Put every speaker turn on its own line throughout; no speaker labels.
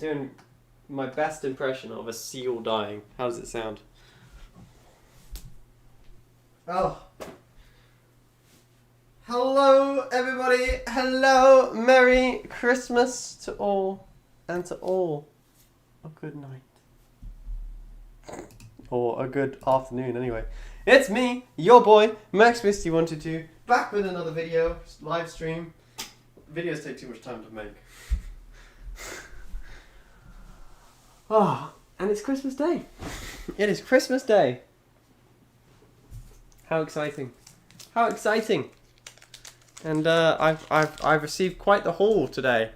doing my best impression of a seal dying. How does it sound? Oh. Hello, everybody. Hello. Merry Christmas to all. And to all, a good night. Or a good afternoon, anyway. It's me, your boy, Max Misty122, back with another video, live stream. Videos take too much time to make. Oh, and it's Christmas Day. It is Christmas Day. How exciting! How exciting! And I've received quite the haul today.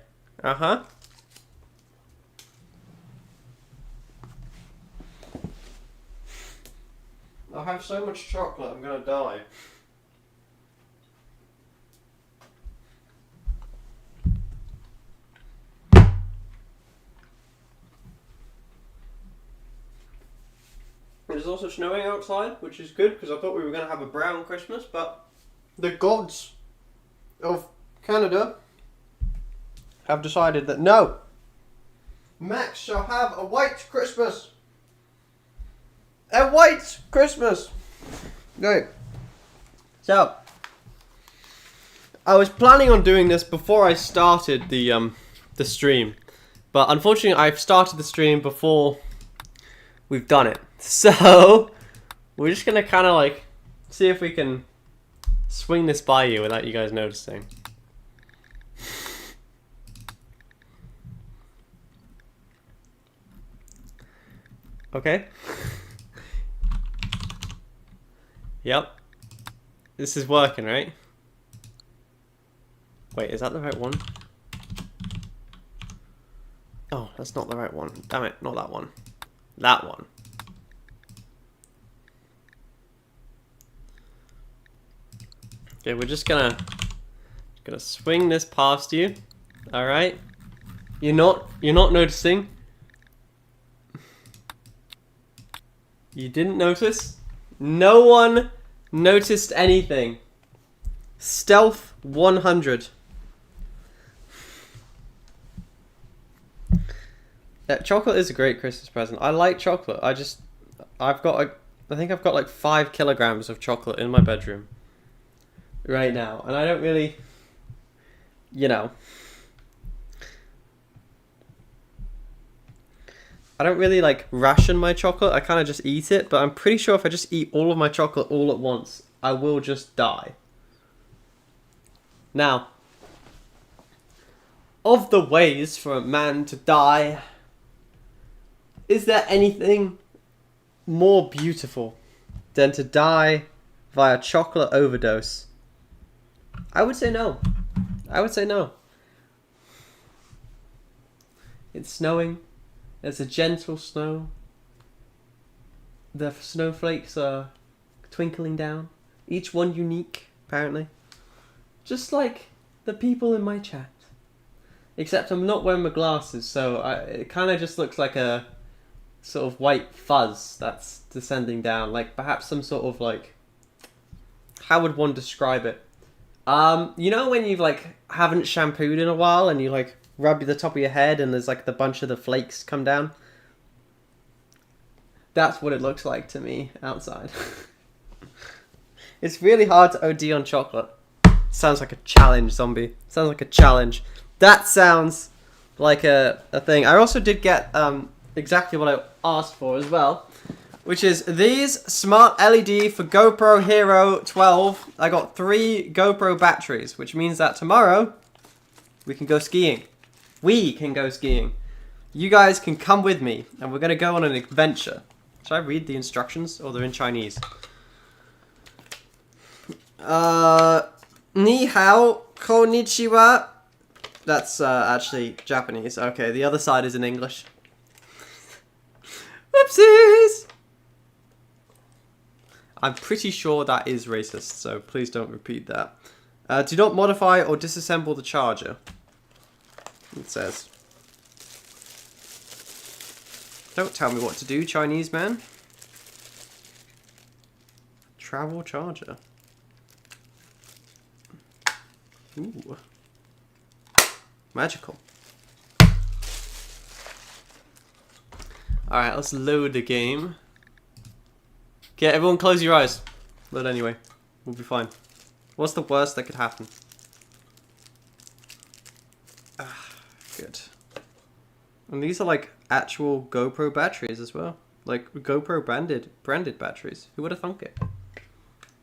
I have so much chocolate, I'm gonna die. It's also snowing outside, which is good because I thought we were going to have a brown Christmas, but the gods of Canada have decided that no, Max shall have a white Christmas. A white Christmas. Right. So, I was planning on doing this before I started the stream, but unfortunately I've started the stream before we've done it. So, we're just going to kind of like see if we can swing this by you without you guys noticing. Okay? Yep. This is working, right? Wait, is that the right one? Oh, that's not the right one. Damn it, not that one. That one. Okay, we're just gonna swing this past you. All right? You're not noticing. You didn't notice? No one noticed anything. Stealth 100. Chocolate is a great Christmas present. I like chocolate. I think I've got like 5 kilograms of chocolate in my bedroom right now, and I don't really, I don't really like ration my chocolate. I kind of just eat it, but I'm pretty sure if I just eat all of my chocolate all at once, I will just die. Now, of the ways for a man to die, is there anything more beautiful than to die via chocolate overdose? I would say no. I would say no. It's snowing. There's a gentle snow. The snowflakes are twinkling down. Each one unique, apparently. Just like the people in my chat. Except I'm not wearing my glasses, so it kind of just looks like a sort of white fuzz that's descending down. Like perhaps some sort of like... How would one describe it? You know when you've like haven't shampooed in a while and you like rub the top of your head and there's like the bunch of the flakes come down? That's what it looks like to me outside. It's really hard to OD on chocolate. Sounds like a challenge, zombie. Sounds like a challenge. That sounds like a thing. I also did get exactly what I asked for as well, which is these smart LED for GoPro Hero 12. I got 3 GoPro batteries, which means that tomorrow we can go skiing. We can go skiing. You guys can come with me, and we're going to go on an adventure. Should I read the instructions, or they're in Chinese? Ni hao, konnichiwa. That's actually Japanese. Okay, the other side is in English. Whoopsies! I'm pretty sure that is racist, so please don't repeat that. Do not modify or disassemble the charger. It says. Don't tell me what to do, Chinese man. Travel charger. Ooh. Magical. Alright, let's load the game. Okay, everyone close your eyes. Load anyway. We'll be fine. What's the worst that could happen? Good. And these are like actual GoPro batteries as well. Like GoPro branded batteries. Who would have thunk it?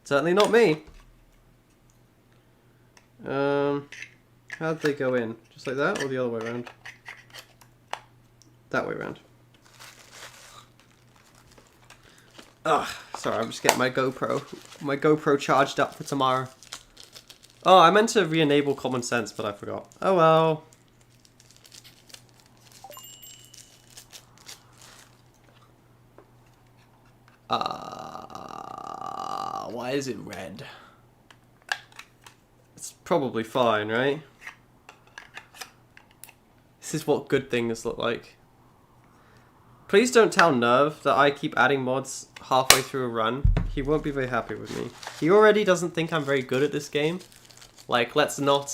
Certainly not me. How'd they go in? Just like that or the other way around? That way around. Ugh, sorry, I'm just getting my GoPro charged up for tomorrow. Oh, I meant to re-enable common sense, but I forgot. Oh well. Why is it red? It's probably fine, right? This is what good things look like. Please don't tell Nerve that I keep adding mods halfway through a run. He won't be very happy with me. He already doesn't think I'm very good at this game. Like, let's not,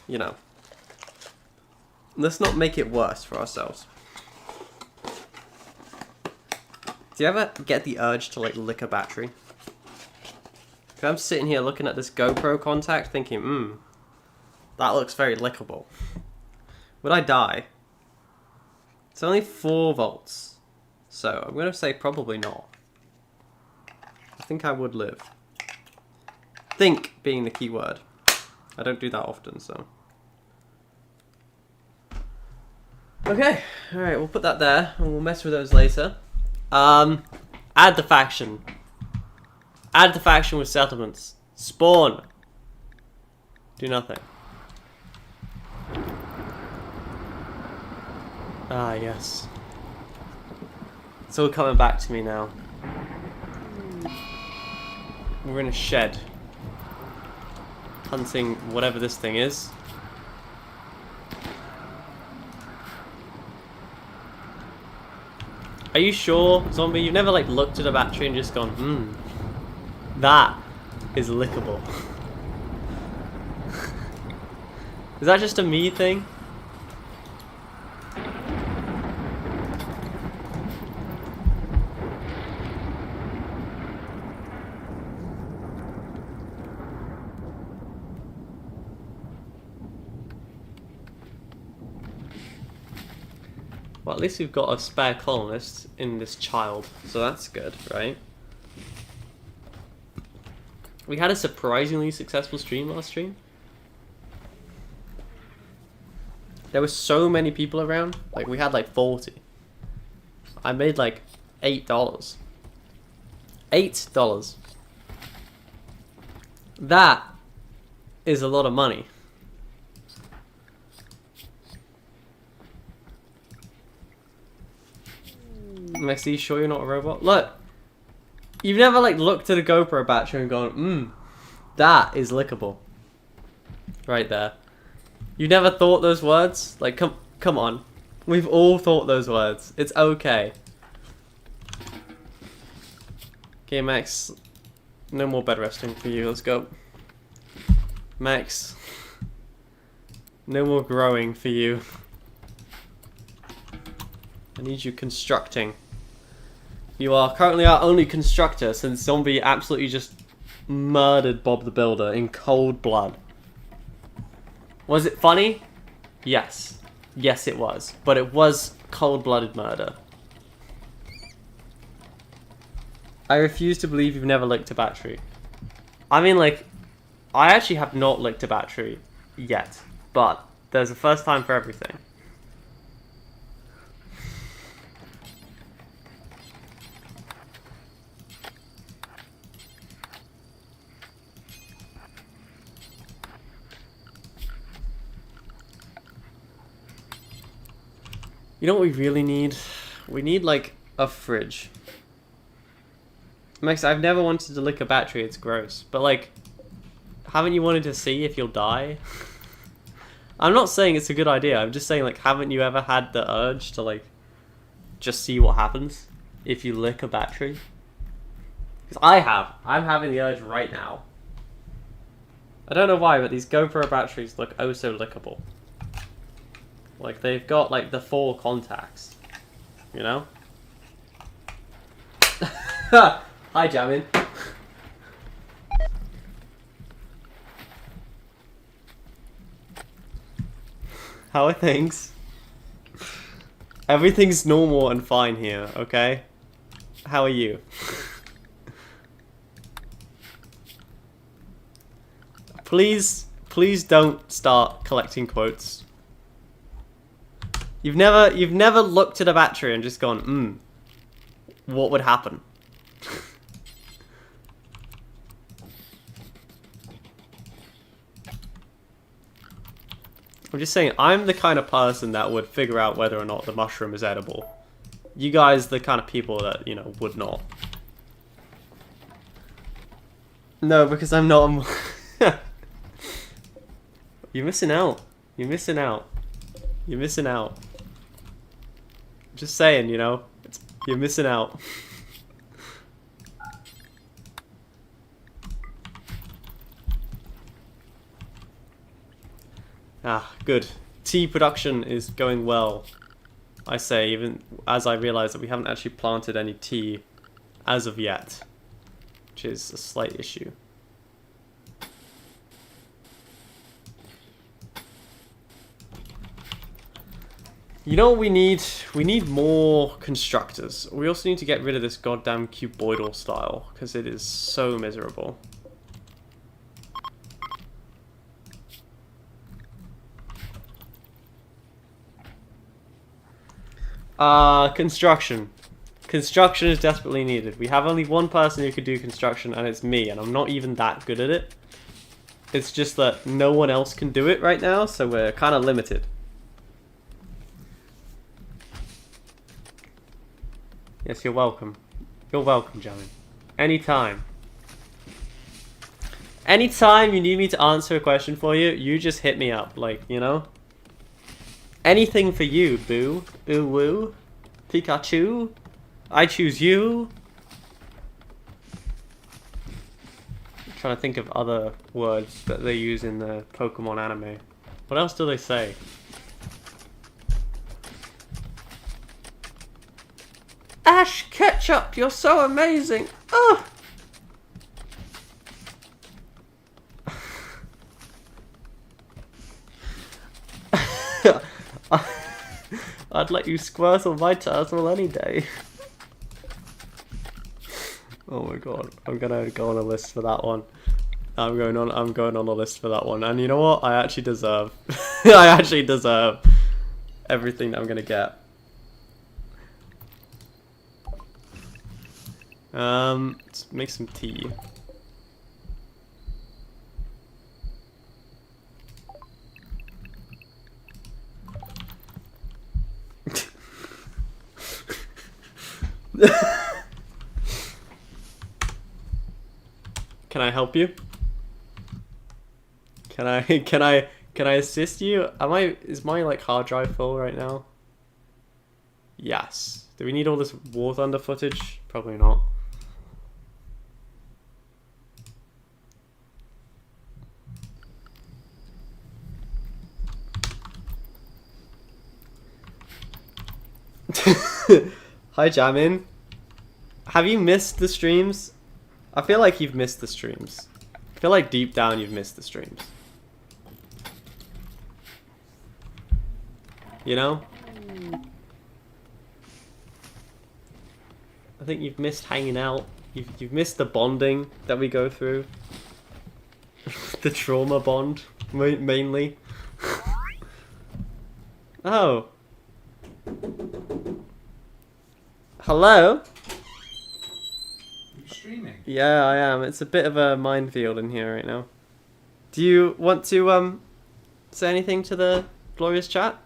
you know. Let's not make it worse for ourselves. Do you ever get the urge to, like, lick a battery? I'm sitting here looking at this GoPro contact thinking, that looks very lickable. Would I die? It's only 4 volts. So, I'm going to say probably not. I think I would live. Think being the key word. I don't do that often, so. Okay, alright, we'll put that there, and we'll mess with those later. Add the faction. Add the faction with settlements. Spawn. Do nothing. Ah, yes. It's all coming back to me now. We're in a shed. Hunting whatever this thing is. Are you sure, Zombie? You've never, like, looked at a battery and just gone, that is lickable. Is that just a me thing? Well, at least we've got a spare colonist in this child, so that's good, right? We had a surprisingly successful stream last stream. There were so many people around, like we had like 40. I made like $8. $8. That is a lot of money. Max, are you sure you're not a robot? Look! You've never like looked at a GoPro battery and gone, that is lickable. Right there. You never thought those words? Like, come on. We've all thought those words. It's okay. Okay, Max. No more bed resting for you. Let's go. Max. No more growing for you. I need you constructing. You are currently our only constructor since Zombie absolutely just murdered Bob the Builder in cold blood. Was it funny? Yes. Yes, it was. But it was cold-blooded murder. I refuse to believe you've never licked a battery. I mean, like, I actually have not licked a battery yet. But there's a first time for everything. You know what we really need? We need, like, a fridge. Max, I've never wanted to lick a battery, it's gross. But, like, haven't you wanted to see if you'll die? I'm not saying it's a good idea, I'm just saying, like, haven't you ever had the urge to, like, just see what happens if you lick a battery? Because I have. I'm having the urge right now. I don't know why, but these GoPro batteries look oh so lickable. Like, they've got, like, the 4 contacts. You know? Hi, Jamin. How are things? Everything's normal and fine here, okay? How are you? Please don't start collecting quotes. You've never looked at a battery and just gone, what would happen? I'm just saying, I'm the kind of person that would figure out whether or not the mushroom is edible. You guys, the kind of people that, you know, would not. No, because I'm not a... You're missing out. You're missing out. You're missing out. Just saying, you know, you're missing out. Ah, good. Tea production is going well. I say, even as I realise that we haven't actually planted any tea as of yet, which is a slight issue. You know what we need? We need more constructors. We also need to get rid of this goddamn cuboidal style, because it is so miserable. Construction. Construction is desperately needed. We have only one person who could do construction, and it's me, and I'm not even that good at it. It's just that no one else can do it right now, so we're kind of limited. Yes, you're welcome. You're welcome, Jamie. Anytime. Anytime you need me to answer a question for you, you just hit me up, like, you know? Anything for you, boo. Ooh woo. Pikachu. I choose you. I'm trying to think of other words that they use in the Pokemon anime. What else do they say? Ash Ketchup, you're so amazing. Oh. I'd let you Squirtle my turtle any day. Oh my god, I'm gonna go on a list for that one. I'm going on a list for that one. And you know what? I actually deserve I actually deserve everything that I'm gonna get. Let's make some tea. Can I help you? Can I assist you? Is my like hard drive full right now? Yes. Do we need all this War Thunder footage? Probably not. Hi, Jamin. Have you missed the streams? I feel like you've missed the streams. I feel like deep down you've missed the streams. You know? I think you've missed hanging out. You've missed the bonding that we go through. The trauma bond, mainly. Oh. Hello?
You're streaming?
Yeah, I am. It's a bit of a minefield in here right now. Do you want to say anything to the glorious chat?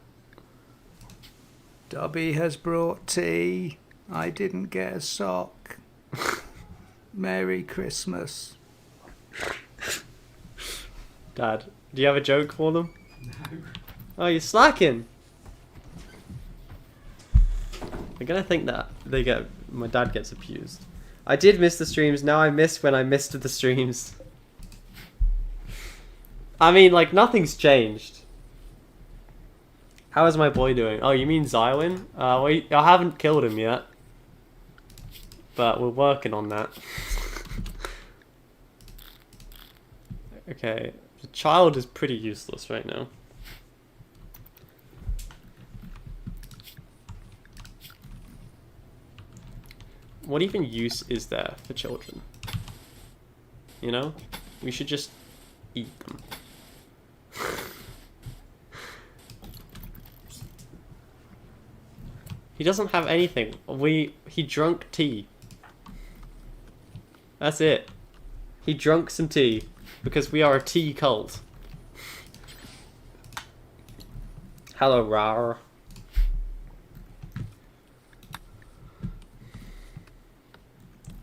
Dobby has brought tea. I didn't get a sock. Merry Christmas.
Dad, do you have a joke for them?
No.
Oh, you're slacking. I'm gonna think that my dad gets abused. I did miss the streams, now I miss when I missed the streams. I mean, like, nothing's changed.
How is my boy doing? Oh, you mean Zywin? I haven't killed him yet. But we're working on that. Okay. The child is pretty useless right now. What even use is there for children? You know? We should just eat them. He doesn't have anything. He drunk tea. That's it. He drunk some tea. Because we are a tea cult. Hello, Rar.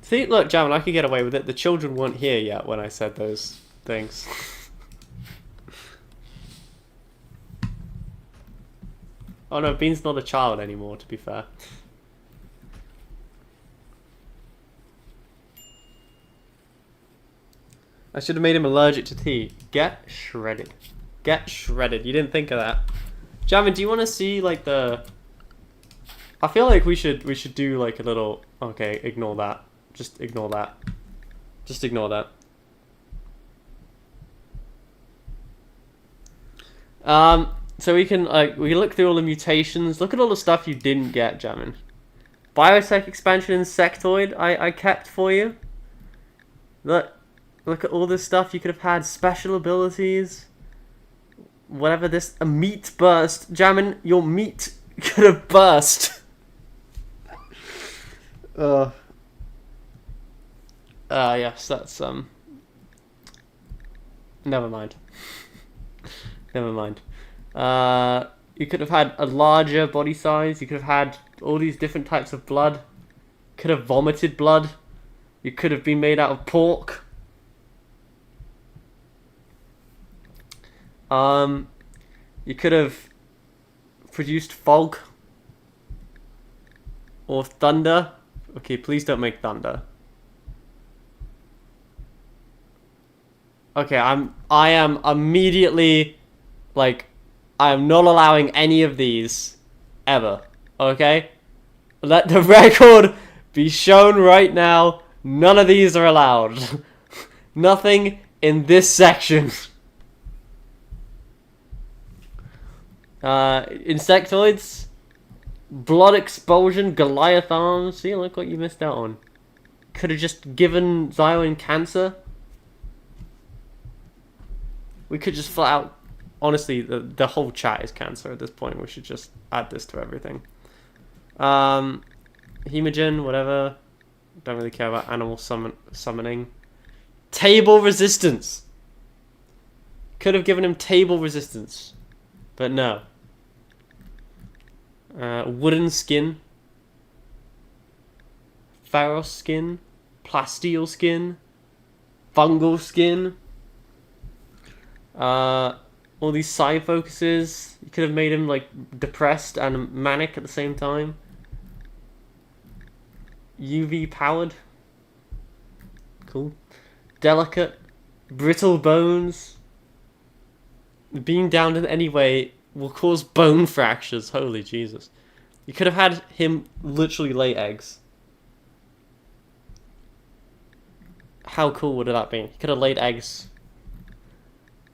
See, look, Jamin, I could get away with it. The children weren't here yet when I said those things. Oh no, Bean's not a child anymore, to be fair. I should have made him allergic to tea. Get shredded. Get shredded. You didn't think of that. Jamin, do you want to see, like, the... I feel like we should do, like, a little... Okay, ignore that. Just ignore that. Just ignore that. So we can look through all the mutations. Look at all the stuff you didn't get, Jamin. Biotech expansion insectoid I kept for you. Look at all this stuff you could have had. Special abilities. Whatever this... A meat burst. Jamin, your meat could have burst. Yes, that's, never mind. Never mind. You could have had a larger body size. You could have had all these different types of blood. Could have vomited blood. You could have been made out of pork. You could have produced fog. Or thunder. Okay, please don't make thunder. Okay, I am immediately, like, I am not allowing any of these ever. Okay? Let the record be shown right now. None of these are allowed. Nothing in this section. Insectoids. Blood expulsion, Goliath arms. See, look what you missed out on. Could have just given Zywin cancer. We could just flat out... Honestly, the whole chat is cancer at this point. We should just add this to everything. Hemogen, whatever. Don't really care about animal summoning. Table resistance. Could have given him table resistance. But no. Wooden skin. Pharos skin. Plasteel skin. Fungal skin. All these side focuses. You could have made him, like, depressed and manic at the same time. UV powered. Cool. Delicate. Brittle bones. Being down in any way will cause bone fractures. Holy Jesus. You could have had him literally lay eggs. How cool would that be? He could have laid eggs.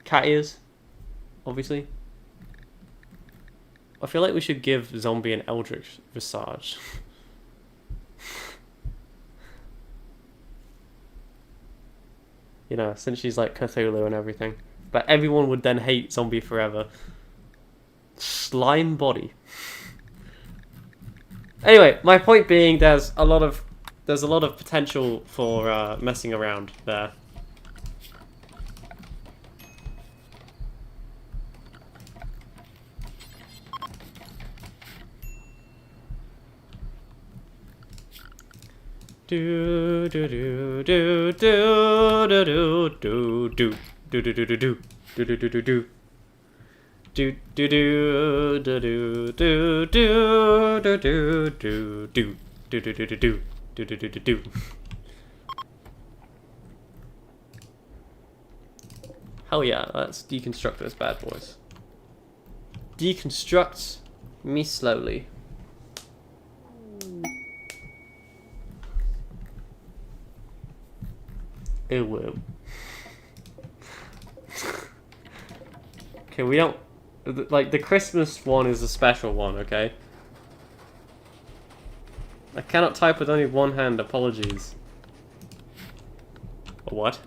Cat ears. Obviously. I feel like we should give Zombie an Eldritch Visage. You know, since she's like Cthulhu and everything. But everyone would then hate Zombie forever. Slime body. Anyway, my point being, there's a lot of potential for messing around there. Do do do do do do do do do do do do do do do do do do do. Do do do do do do do do do do do do do do do do do do do do. Hell yeah, let's deconstruct those bad boys. deconstruct me slowly. UWU. Okay, we don't... Like, the Christmas one is a special one, okay? I cannot type with only one hand, apologies. Or what?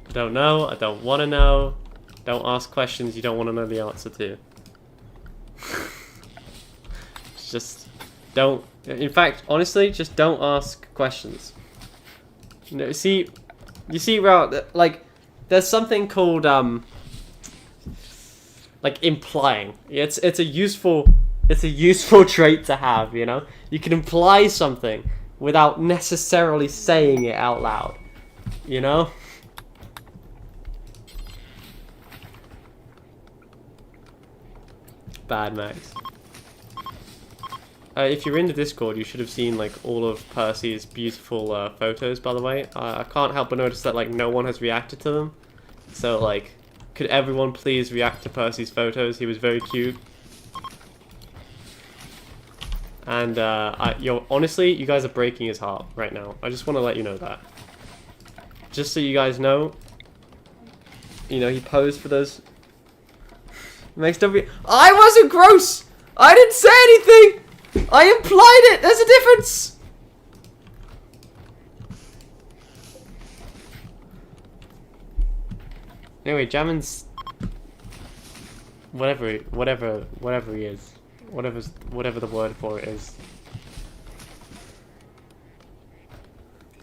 I don't know, I don't want to know. Don't ask questions you don't want to know the answer to. Just don't... In fact, honestly, just don't ask questions. You know, you see, like, there's something called, like, implying. It's a useful trait to have, you know? You can imply something without necessarily saying it out loud, you know? Bad Max. If you're in the Discord, you should have seen, like, all of Percy's beautiful photos, by the way. I can't help but notice that, like, no one has reacted to them. So, like, could everyone please react to Percy's photos? He was very cute. And, honestly, you guys are breaking his heart right now. I just want to let you know that. Just so you guys know, you know, he posed for those... I wasn't gross! I didn't say anything! I implied it! There's a difference! Anyway, Jammin's... Whatever he is. Whatever the word for it is.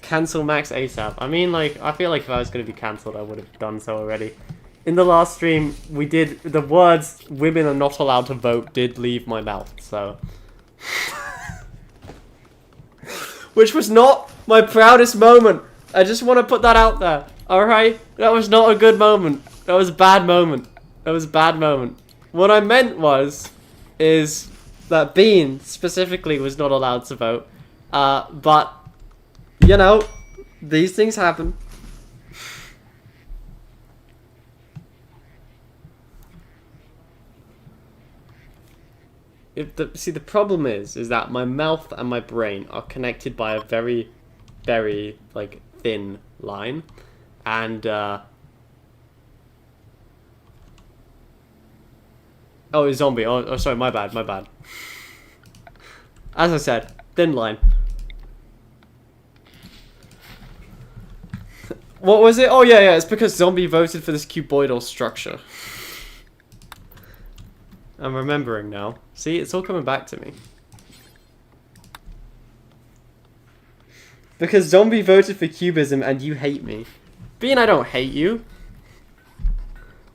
Cancel Max ASAP. I mean, like, I feel like if I was going to be cancelled, I would have done so already. In the last stream, we did... The words, women are not allowed to vote, did leave my mouth, so... Which was not my proudest moment. I just want to put that out there. Alright? That was not a good moment. That was a bad moment. That was a bad moment. What I meant is that Bean specifically was not allowed to vote. But, you know, these things happen. See, the problem is that my mouth and my brain are connected by a very, very, like, thin line. And, oh, it's zombie. Oh, sorry, my bad. As I said, thin line. What was it? Oh, yeah, it's because zombie voted for this cuboidal structure. I'm remembering now. See, it's all coming back to me. Because zombie voted for cubism and you hate me. Bean, I don't hate you.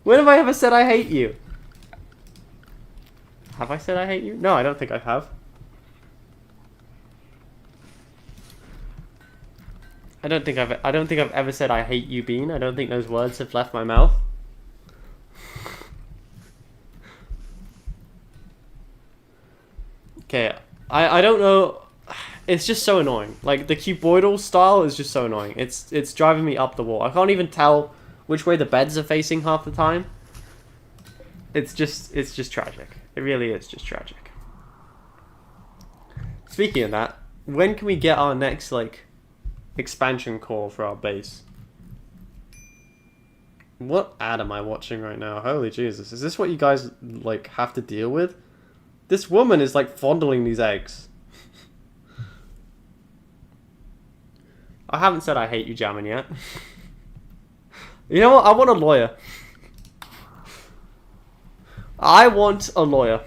When have I ever said I hate you? Have I said I hate you? No, I don't think I have. I don't think I've ever said I hate you, Bean. I don't think those words have left my mouth. Okay, I don't know. It's just so annoying. Like, the cuboidal style is just so annoying. It's driving me up the wall. I can't even tell which way the beds are facing half the time. It's just tragic. It really is just tragic. Speaking of that, when can we get our next, like, expansion core for our base? What ad am I watching right now? Holy Jesus. Is this what you guys, like, have to deal with? This woman is, like, fondling these eggs. I haven't said I hate you, Jammin, yet. You know what? I want a lawyer. I want a lawyer.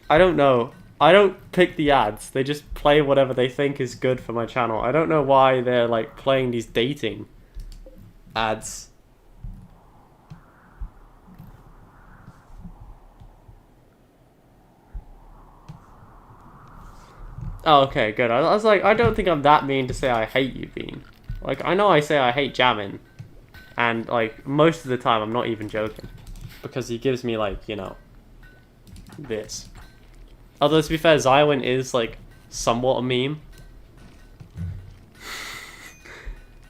I don't know. I don't pick the ads. They just play whatever they think is good for my channel. I don't know why they're, like, playing these dating ads. Oh, okay, good. I was like, I don't think I'm that mean to say I hate you, Bean. Like, I know I say I hate Jammin. And, like, most of the time I'm not even joking. Because he gives me, like, you know, this. Although, to be fair, Zywin is, like, somewhat a meme.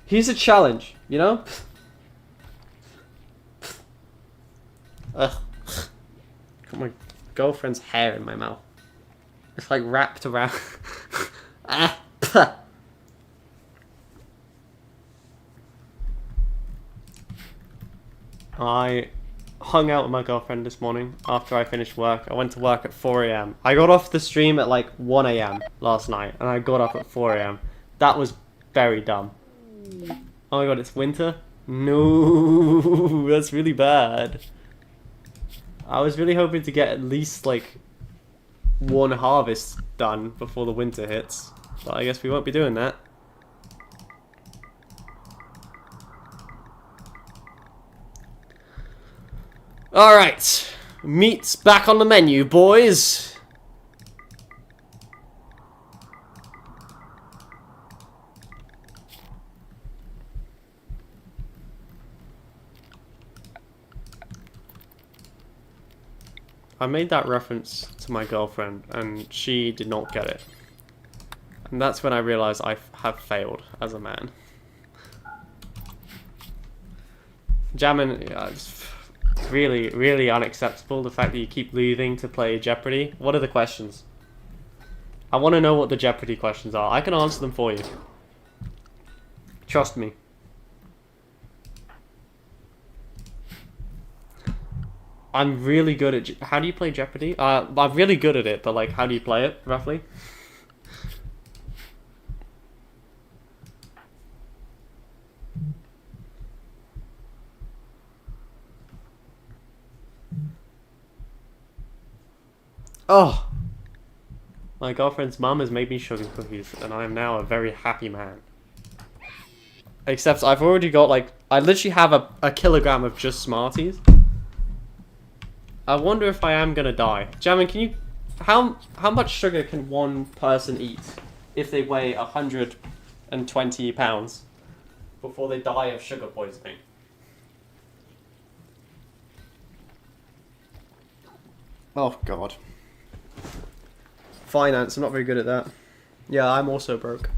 Here's a challenge, you know? Ugh. Got my girlfriend's hair in my mouth. It's like wrapped around. Ah, pah. I hung out with my girlfriend this morning after I finished work. I went to work at 4 a.m. I got off the stream at like 1 a.m. last night, and I got up at 4 a.m. That was very dumb. Oh my god, it's winter? No, that's really bad. I was really hoping to get at least like one harvest done before the winter hits, but I guess we won't be doing that. Alright, meat's back on the menu, boys. I made that reference to my girlfriend and she did not get it. And that's when I realized I have failed as a man. Jammin, it's really, really unacceptable, the fact that you keep leaving to play Jeopardy. What are the questions? I want to know what the Jeopardy questions are. I can answer them for you. Trust me. I'm really good at... How do you play Jeopardy? I'm really good at it, but like, how do you play it, roughly? Oh! My girlfriend's mum has made me sugar cookies, and I am now a very happy man. Except I've already got like... I literally have a kilogram of just Smarties. I wonder if I am gonna die. Jammin, can you... How much sugar can one person eat if they weigh 120 pounds before they die of sugar poisoning? Oh, God. Finance, I'm not very good at that. Yeah, I'm also broke.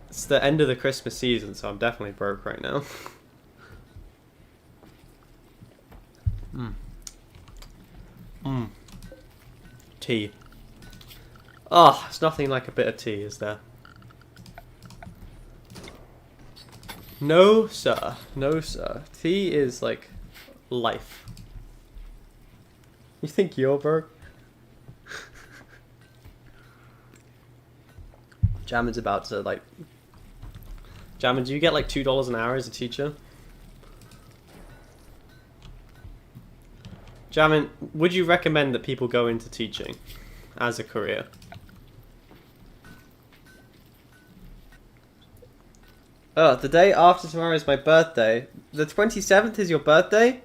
It's the end of the Christmas season, so I'm definitely broke right now. Tea. Oh, it's nothing like a bit of tea, is there? No, sir. No, sir. Tea is like life. You think you're broke? Jammin's about to like... Jammin, do you get like $2 an hour as a teacher? Jammin, would you recommend that people go into teaching as a career? Oh, the day after tomorrow is my birthday. The 27th is your birthday?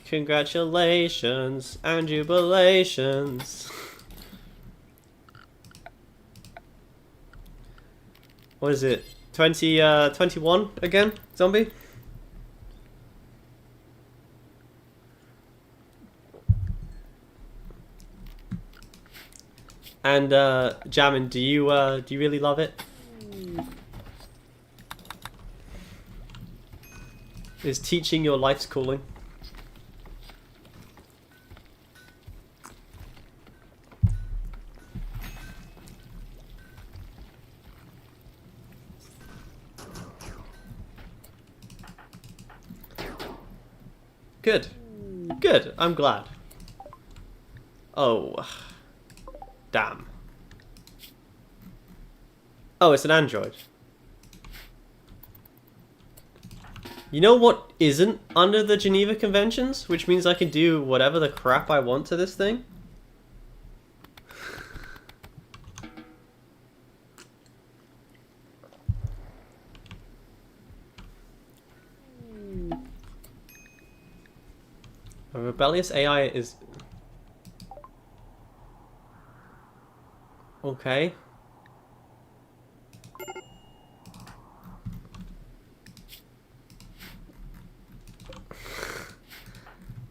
Congratulations and jubilations. What is it? 21 again, zombie? And Jammin, do you really love it? Is teaching your life's calling? Good. Good. I'm glad. Oh. Damn. Oh, it's an android. You know what isn't under the Geneva Conventions? Which means I can do whatever the crap I want to this thing? A rebellious AI is... Okay.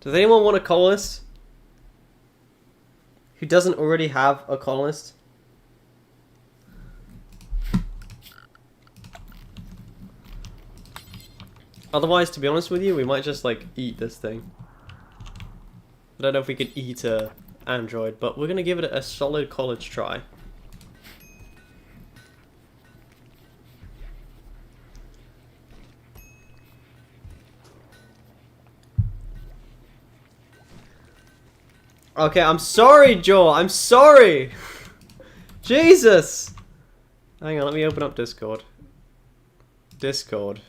Does anyone want a colonist? Who doesn't already have a colonist?
Otherwise, to be honest with you, we might just like eat this thing. I don't know if we could eat a android, but we're gonna give it a solid college try. Okay, I'm sorry, Joel. I'm sorry. Jesus. Hang on, let me open up Discord. Discord.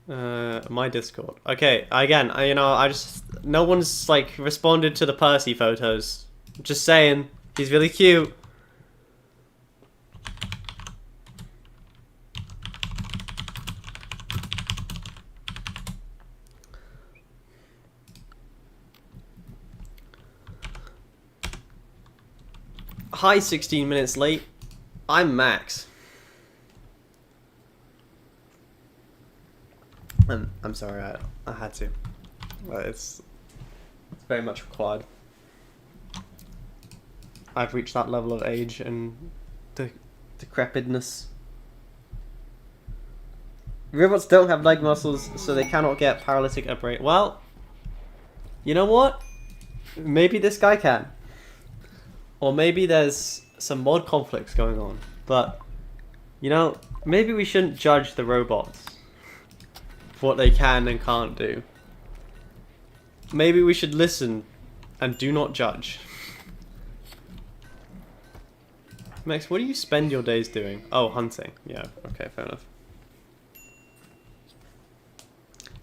My Discord. Okay, again, no one's like responded to the Percy photos. Just saying, he's really cute. Hi, 16 minutes late. I'm sorry, I had to. It's very much required. I've reached that level of age and decrepitness. Robots don't have leg muscles, so they cannot get paralytic upright. Well, you know what? Maybe this guy can. Or maybe there's some mod conflicts going on. But, you know, maybe we shouldn't judge the robots for what they can and can't do. Maybe we should listen and do not judge. Max, what do you spend your days doing? Oh, hunting. Yeah, okay, fair enough.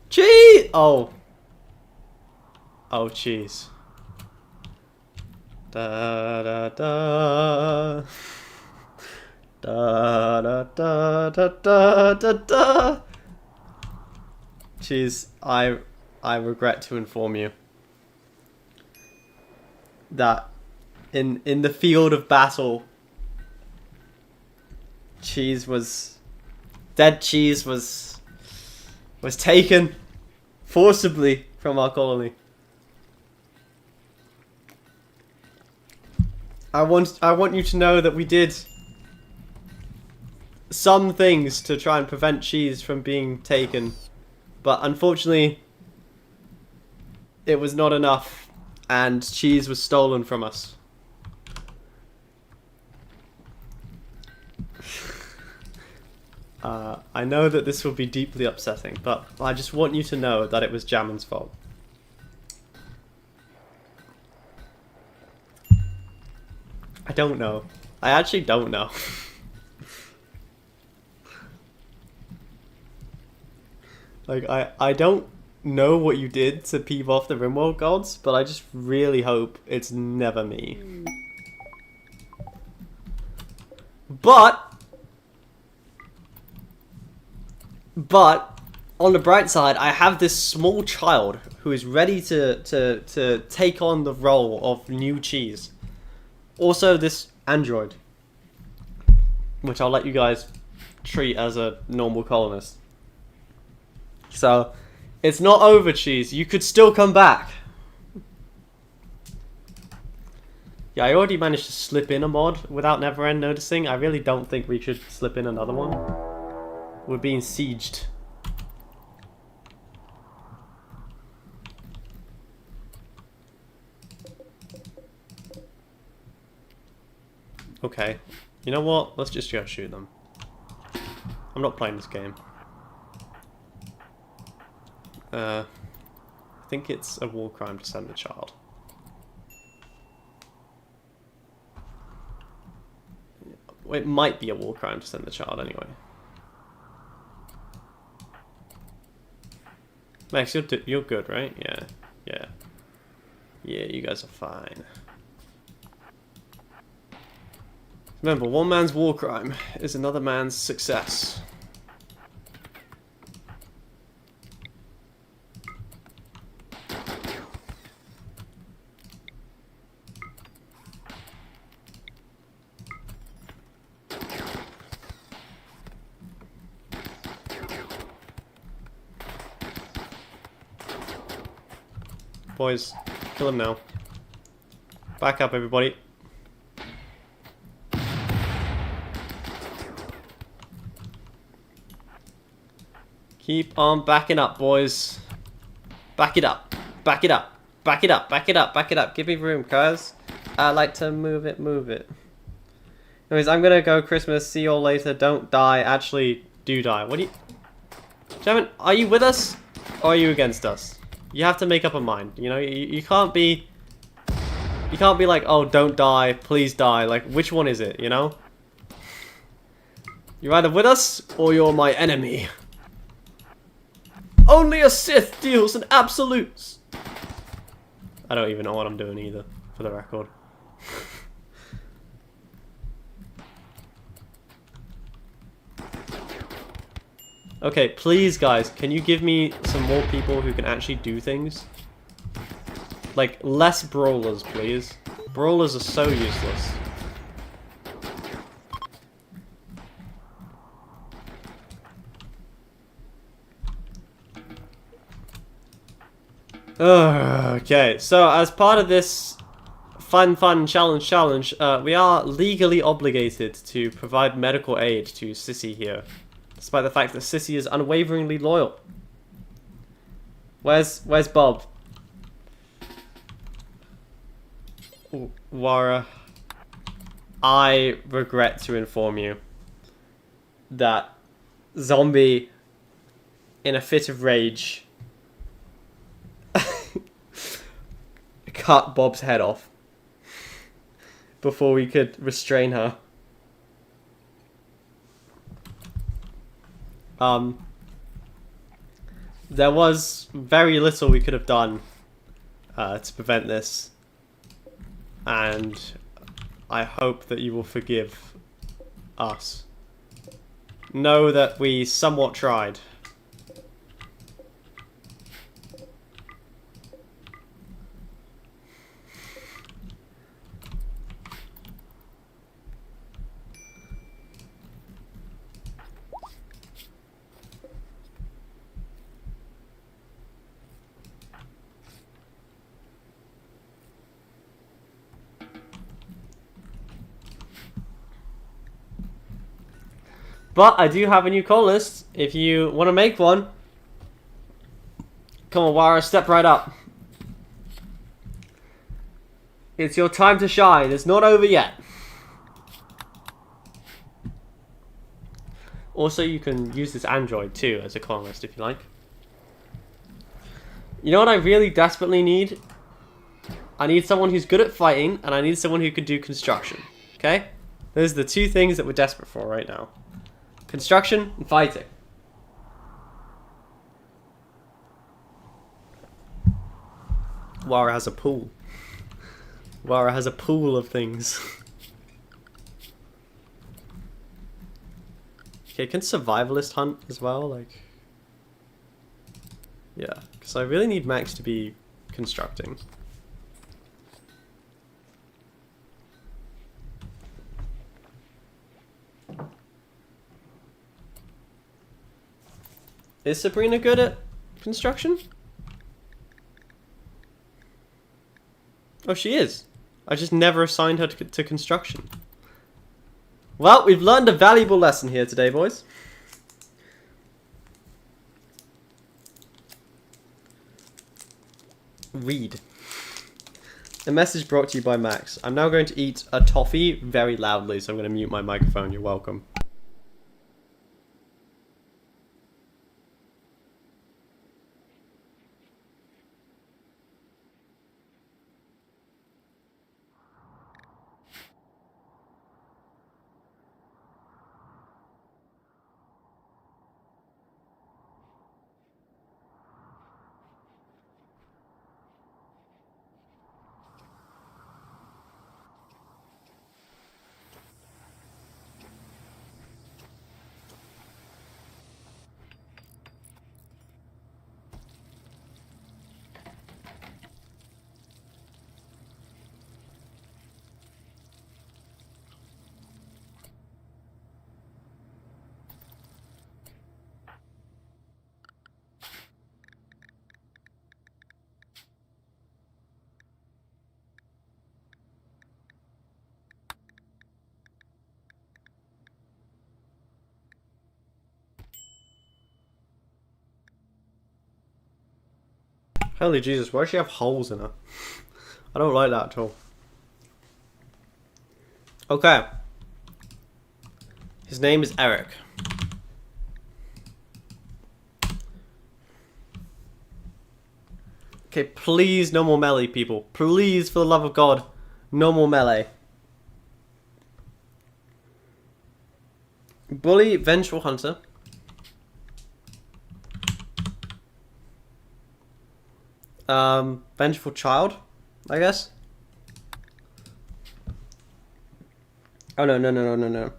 Cheese! Oh. Oh, cheese. Da da da. Da da da da da da da. Cheese, I regret to inform you that in the field of battle, dead cheese was taken forcibly from our colony. I want you to know that we did some things to try and prevent cheese from being taken, but unfortunately it was not enough and cheese was stolen from us. I know that this will be deeply upsetting, but I just want you to know that it was Jammin's fault. I don't know. I actually don't know. Like, I don't know what you did to peeve off the Rimworld gods, but I just really hope it's never me. But, on the bright side, I have this small child who is ready to take on the role of new cheese. Also, this android, which I'll let you guys treat as a normal colonist. So, it's not over, cheese. You could still come back. Yeah, I already managed to slip in a mod without Neverend noticing. I really don't think we should slip in another one. We're being sieged. Okay, you know what? Let's just go shoot them. I'm not playing this game. I think it's a war crime to send the child. It might be a war crime to send the child anyway. Max, you're good, right? Yeah, you guys are fine. Remember, one man's war crime is another man's success. Boys, kill him now. Back up, everybody.
Keep on backing up, boys. Back it up. Back it up. Back it up. Back it up. Back it up. Give me room, cuz. I like to move it, move it. Anyways, I'm gonna go Christmas. See you all later. Don't die. Actually, do die. What do you... Gentlemen, are you with us? Or are you against us? You have to make up a mind. You know, you can't be... You can't be like, oh, don't die. Please die. Like, which one is it, you know? You're either with us, or you're my enemy. Only a Sith deals in absolutes. I don't even know what I'm doing either, for the record. Okay, please, guys, can you give me some more people who can actually do things? Like, less brawlers, please. Brawlers are so useless. Okay, so as part of this fun challenge, we are legally obligated to provide medical aid to Sissy here, despite the fact that Sissy is unwaveringly loyal. Where's Bob? Wara, I regret to inform you that Zombie, in a fit of rage, cut Bob's head off before we could restrain her. There was very little we could have done to prevent this, and I hope that you will forgive us. Know that we somewhat tried. But I do have a new call list. If you want to make one, come on, Wara, step right up. It's your time to shine. It's not over yet. Also, you can use this android too as a call list if you like. You know what I really desperately need? I need someone who's good at fighting, and I need someone who can do construction. Okay? Those are the two things that we're desperate for right now. Construction and fighting. Wara has a pool. Wara has a pool of things. Okay, can survivalist hunt as well? Like, yeah, because I really need Max to be constructing. Is Sabrina good at construction? Oh, she is. I just never assigned her to construction. Well, we've learned a valuable lesson here today, boys. Read. A message brought to you by Max. I'm now going to eat a toffee very loudly, so I'm going to mute my microphone. You're welcome.
Holy Jesus, why does she have holes in her? I don't like that at all. Okay. His name is Eric. Okay, please no more melee, people. Please, for the love of God, no more melee. Bully, Vengeful Hunter. Vengeful Child, I guess. Oh no. No.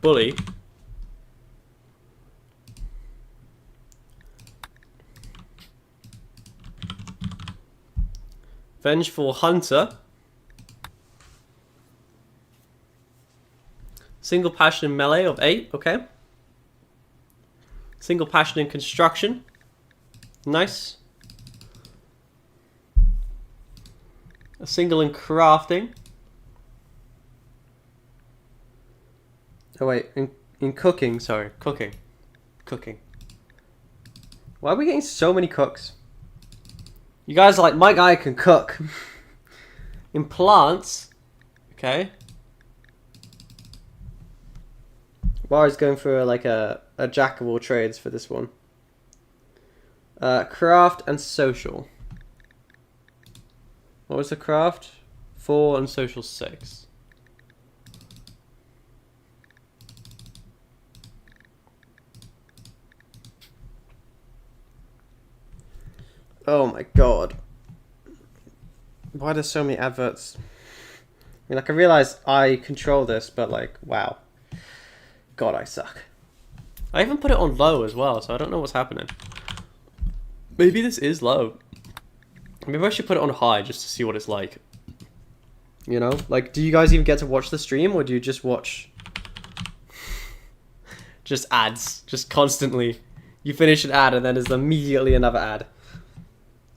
Bully. Vengeful Hunter. Single passion in melee of 8, okay. Single passion in construction. Nice. A single in crafting. Oh wait, in cooking, sorry. Cooking. Why are we getting so many cooks? You guys are like, my guy can cook. In plants, okay. War's going for like a jack of all trades for this one. Craft and social. What was the craft? 4 and social 6. Oh my god. Why are there so many adverts? I mean, like, I realize I control this, but like, wow. God, I suck. I even put it on low as well, so I don't know what's happening. Maybe this is low. Maybe I should put it on high just to see what it's like. You know? Like, do you guys even get to watch the stream, or do you just watch... just ads. Just constantly. You finish an ad, and then there's immediately another ad.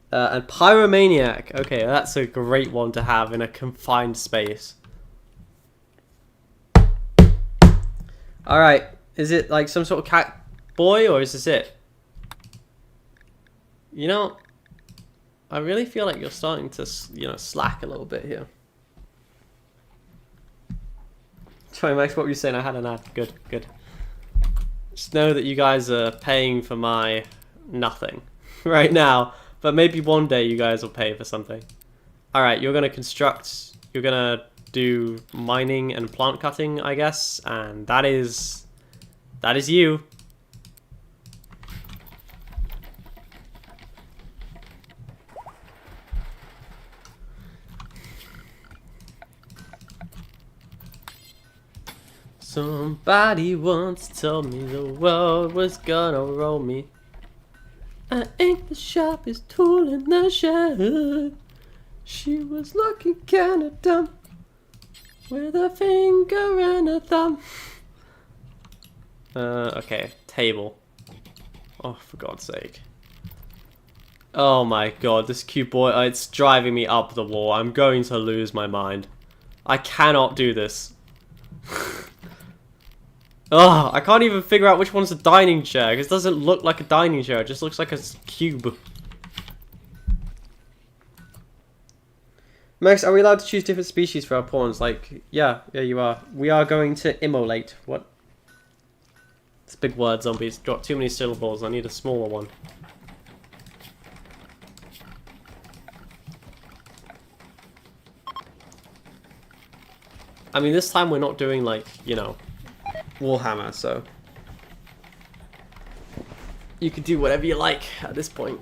And Pyromaniac. Okay, that's a great one to have in a confined space. Alright, is it like some sort of cat boy, or is this it? You know, I really feel like you're starting to, you know, slack a little bit here. Sorry, Max, what were you saying? I had an ad. Good. Just know that you guys are paying for my nothing right now, but maybe one day you guys will pay for something. Alright, you're going to construct, you're going to do mining and plant cutting, I guess, and that is you. Somebody once told me the world was gonna roll me. I ain't the sharpest tool in the shed. She was looking kinda dumb, with a finger and a thumb. Okay, table. Oh, for God's sake. Oh my god, this cute boy, it's driving me up the wall. I'm going to lose my mind. I cannot do this. Oh, I can't even figure out which one's a dining chair, because it doesn't look like a dining chair, it just looks like a cube. Max, are we allowed to choose different species for our pawns? Like, yeah, you are. We are going to immolate. What? It's a big word, zombies. Got too many syllables, I need a smaller one. I mean, this time we're not doing, like, you know, Warhammer, so you can do whatever you like at this point.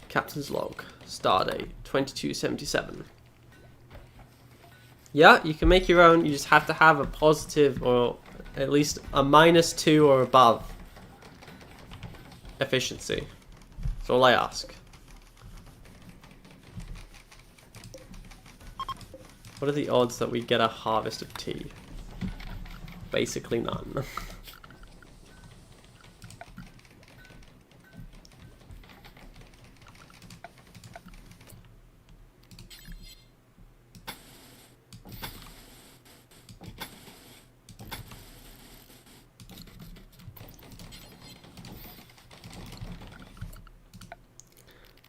Captain's log, stardate 2277. Yeah, you can make your own. You just have to have a positive, or at least a -2 or above efficiency. That's all I ask. What are the odds that we get a harvest of tea? Basically none.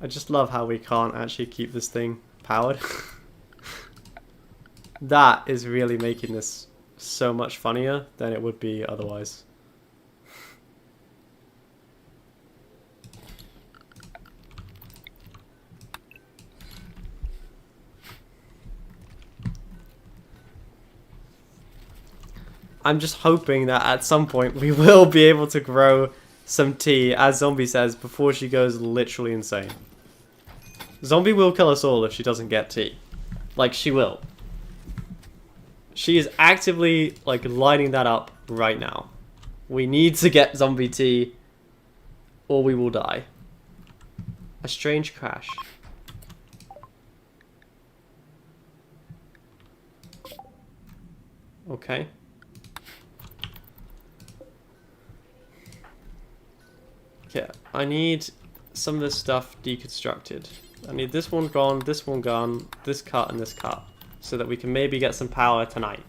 I just love how we can't actually keep this thing powered. That is really making this so much funnier than it would be otherwise. I'm just hoping that at some point we will be able to grow some tea, as Zombie says, before she goes literally insane. Zombie will kill us all if she doesn't get tea. Like, she will. She is actively, like, lining that up right now. We need to get Zombie tea, or we will die. A strange crash. Okay. Yeah, I need some of this stuff deconstructed. I need this one gone, this cut, and this cut. So that we can maybe get some power tonight.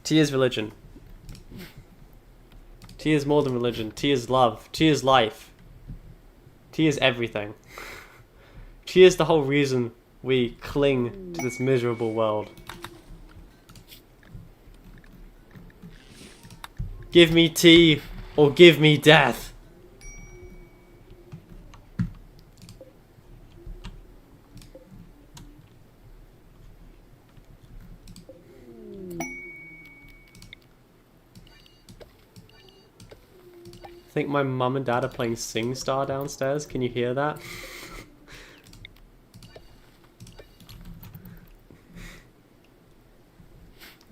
Tea is religion. Tea is more than religion. Tea is love. Tea is life. Tea is everything. Tea is the whole reason we cling to this miserable world. Give me tea, or give me death. I think my mum and dad are playing SingStar downstairs. Can you hear that?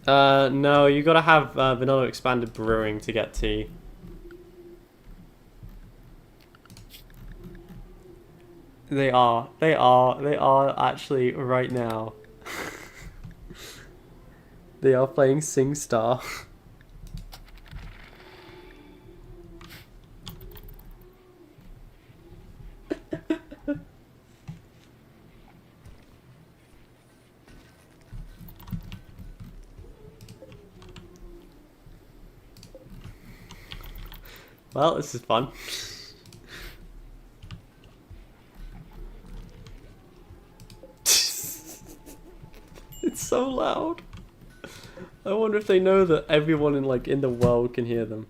No, you gotta have vanilla expanded brewing to get tea. They are actually right now. They are playing SingStar. Well, this is fun. It's so loud. I wonder if they know that everyone in the world can hear them.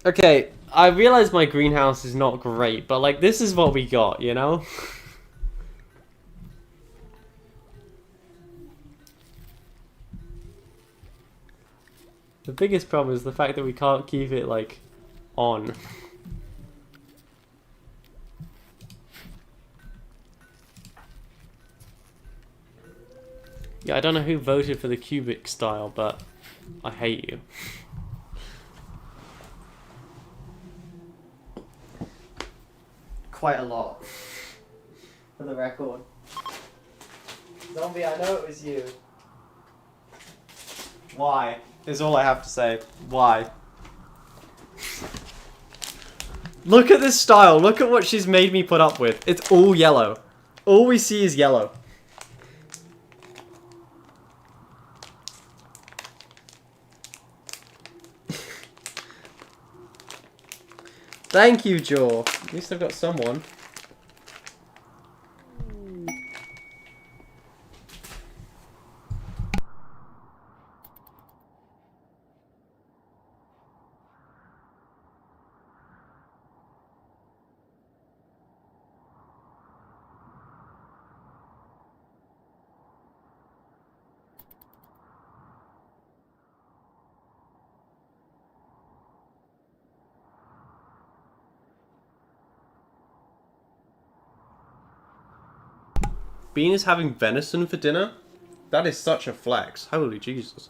Okay, I realize my greenhouse is not great, but like this is what we got, you know? The biggest problem is the fact that we can't keep it, like, on. Yeah, I don't know who voted for the cubic style, but I hate you. Quite a lot. For the record. Zombie, I know it was you. Why? Is all I have to say. Why? Look at this style. Look at what she's made me put up with. It's all yellow. All we see is yellow. Thank you, Jaw. At least I've got someone. Bean is having venison for dinner? That is such a flex. Holy Jesus.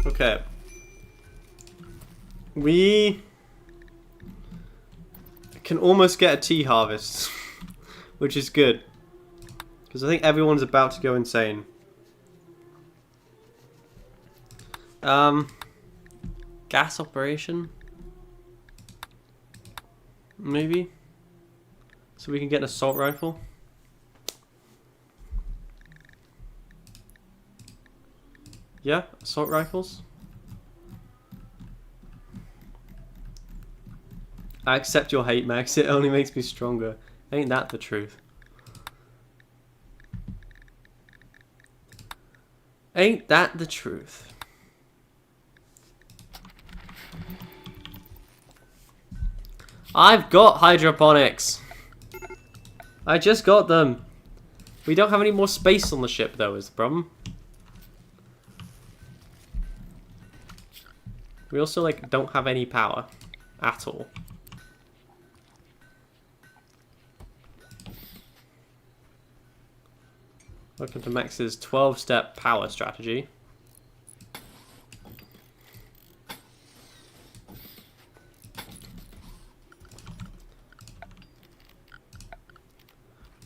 Okay.
We can almost get a tea harvest, which is good. Because I think everyone's about to go insane. Gas operation? Maybe? So we can get an assault rifle? Yeah, assault rifles? I accept your hate, Max. It only makes me stronger. Ain't that the truth? Ain't that the truth? I've got hydroponics. I just got them. We don't have any more space on the ship, though, is the problem. We also, like, don't have any power at all. Welcome to Max's 12-step power strategy.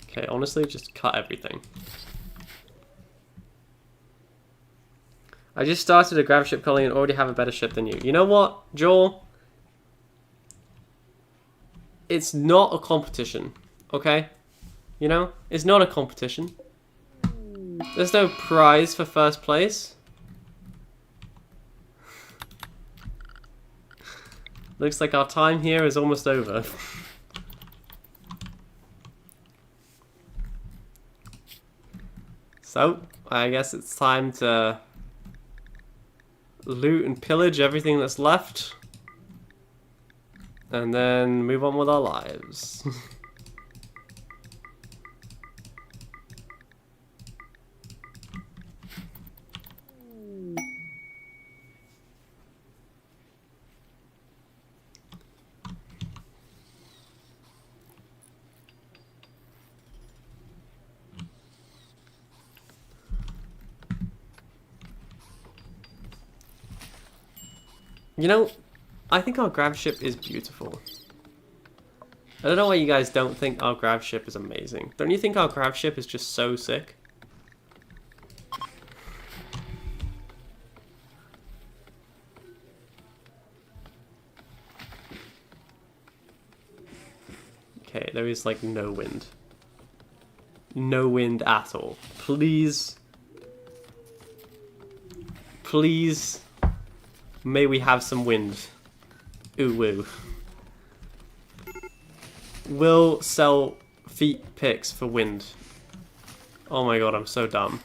Okay, honestly, just cut everything. I just started a grav ship colony and already have a better ship than you. You know what, Joel? It's not a competition, okay? You know? It's not a competition. There's no prize for first place. Looks like our time here is almost over. So, I guess it's time to loot and pillage everything that's left. And then move on with our lives. You know, I think our grav ship is beautiful. I don't know why you guys don't think our grav ship is amazing. Don't you think our grav ship is just so sick? Okay, there is like no wind. No wind at all. Please. Please. May we have some wind. Ooh woo. We'll sell feet picks for wind. Oh my god, I'm so dumb.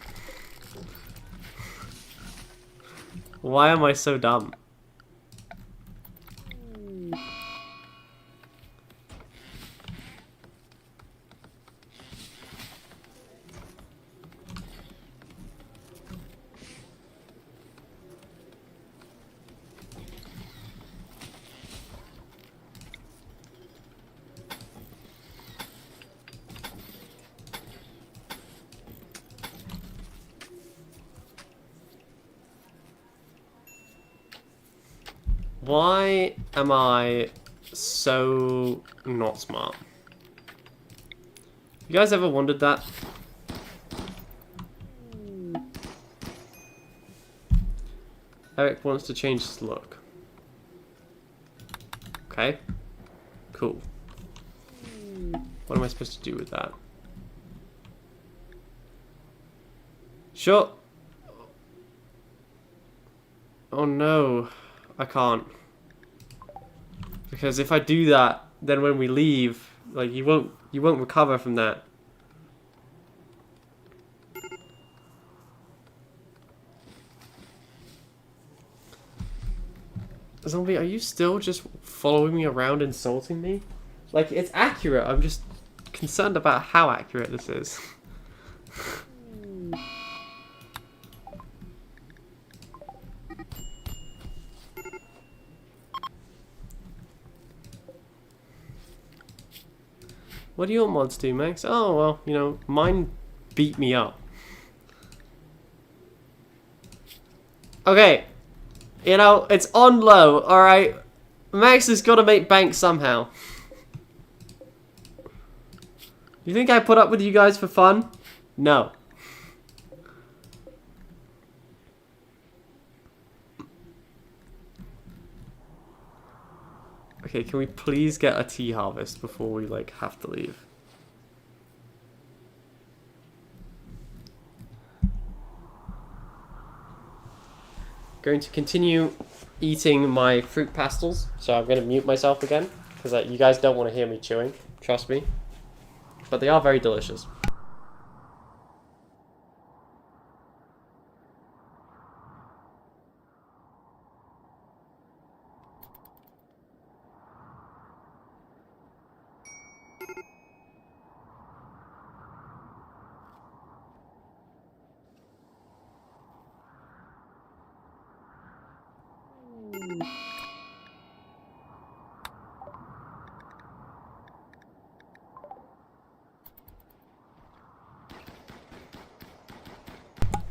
Why am I so dumb? Why am I so not smart? You guys ever wondered that? Eric wants to change his look. Okay. Cool. What am I supposed to do with that? Sure. Oh no. I can't. Because if I do that, then when we leave, like you won't recover from that. Zombie, are you still just following me around insulting me? Like, it's accurate, I'm just concerned about how accurate this is. What do your mods do, Max? Oh, well, you know, mine beat me up. Okay. You know, it's on low, alright?
Max has got to make bank somehow. You think I put up with you guys for fun? No. Okay, can we please get a tea harvest before we, like, have to leave? Going to continue eating my fruit pastels, so I'm going to mute myself again, because you guys don't want to hear me chewing, trust me. But they are very delicious.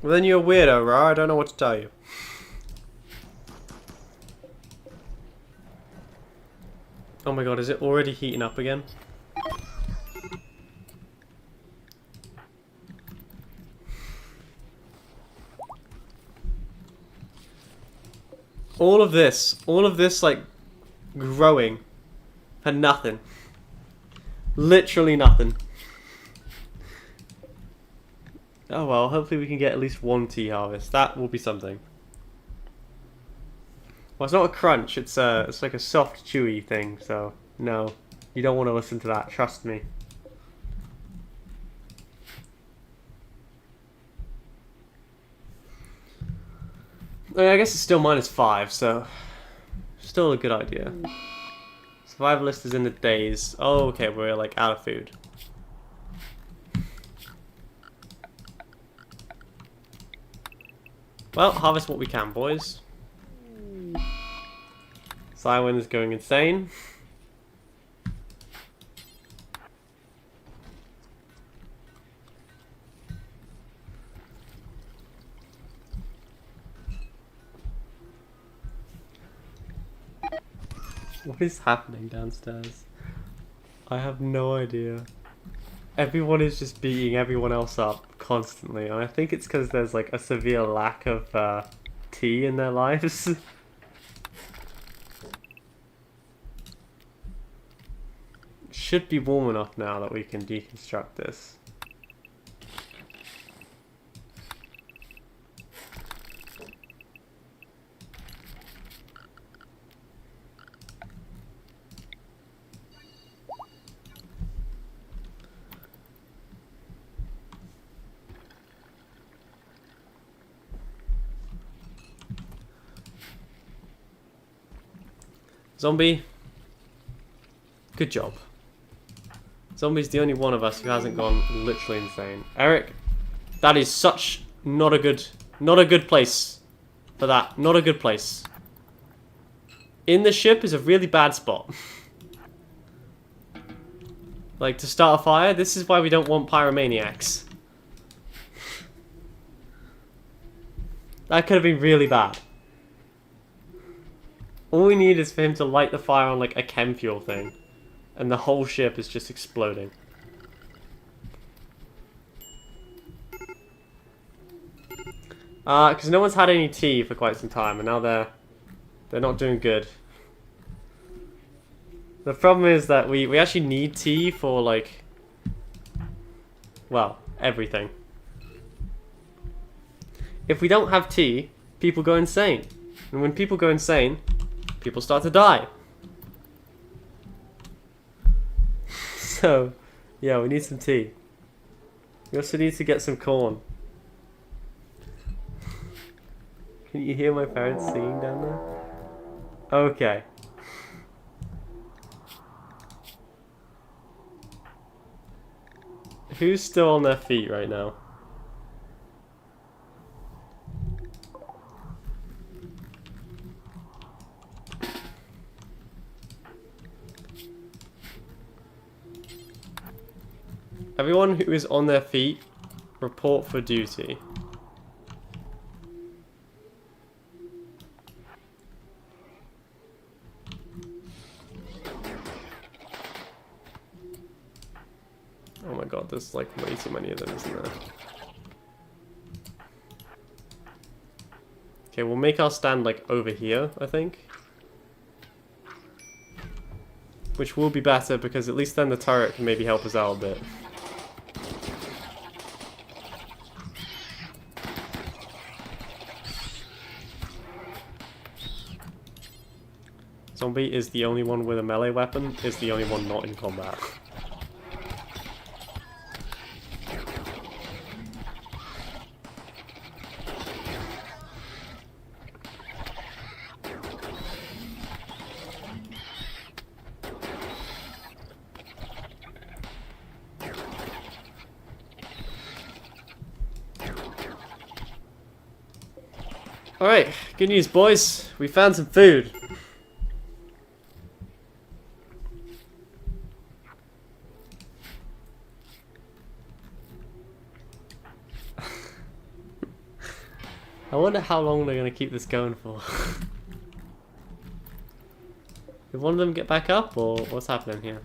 Well, then you're a weirdo, Ra. I don't know what to tell you. Oh my god, is it already heating up again? All of this, like, growing for nothing. Literally nothing. Oh well, hopefully we can get at least one tea harvest. That will be something. Well, it's not a crunch, it's like a soft, chewy thing, so no. You don't want to listen to that, trust me. I mean, I guess it's still -5, so still a good idea. Survivalist is in the days. Oh, okay, we're like out of food. Well, harvest what we can, boys. Cywin is going insane. What is happening downstairs? I have no idea. Everyone is just beating everyone else up constantly, and I think it's because there's like a severe lack of tea in their lives. Should be warm enough now that we can deconstruct this. Zombie, good job. Zombie's the only one of us who hasn't gone literally insane. Eric, that is such not a good place for that. Not a good place. In the ship is a really bad spot. Like, to start a fire, this is why we don't want pyromaniacs. That could have been really bad. All we need is for him to light the fire on, like, a chem fuel thing. And the whole ship is just exploding. Because no one's had any tea for quite some time, and now they're not doing good. The problem is that we actually need tea for, like, well, everything. If we don't have tea, people go insane. And when people go insane, people start to die. So, yeah, we need some tea. We also need to get some corn. Can you hear my parents singing down there? Okay. Who's still on their feet right now? Everyone who is on their feet, report for duty. Oh my god, there's like way too many of them, isn't there? Okay, we'll make our stand like over here, I think. Which will be better because at least then the turret can maybe help us out a bit. Zombie is the only one with a melee weapon, is the only one not in combat. Alright, good news boys, we found some food. I wonder how long they're going to keep this going for. Did one of them get back up, or what's happening here?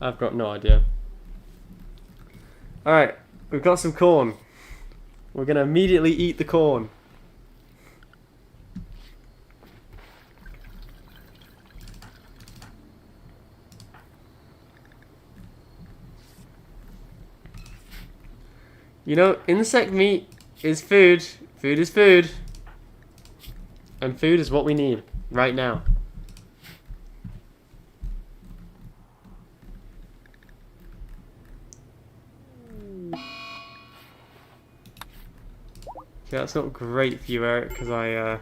I've got no idea. Alright, we've got some corn. We're going to immediately eat the corn. You know, insect meat is food. Food is food. And food is what we need right now. Yeah, that's not great for you, Eric, because I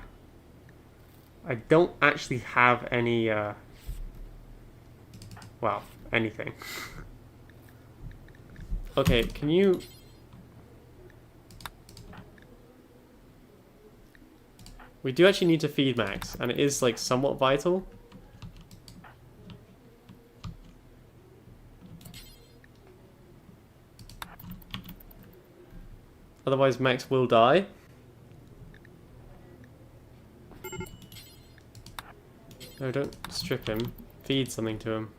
don't actually have any, well, anything. Okay, can you... We do actually need to feed Max, and it is, like, somewhat vital. Otherwise, Max will die. No, don't strip him. Feed something to him.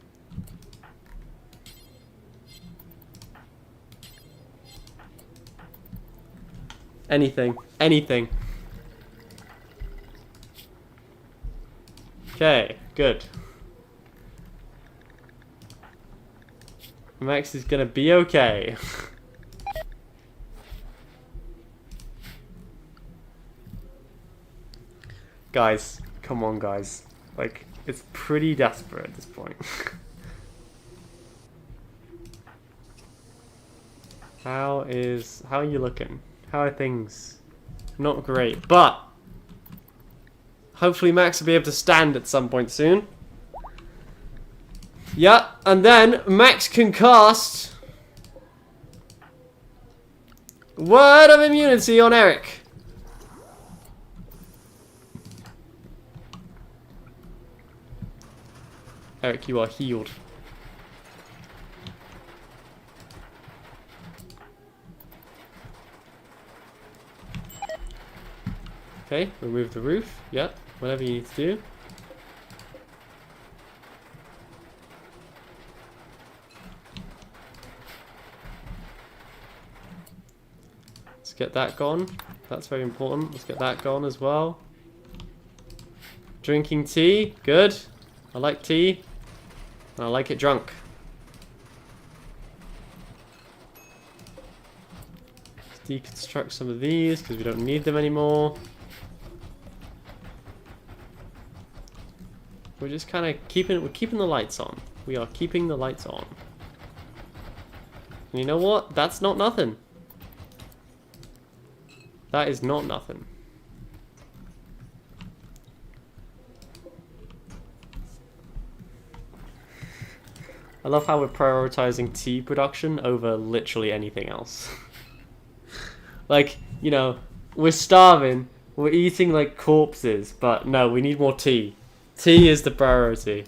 Anything. Anything. Okay, good. Max is gonna be okay. Guys, come on guys. Like, it's pretty desperate at this point. How are you looking? How are things? Not great, but hopefully Max will be able to stand at some point soon. Yeah, and then Max can cast Word of Immunity on Eric. Eric, you are healed. Okay, remove the roof. Yep, whatever you need to do. Let's get that gone. That's very important. Let's get that gone as well. Drinking tea. Good. I like tea. And I like it drunk. Let's deconstruct some of these because we don't need them anymore. We're just kind of keeping the lights on. We are keeping the lights on. And you know what? That's not nothing. That is not nothing. I love how we're prioritizing tea production over literally anything else. Like, you know, we're starving, we're eating like corpses, but no, we need more tea. Tea is the priority.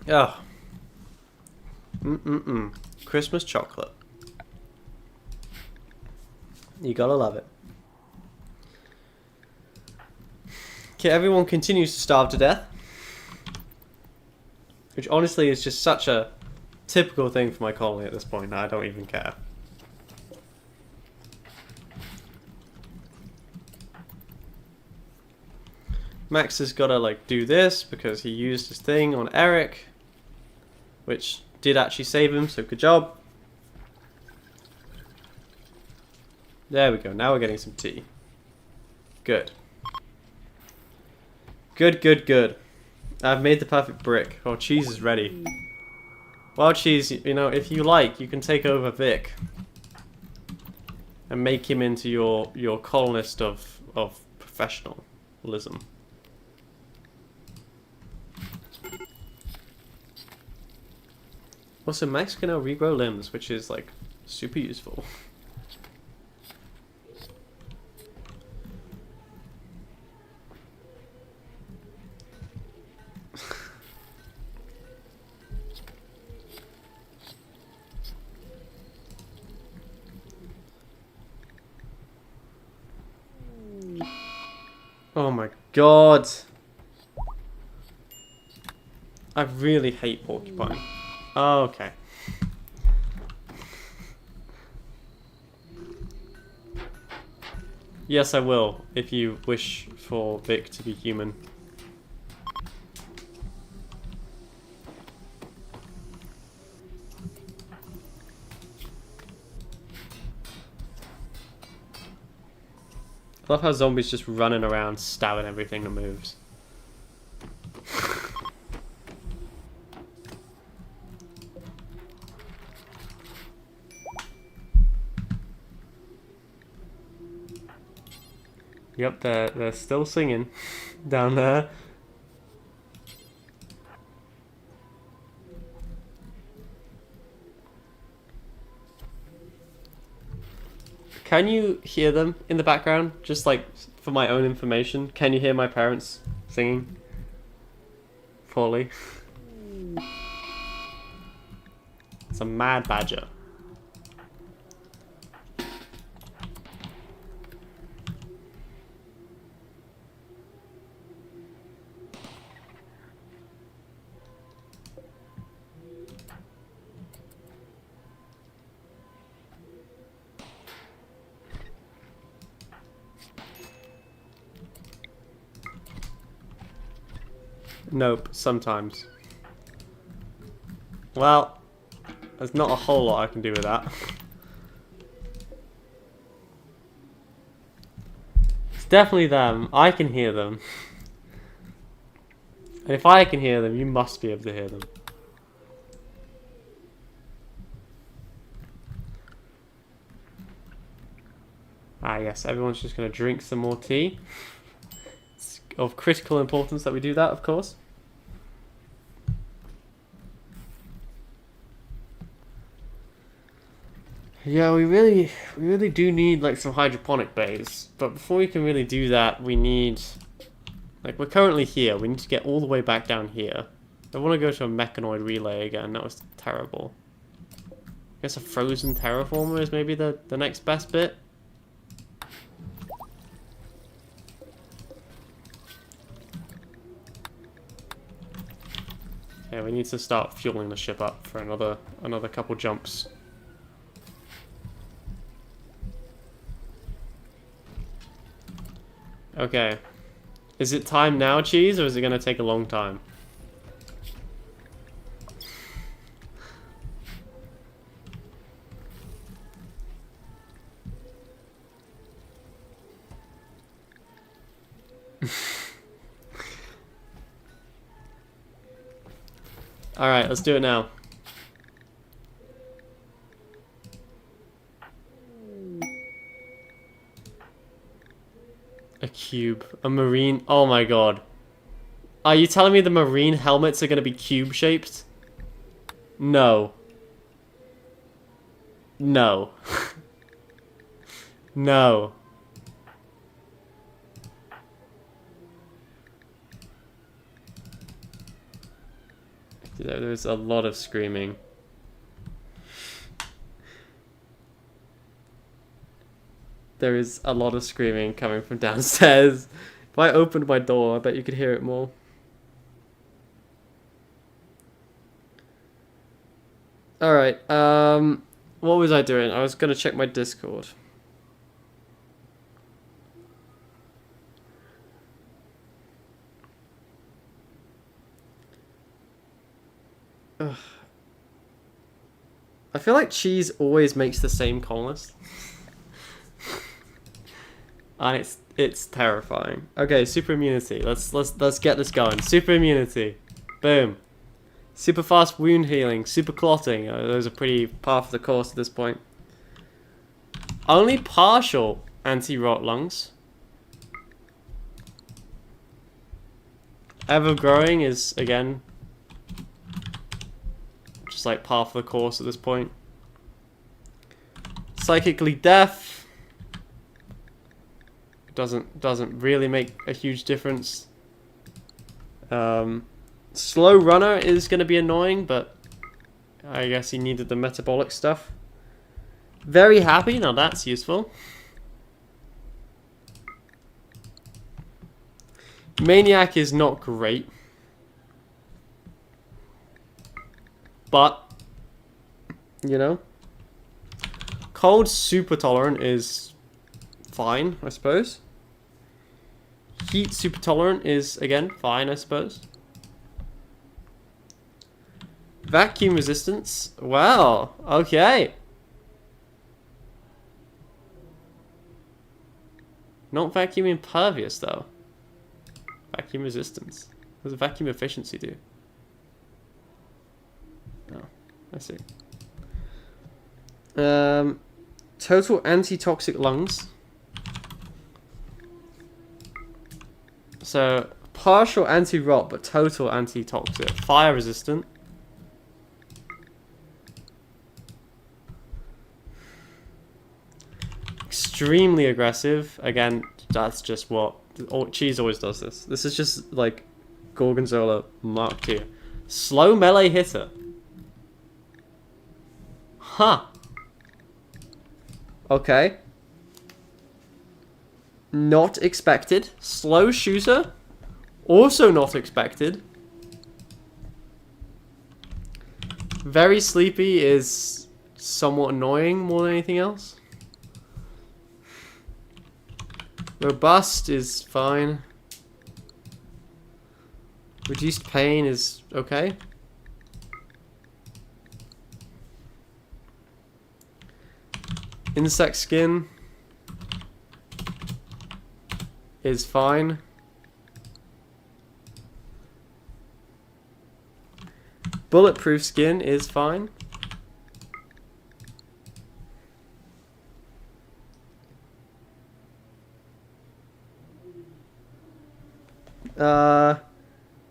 Oh. Mm-mm-mm. Christmas chocolate. You gotta love it. Okay, everyone continues to starve to death. Which honestly is just such a typical thing for my colony at this point that I don't even care. Max has gotta like do this because he used his thing on Eric. Which did actually save him, so good job. There we go, now we're getting some tea. Good. Good, good, good. I've made the perfect brick. Oh, cheese is ready. Well, cheese, you know, if you like, you can take over Vic. And make him into your colonist of professionalism. Also, Max can now regrow limbs, which is, like, super useful. Oh my god. I really hate porcupine. Oh, okay. Yes, I will, if you wish for Vic to be human. I love how zombies just running around stabbing everything that moves. Yep, they're still singing down there. Can you hear them in the background? Just like for my own information. Can you hear my parents singing? Poorly. It's a mad badger. Nope, sometimes. Well, there's not a whole lot I can do with that. It's definitely them. I can hear them. And if I can hear them, you must be able to hear them. Ah yes, everyone's just going to drink some more tea. It's of critical importance that we do that, of course. Yeah, we really do need like some hydroponic bays. But before we can really do that, we need... Like, we're currently here. We need to get all the way back down here. I want to go to a mechanoid relay again. That was terrible. I guess a frozen terraformer is maybe the next best bit. Yeah, we need to start fueling the ship up for another couple jumps. Okay. Is it time now, Cheese, or is it going to take a long time? Alright, let's do it now. A cube. A marine... Oh my god. Are you telling me the marine helmets are going to be cube-shaped? No. No. No.
There's a lot of screaming. There is a lot of screaming coming from downstairs. If I opened my door, I bet you could hear it more. Alright, what was I doing? I was gonna check my Discord. Ugh. I feel like cheese always makes the same columnist. And it's terrifying. Okay, super immunity. Let's get this going. Super immunity. Boom. Super fast wound healing. Super clotting. Those are pretty par for the course at this point. Only partial anti-rot lungs. Ever growing is again just like par for the course at this point. Psychically deaf. Doesn't really make a huge difference. Slow runner is going to be annoying, but I guess he needed the metabolic stuff. Very happy, now that's useful. Maniac is not great, but you know, cold super tolerant is fine, I suppose. Heat super tolerant is, again, fine, I suppose. Vacuum resistance. Wow, okay. Not vacuum impervious, though. Vacuum resistance. What does vacuum efficiency do? Oh, I see. Total anti-toxic lungs. So, partial anti-rot, but total anti-toxic. Fire resistant. Extremely aggressive. Again, that's just what... cheese always does this. This is just, like, Gorgonzola Mark 2. Slow melee hitter. Huh. Okay. Not expected. Slow shooter. Also not expected. Very sleepy is somewhat annoying more than anything else. Robust is fine. Reduced pain is okay. Insect skin is fine. Bulletproof skin is fine.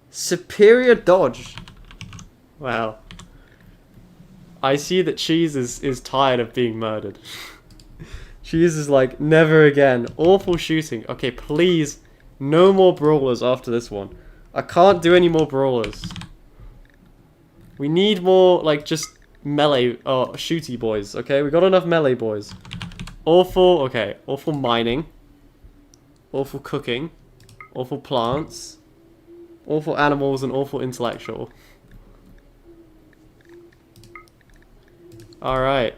Superior dodge. Wow. I see that Cheese is tired of being murdered. Cheese is like, never again. Awful shooting. Okay, please, no more brawlers after this one. I can't do any more brawlers. We need more, like, just melee, shooty boys, okay? We got enough melee boys. Awful, okay, awful mining. Awful cooking. Awful plants. Awful animals and awful intellectual. Alright.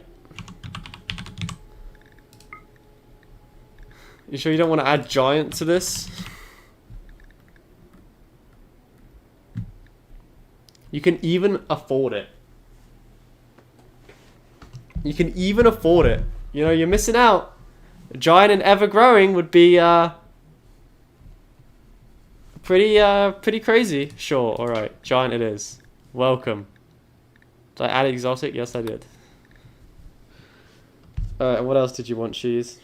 You sure you don't want to add giant to this? You can even afford it. You can even afford it. You know, you're missing out. A giant and ever growing would be pretty crazy. Sure, alright. Giant it is. Welcome. Did I add exotic? Yes, I did. Alright, and what else did you want, Cheese?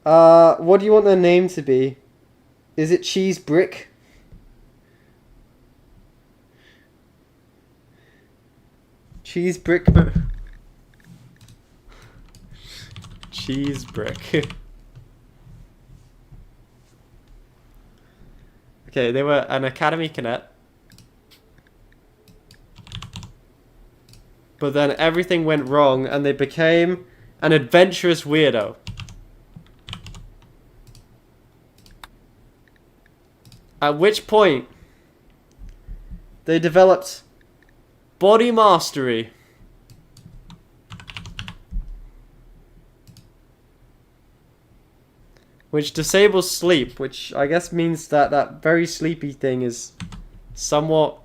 What do you want their name to be? Is it Cheese Brick? Cheese Brick. Cheese Brick. Okay, they were an academy cadet. But then everything went wrong and they became an adventurous weirdo. At which point, they developed body mastery. Which disables sleep, which I guess means that that very sleepy thing is somewhat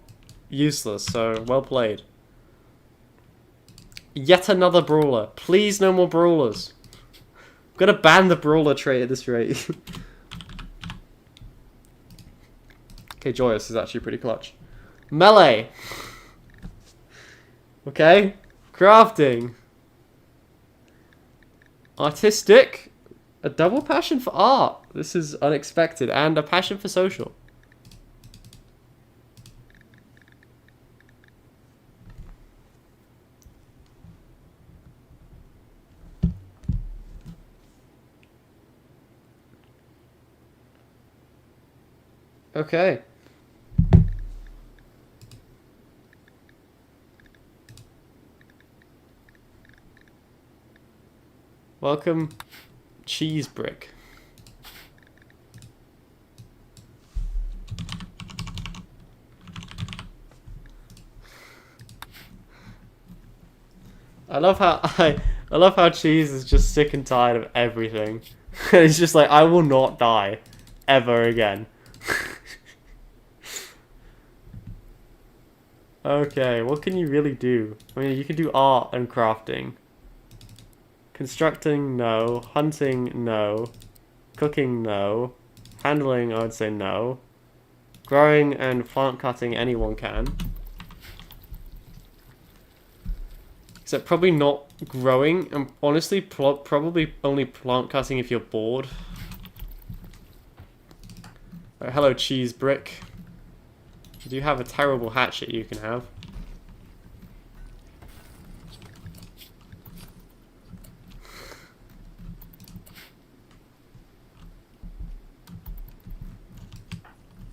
useless, so well played. Yet another brawler. Please, no more brawlers. I'm gonna ban the brawler trait at this rate. Okay, Joyous is actually pretty clutch. Melee. Okay. Crafting. Artistic. A double passion for art. This is unexpected. And a passion for social. Okay. Welcome, Cheese Brick. I love how Cheese is just sick and tired of everything. He's just like, I will not die ever again. Okay, what can you really do? I mean, you can do art and crafting. Constructing, no. Hunting, no. Cooking, no. Handling, I would say no. Growing and plant cutting, anyone can. Except probably not growing, and honestly, probably only plant cutting if you're bored. Hello, Cheese Brick. You do have a terrible hatchet you can have.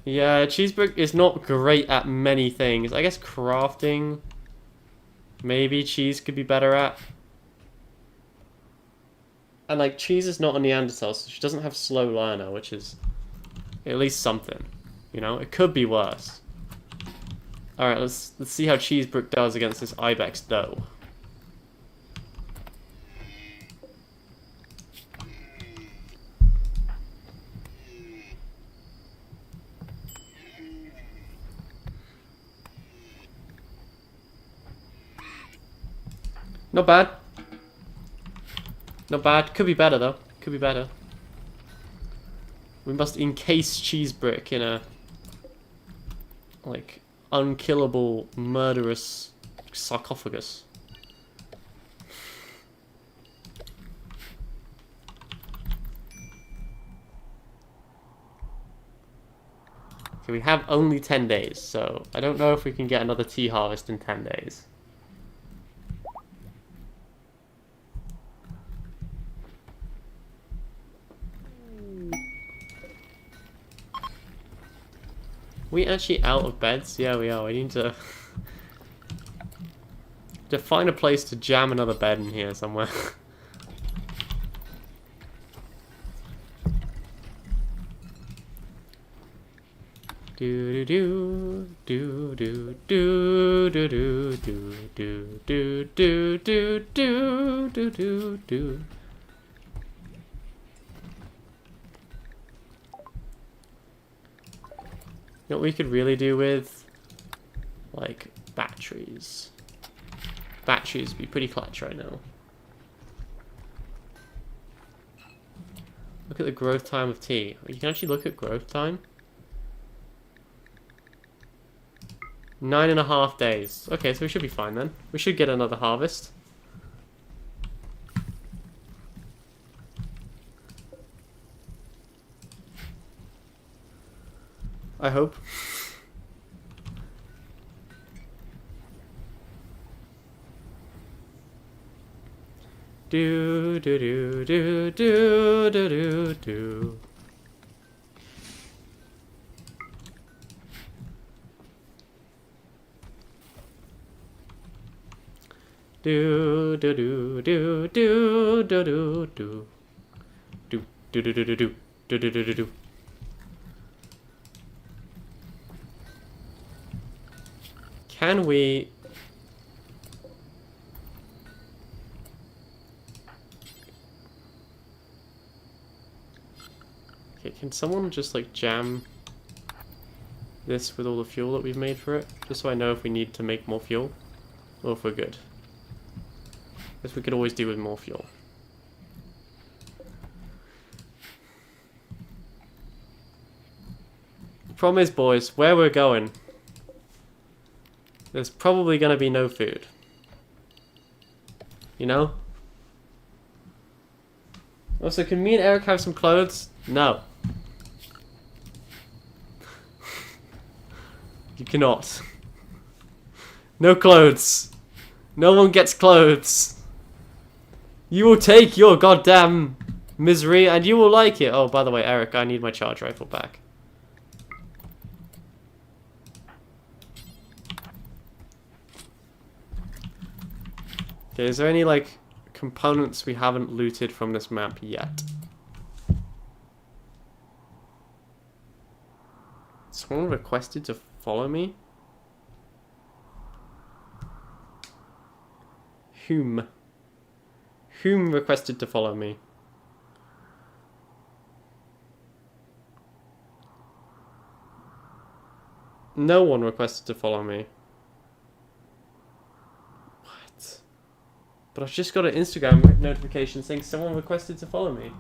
Yeah, Cheesebrick is not great at many things. I guess crafting, maybe Cheese could be better at. And like, Cheese is not a Neanderthal, so she doesn't have slow learner, which is at least something. You know, it could be worse. Alright, let's see how Cheesebrick does against this Ibex dough. Not bad. Not bad. Could be better, though. Could be better. We must encase Cheesebrick in a, like, unkillable, murderous sarcophagus. Okay, we have only 10 days, so I don't know if we can get another tea harvest in 10 days. We actually out of beds? Yeah, we are. We need to find a place to jam another bed in here somewhere. Do do do do do do do do do do do do do do do do. You know what we could really do with, like, batteries. Batteries would be pretty clutch right now. Look at the growth time of tea. You can actually look at growth time. 9.5 days. Okay, so we should be fine then. We should get another harvest. I hope. Do do do do do do do do. Do do do do do do do do do do do do do do do do do do. Can we? Okay, can someone just like jam this with all the fuel that we've made for it? Just so I know if we need to make more fuel or if we're good. This we could always do with more fuel. The problem is, boys, where we're going, there's probably going to be no food. You know? Also, can me and Eric have some clothes? No. You cannot. No clothes. No one gets clothes. You will take your goddamn misery and you will like it. Oh, by the way, Eric, I need my charge rifle back. Okay, is there any, like, components we haven't looted from this map yet? Someone requested to follow me? Whom? Whom requested to follow me? No one requested to follow me. What? But I've just got an Instagram notification saying someone requested to follow me.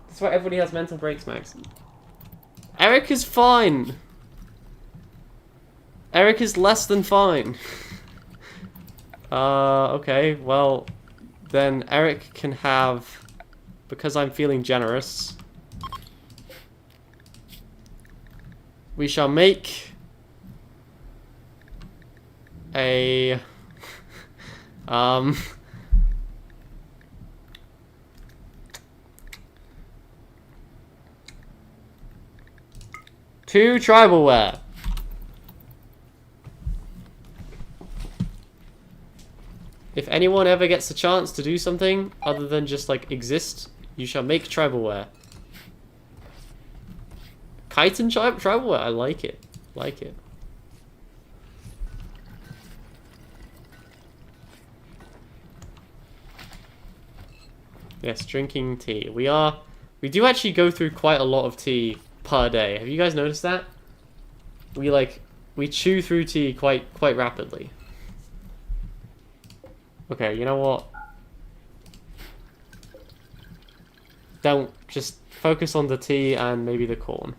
That's why everybody has mental breaks, Max. Eric is fine. Eric is less than fine. Okay, well, then Eric can have, because I'm feeling generous, we shall make a, 2 tribal wear. If anyone ever gets the chance to do something other than just like exist, you shall make tribal wear. Chitin tribal wear, I like it. Like it. Yes, drinking tea. We do actually go through quite a lot of tea per day. Have you guys noticed that? We chew through tea quite rapidly. Okay, you know what? Don't just focus on the tea and maybe the corn.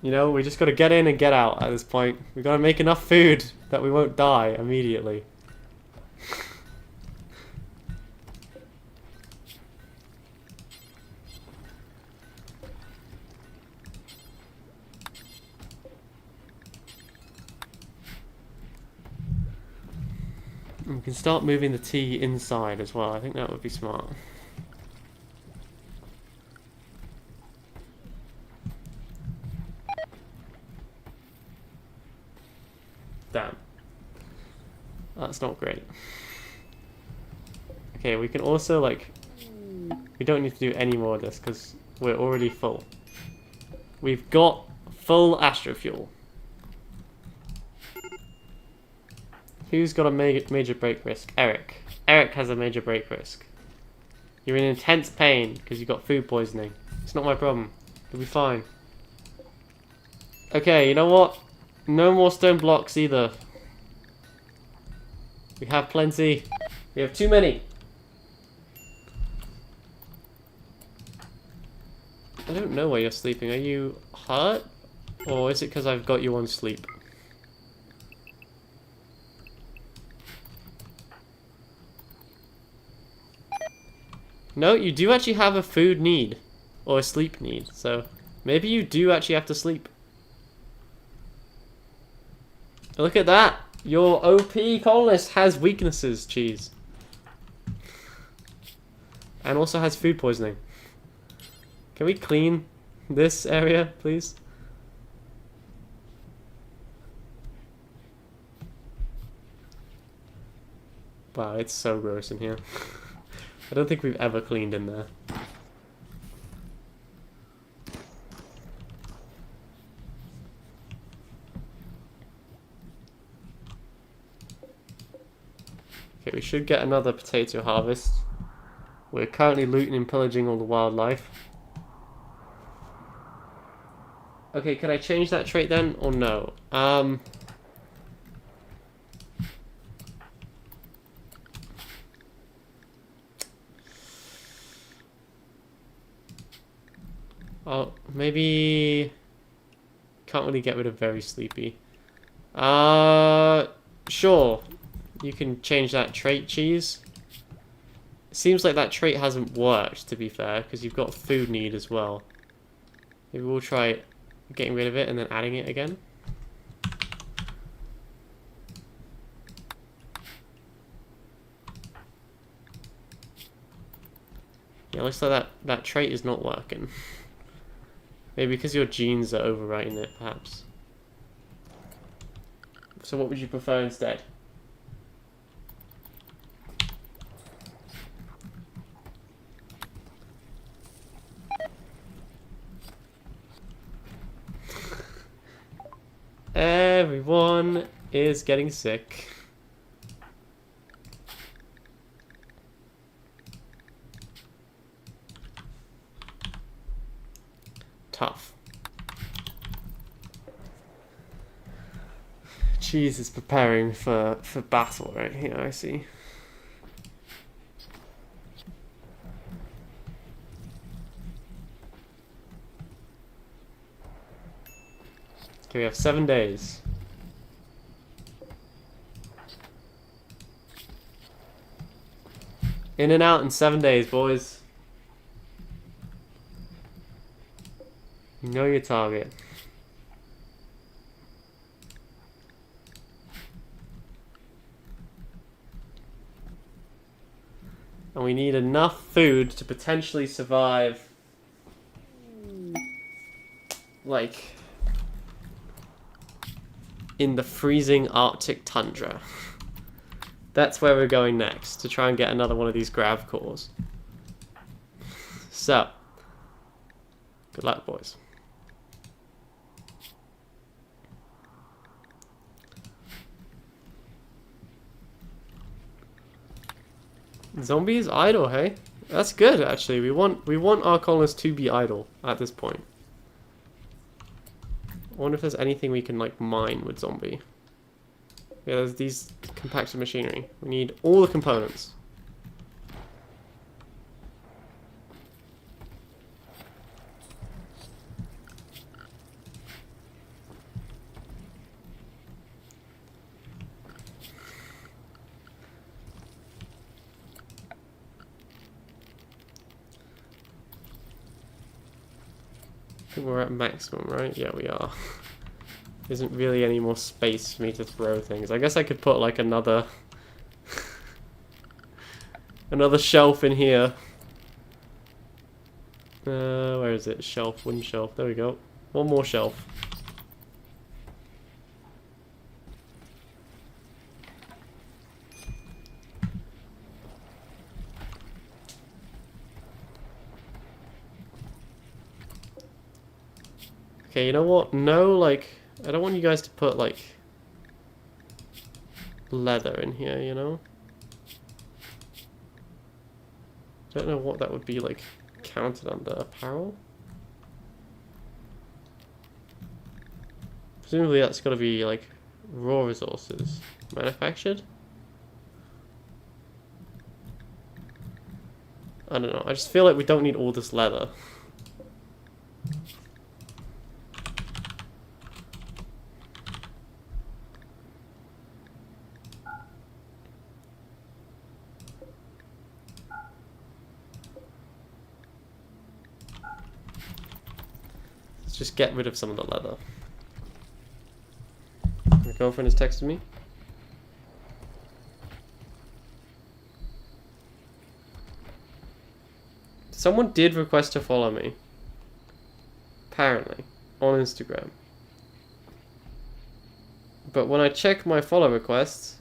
You know, we just gotta get in and get out at this point. We gotta make enough food that we won't die immediately. We can start moving the tea inside as well. I think that would be smart. Damn. That's not great. Okay, we can also, like... We don't need to do any more of this because we're already full. We've got full astrofuel. Who's got a major break risk? Eric. Eric has a major break risk. You're in intense pain because you got food poisoning. It's not my problem. You'll be fine. Okay, you know what? No more stone blocks either. We have plenty. We have too many. I don't know where you're sleeping. Are you hurt? Or is it because I've got you on sleep? No, you do actually have a food need. Or a sleep need. So, maybe you do actually have to sleep. Look at that! Your OP colonist has weaknesses, cheese. And also has food poisoning. Can we clean this area, please? Wow, it's so gross in here. I don't think we've ever cleaned in there. Okay, we should get another potato harvest. We're currently looting and pillaging all the wildlife. Okay, can I change that trait then, or no? Oh, maybe... Can't really get rid of very sleepy. Sure. You can change that trait, cheese. It seems like that trait hasn't worked, to be fair, because you've got food need as well. Maybe we'll try getting rid of it and then adding it again. Yeah, looks like that trait is not working. Maybe because your genes are overwriting it, perhaps. So what would you prefer instead? Everyone is getting sick. Tough. Cheese is preparing for battle right here, I see. Okay, we have 7 days. In and out in 7 days, boys. You know your target. And we need enough food to potentially survive, like, in the freezing Arctic tundra. That's where we're going next, to try and get another one of these grav cores. So, good luck, boys. Zombie is idle, hey? That's good, actually. We want our colonists to be idle at this point. I wonder if there's anything we can, like, mine with zombie. Yeah, there's these compacted machinery. We need all the components. I think we're at maximum, right? Yeah, we are. Isn't really any more space for me to throw things. I guess I could put like another shelf in here. Where is it? Shelf, wooden shelf. There we go. One more shelf. Okay, you know what? No, like, I don't want you guys to put, like, leather in here, you know? Don't know what that would be, like, counted under. Apparel? Presumably that's gotta be, like, raw resources. Manufactured? I don't know. I just feel like we don't need all this leather. Just get rid of some of the leather. My girlfriend has texted me. Someone did request to follow me. apparently, on Instagram. But when I check my follow requests,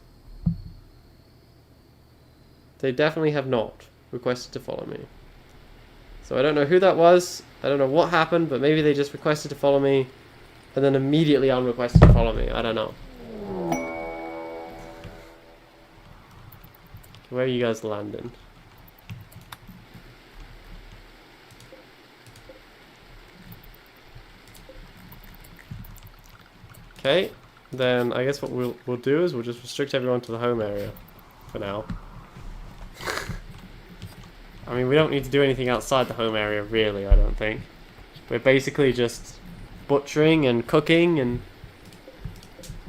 they definitely have not requested to follow me. So I don't know who that was, I don't know what happened, but maybe they just requested to follow me, and then immediately unrequested to follow me, I don't know. Where are you guys landing? Okay, then I guess what we'll do is we'll just restrict everyone to the home area for now. I mean, we don't need to do anything outside the home area, really, I don't think. We're basically just butchering and cooking and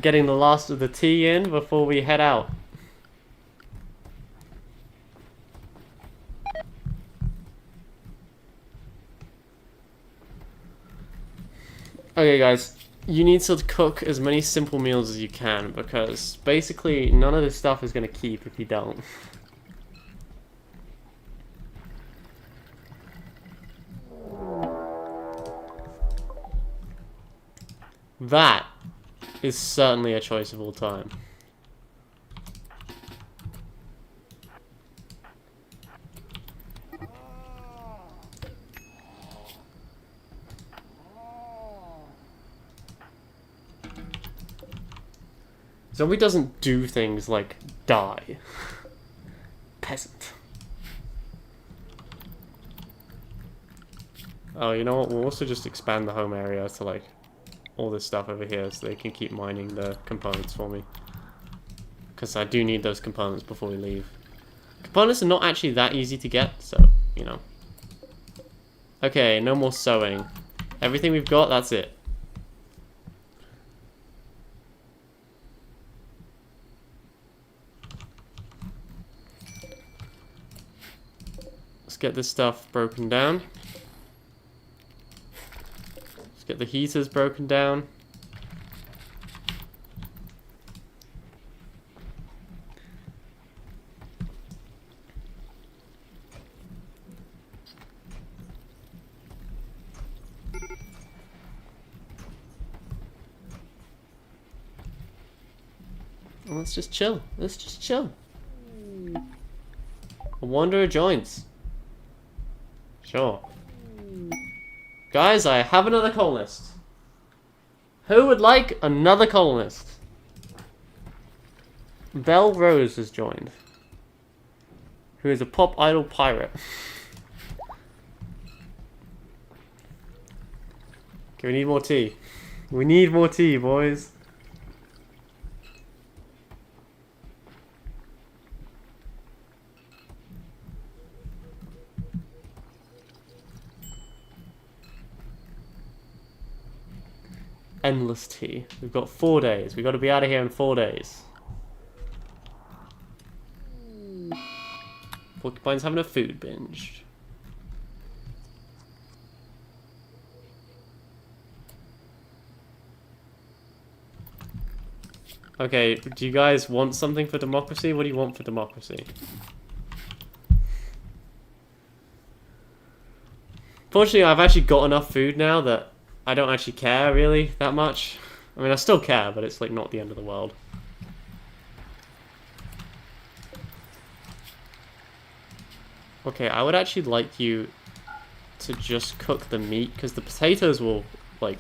getting the last of the tea in before we head out. Okay, guys. You need to cook as many simple meals as you can, because basically none of this stuff is going to keep if you don't. That is certainly a choice of all time. Zombie doesn't do things like die. Peasant. Oh, you know what? We'll also just expand the home area to, like, all this stuff over here so they can keep mining the components for me. Because I do need those components before we leave. Components are not actually that easy to get, so, you know. Okay, no more sewing. Everything we've got, that's it. Let's get this stuff broken down. Let's get the heaters broken down. Well, let's just chill. Let's just chill. A wanderer joins. Sure. Guys, I have another colonist. Who would like another colonist? Belle Rose has joined. Who is a pop idol pirate. Okay, we need more tea. We need more tea, boys. Endless tea. We've got 4 days. We've got to be out of here in 4 days. Porcupine's having a food binge. Okay, do you guys want something for democracy? What do you want for democracy? Fortunately, I've actually got enough food now that I don't actually care, really, that much. I mean, I still care, but it's, like, not the end of the world. Okay, I would actually like you to just cook the meat, because the potatoes will, like...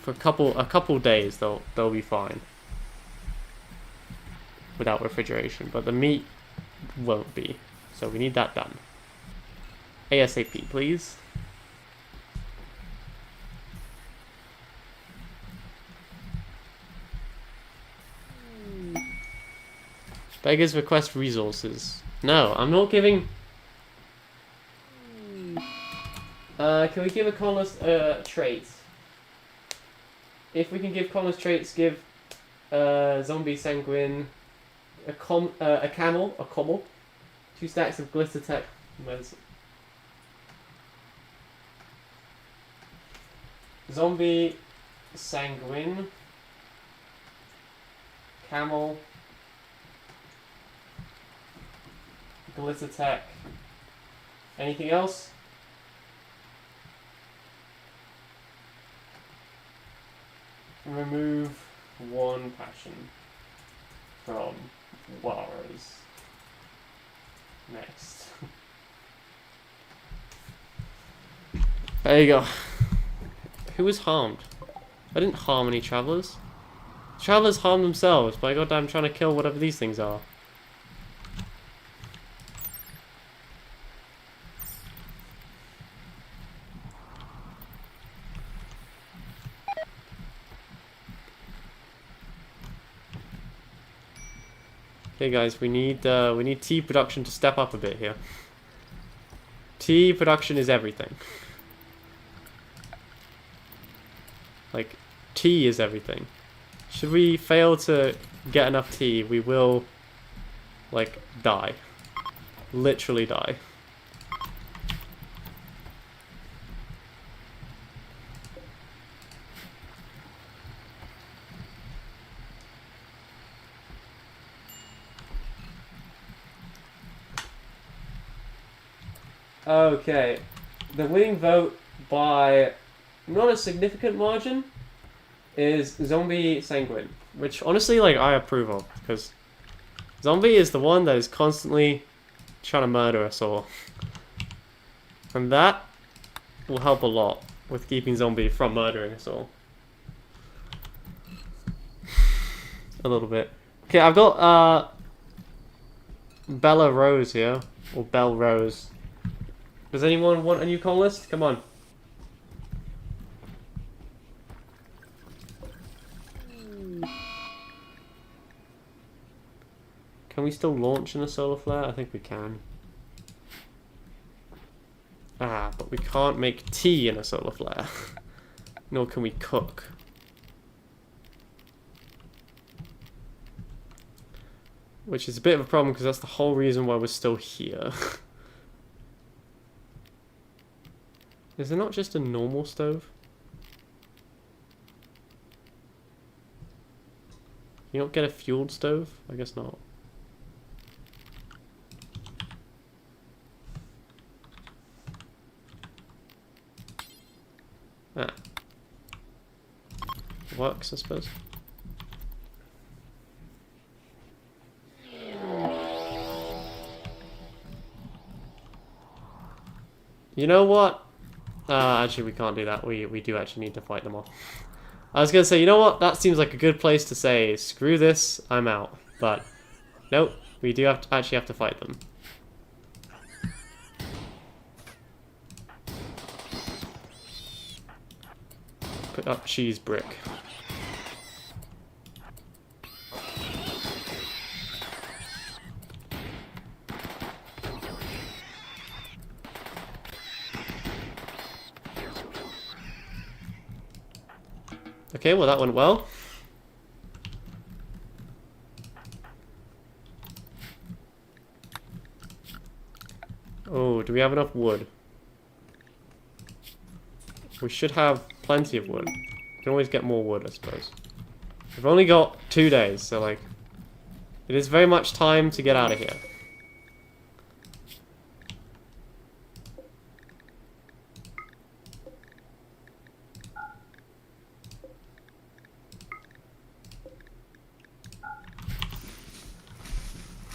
For a couple days, they'll be fine. Without refrigeration, but the meat won't be. So we need that done. ASAP, please. Beggars request resources. No, I'm not giving... can we give a colonist trait? If we can give colonist traits, give zombie sanguine a camel, a cobble, 2 stacks of glitter tech medicine. Zombie sanguine, camel, glitter tech. Anything else? remove one passion from Warrows. Next. There you go. Who was harmed? I didn't harm any travellers. Travellers harm themselves by goddamn trying to kill whatever these things are. Okay guys, we need tea production to step up a bit here. Tea production is everything. Like, tea is everything. Should we fail to get enough tea, we will, like, die. Literally die. Okay, the winning vote by not a significant margin is Zombie Sanguine, which honestly, like, I approve of, because Zombie is the one that is constantly trying to murder us all. And that will help a lot with keeping Zombie from murdering us all. A little bit. Okay, I've got Bella Rose here, or Belle Rose. Does anyone want a new colonist? Come on. Can we still launch in a solar flare? I think we can. Ah, but we can't make tea in a solar flare. Nor can we cook. Which is a bit of a problem because that's the whole reason why we're still here. Is there not just a normal stove? You don't get a fueled stove? I guess not. Ah. Works, I suppose. You know what? Actually, we can't do that. We do actually need to fight them off. I was going to say, you know what? That seems like a good place to say, screw this, I'm out. But, nope. We do actually have to fight them. Put up cheese brick. Okay, well that went well. Oh, do we have enough wood? We should have plenty of wood. We can always get more wood, I suppose. We've only got 2 days, so like... It is very much time to get out of here.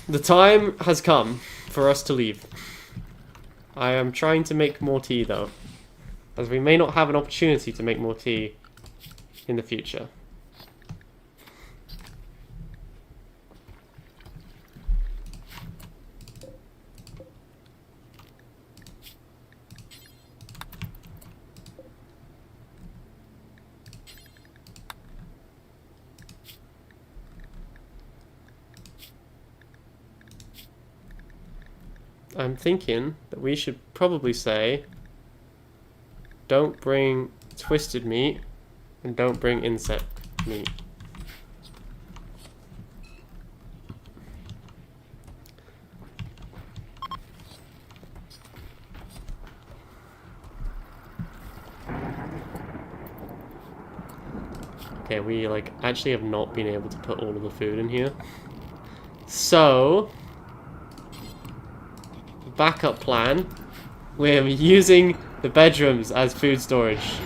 The time has come for us to leave. I am trying to make more tea though, as we may not have an opportunity to make more tea in the future. I'm thinking that we should probably say, don't bring twisted meat and don't bring insect meat. Okay, we like actually have not been able to put all of the food in here. So backup plan, we're using the bedrooms as food storage.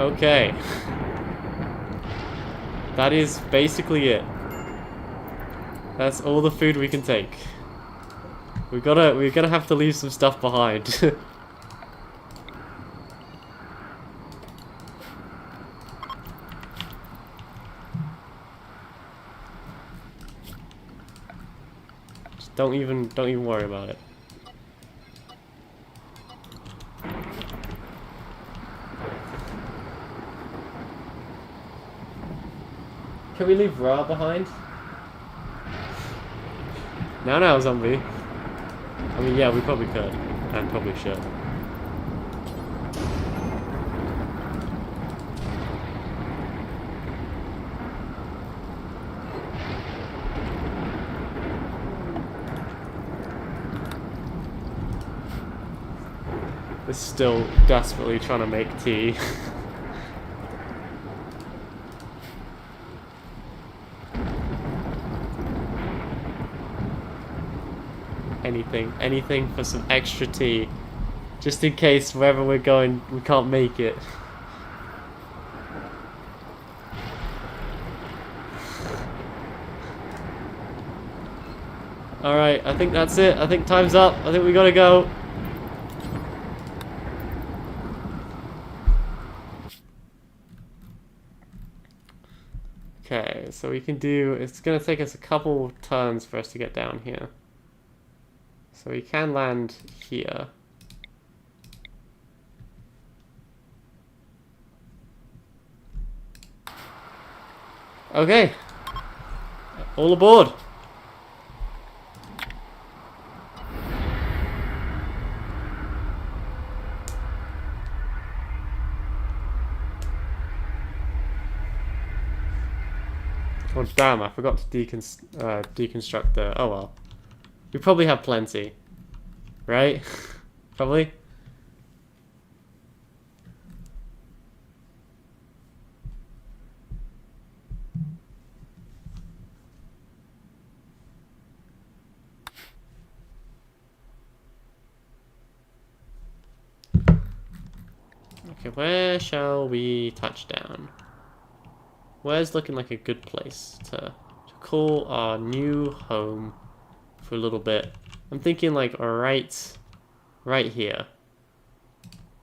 Okay. That is basically it. That's all the food we can take. We're gonna have to leave some stuff behind. Just don't even worry about it. Can we leave Ra behind? Now, zombie. I mean, yeah, we probably could. And probably should. We're still desperately trying to make tea. Anything for some extra tea. Just in case wherever we're going, we can't make it. Alright, I think that's it. I think time's up. I think we gotta go. Okay, so we can do... It's gonna take us a couple turns for us to get down here. So we can land here. Okay. All aboard. Oh damn, I forgot to deconstruct the... Oh well. We probably have plenty. Right? Probably? Okay, where shall we touch down? Where's looking like a good place to call our new home for a little bit? I'm thinking like right here.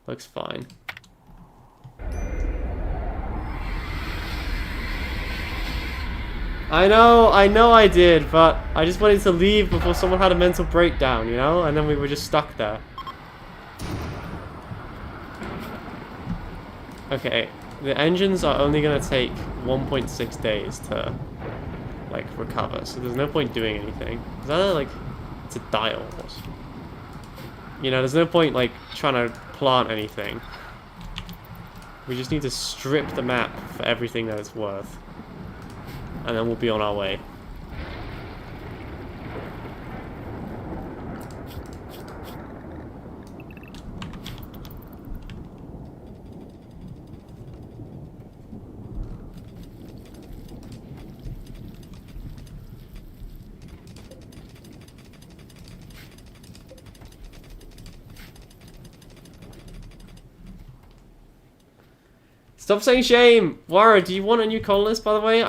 Looks fine. I know I did, but I just wanted to leave before someone had a mental breakdown, you know? And then we were just stuck there. Okay, the engines are only gonna take 1.6 days to, like, recover, so there's no point doing anything. Is that like, it's a dial or something? You know, there's no point, like, trying to plant anything. We just need to strip the map for everything that it's worth. And then we'll be on our way. Stop saying shame! Wara, do you want a new colonist, by the way?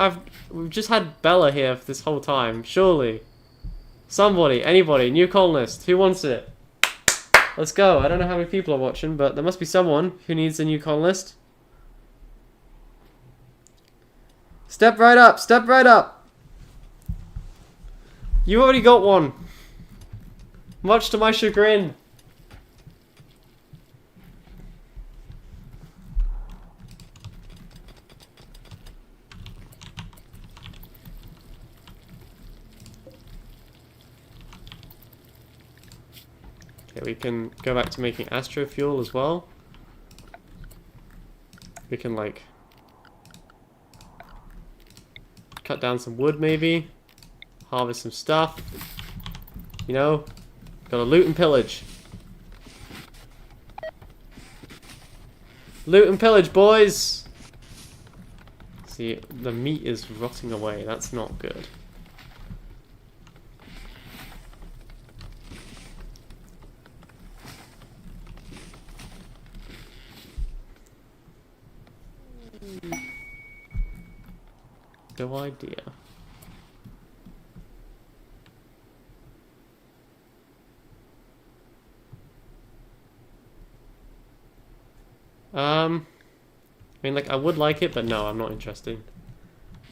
We've just had Bella here for this whole time. Surely. Somebody, anybody, new colonist. Who wants it? Let's go. I don't know how many people are watching, but there must be someone who needs a new colonist. Step right up, step right up! You already got one. Much to my chagrin. Okay, we can go back to making astro fuel as well. We can, like, cut down some wood maybe, harvest some stuff, you know, gotta loot and pillage. Loot and pillage, boys! See, the meat is rotting away, that's not good. No idea. I mean, like, I would like it, but no, I'm not interested.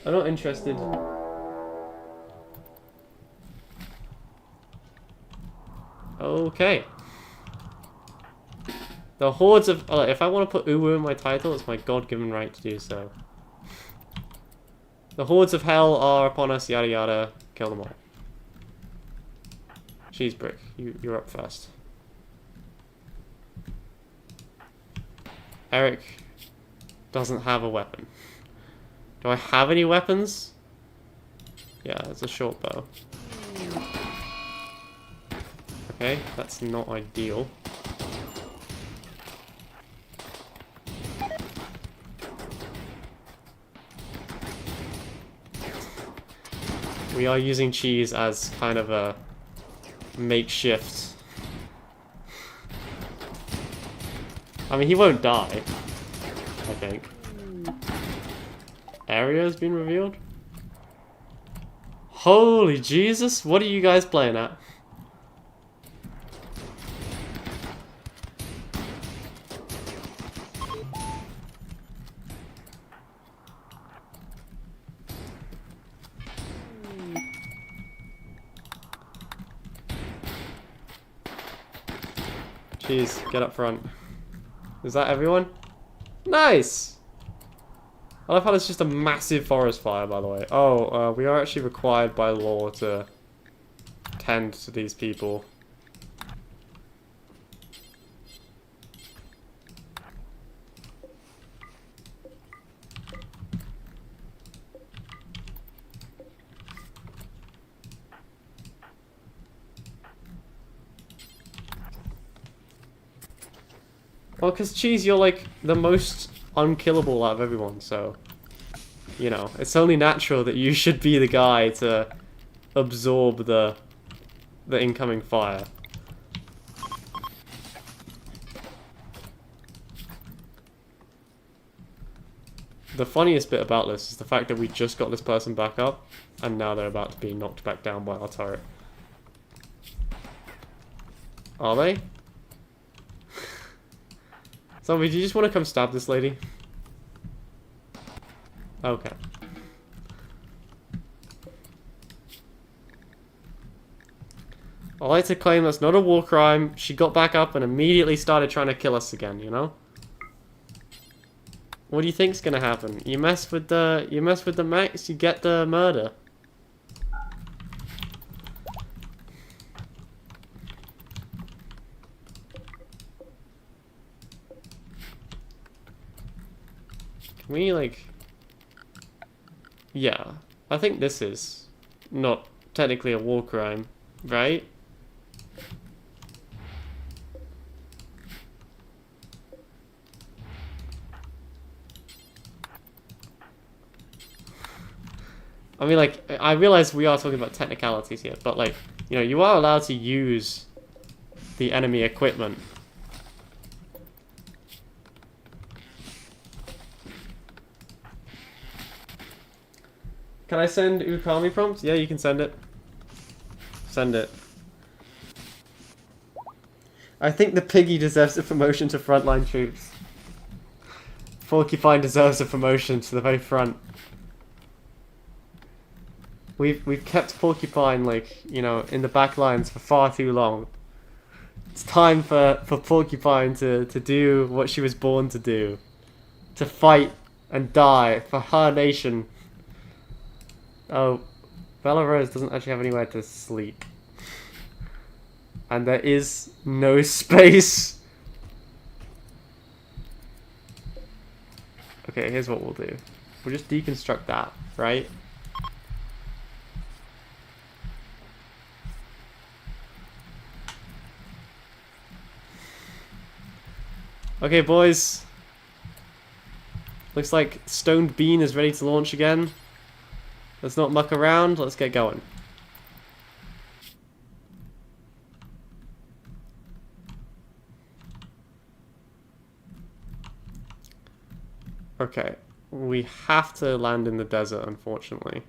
I'm not interested. Okay. The hordes of... if I want to put UWU in my title, it's my god-given right to do so. The hordes of hell are upon us, yada yada. Kill them all. Cheese brick, you're up first. Eric doesn't have a weapon. Do I have any weapons? Yeah, it's a short bow. Okay, that's not ideal. We are using cheese as kind of a makeshift. I mean, he won't die, I think. Area has been revealed? Holy Jesus, what are you guys playing at? Jeez, get up front. Is that everyone? Nice! I love how it's just a massive forest fire, by the way. Oh, we are actually required by law to tend to these people. Well, because Cheese, you're like the most unkillable out of everyone, so... You know, it's only natural that you should be the guy to absorb the incoming fire. The funniest bit about this is the fact that we just got this person back up, and now they're about to be knocked back down by our turret. Are they? Zombie, do you just want to come stab this lady? Okay. I like to claim that's not a war crime. She got back up and immediately started trying to kill us again, you know? What do you think's gonna happen? You mess with the max, you get the murder. Can we, like... Yeah, I think this is not technically a war crime, right? I mean, like, I realize we are talking about technicalities here, but, like, you know, you are allowed to use the enemy equipment. Can I send Ukami prompt? Yeah, you can send it. Send it. I think the piggy deserves a promotion to frontline troops. Porcupine deserves a promotion to the very front. We've kept Porcupine, like, you know, in the back lines for far too long. It's time for Porcupine to do what she was born to do. To fight and die for her nation. Oh, Bella Rose doesn't actually have anywhere to sleep. And there is no space. Okay, here's what we'll do. We'll just deconstruct that, right? Okay, boys. Looks like Stoned Bean is ready to launch again. Let's not muck around, let's get going. Okay. we have to land in the desert, unfortunately.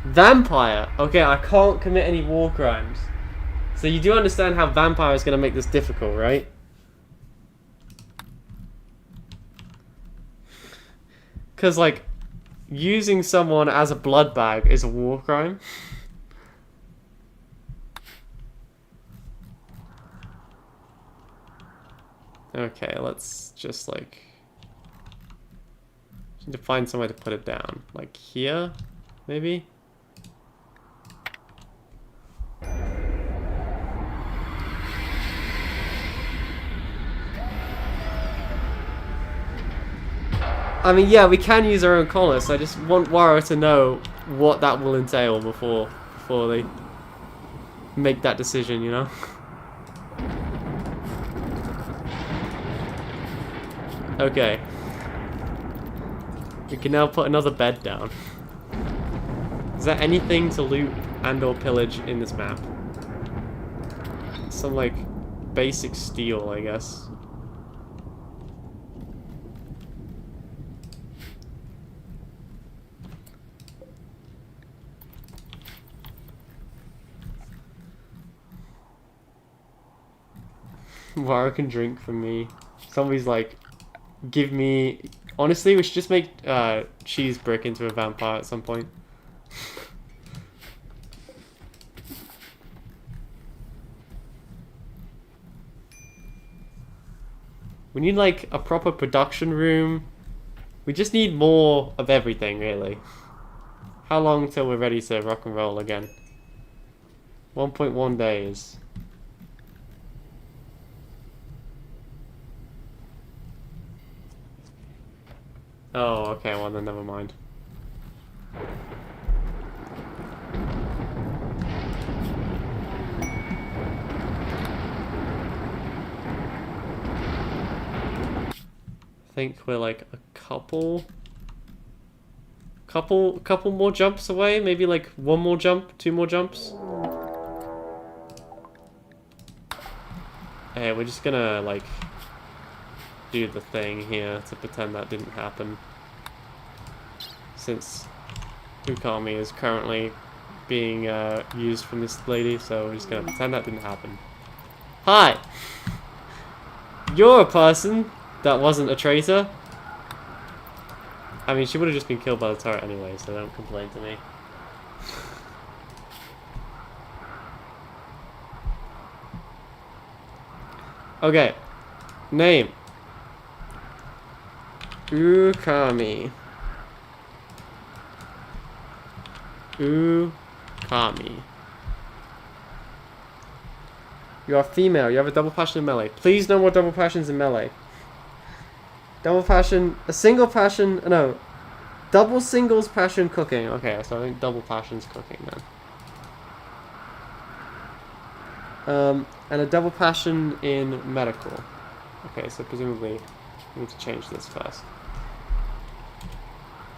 Vampire! Okay, I can't commit any war crimes. So you do understand how vampire is going to make this difficult, right? Because, like, using someone as a blood bag is a war crime. Okay, let's just, like... need to find somewhere to put it down. Like here, maybe? I mean, yeah, we can use our own colonists. I just want Wara to know what that will entail before they make that decision, you know? Okay. We can now put another bed down. Is there anything to loot and or pillage in this map? Some, like, basic steel, I guess. Wara can drink from me. Somebody's like, give me... Honestly, we should just make Cheese Brick into a vampire at some point. We need, like, a proper production room. We just need more of everything, really. How long till we're ready to rock and roll again? 1.1 days. Oh, okay, well then never mind. I think we're like a couple more jumps away, maybe like one more jump, two more jumps. Hey, we're just gonna like do the thing here to pretend that didn't happen. Since Ukami is currently being used from this lady, so we're just gonna pretend that didn't happen. Hi! You're a person that wasn't a traitor. I mean, she would have just been killed by the turret anyway, so don't complain to me. Okay. Name. Ukami. Ukami. You are female. You have a double passion in melee. Please no more double passions in melee. Double passion, a single passion, no. Double singles passion cooking. Okay, so I think double passion's cooking then. And a double passion in medical. Okay, so presumably we need to change this first.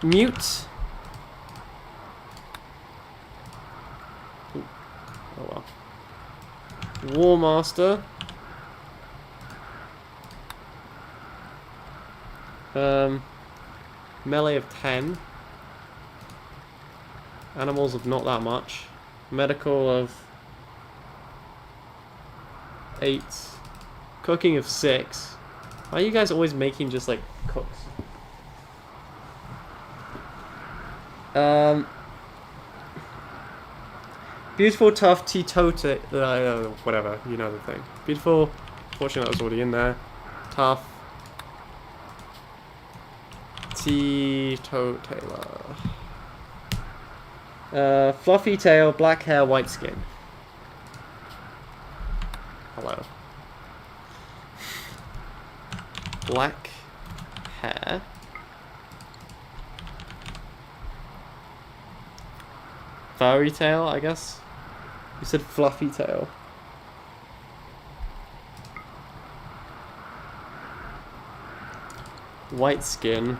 Mute. Ooh. Oh well. War Master. Melee of 10. Animals of not that much. Medical of 8. Cooking of 6. Why are you guys always making just like cooks? Beautiful, tough, teetotal, whatever, you know the thing. Beautiful, fortunately that was already in there. Tough. Teetotaler. Fluffy tail, black hair, white skin. Hello. Black hair. Furry tail, I guess. You said fluffy tail. White skin.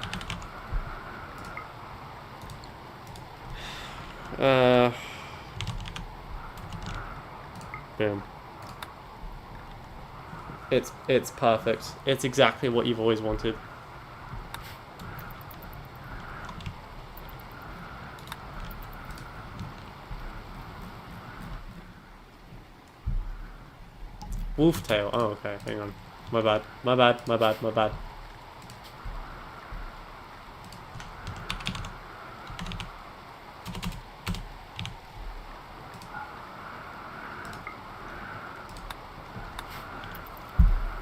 Boom. It's perfect. It's exactly what you've always wanted. Wolf tail. Oh, okay. Hang on. My bad. My bad. My bad. My bad.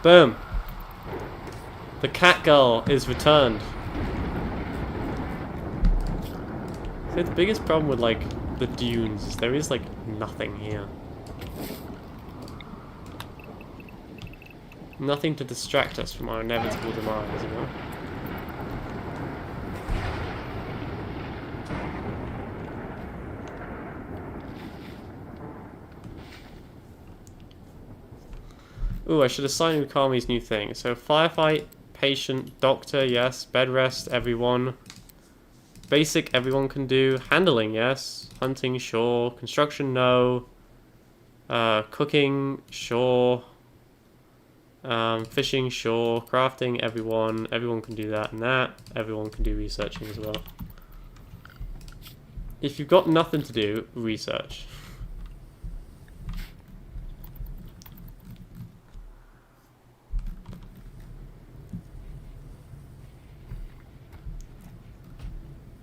Boom. The cat girl is returned. So the biggest problem with like the dunes is there is like nothing here. Nothing to distract us from our inevitable demise, you know? Ooh, I should assign Ukami's new thing. So, firefight, patient, doctor, yes. Bed rest, everyone. Basic, everyone can do. Handling, yes. Hunting, sure. Construction, no. Cooking, sure. Fishing, sure. Crafting, everyone. Everyone can do that and that. Everyone can do researching as well. If you've got nothing to do, research.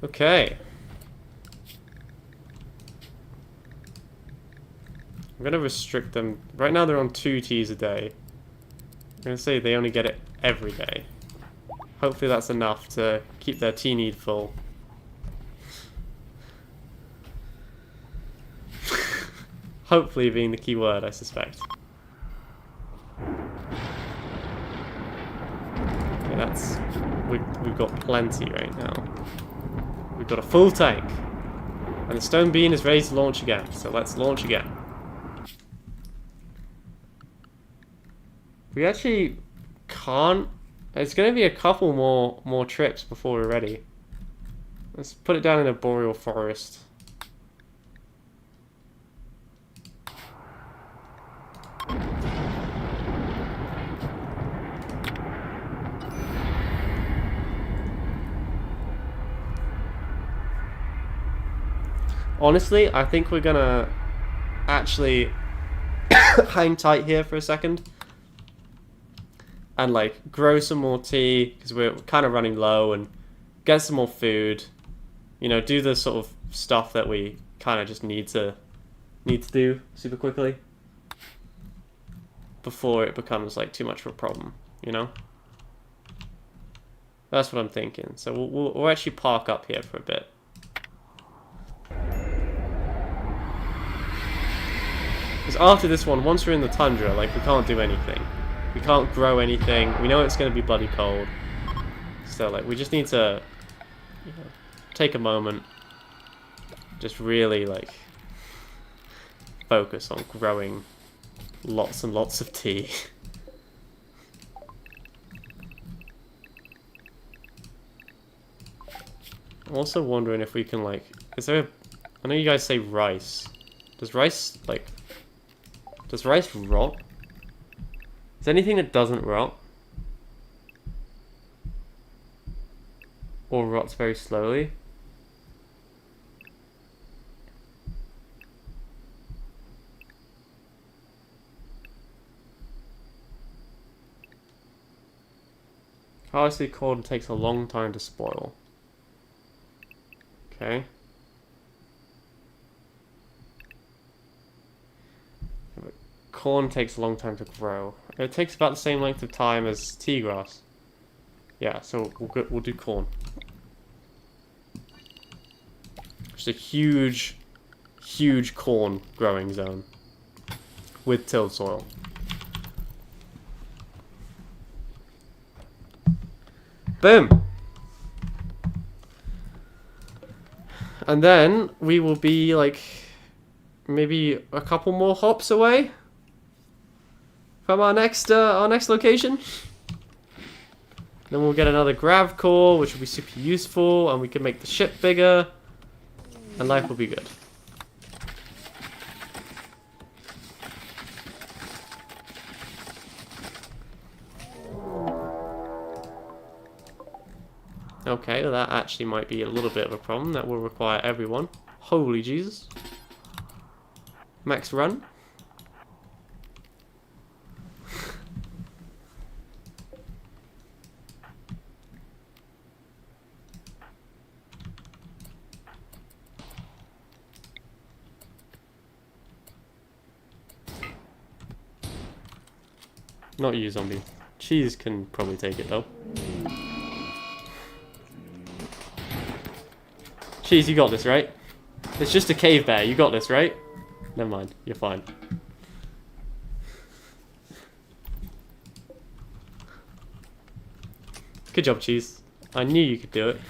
Okay. I'm gonna restrict them. Right now they're on 2 teas a day. I'm gonna say they only get it every day. Hopefully that's enough to keep their tea need full. Hopefully being the key word, I suspect. Okay, that's... We've got plenty right now. We've got a full tank. And the stone bean is ready to launch again, so let's launch again. We actually can't... It's going to be a couple more trips before we're ready. Let's put it down in a boreal forest. Honestly, I think we're gonna actually hang tight here for a second and like grow some more tea because we're kind of running low, and get some more food, you know, do the sort of stuff that we kind of just need to do super quickly before it becomes like too much of a problem, you know. That's what I'm thinking. So we'll actually park up here for a bit. Because after this one, once we're in the tundra, like, we can't do anything. We can't grow anything. We know it's going to be bloody cold. So, like, we just need to, you know, take a moment. Just really, like, focus on growing lots and lots of tea. I'm also wondering if we can, like, is there a, I know you guys say rice. Does rice, like... Does rice rot? Is there anything that doesn't rot? Or rots very slowly? Harvested corn takes a long time to spoil. Okay. Corn takes a long time to grow. It takes about the same length of time as tea grass. Yeah, so we'll do corn. Just a huge corn growing zone with tilled soil. Boom! And then we will be like maybe a couple more hops away from our next location. Then we'll get another grav core, which will be super useful, and we can make the ship bigger, and life will be good. Okay, well, that actually might be a little bit of a problem. That will require everyone. Holy Jesus. Max run. Not you, zombie. Cheese can probably take it, though. Cheese, you got this, right? It's just a cave bear. You got this, right? Never mind. You're fine. Good job, Cheese. I knew you could do it.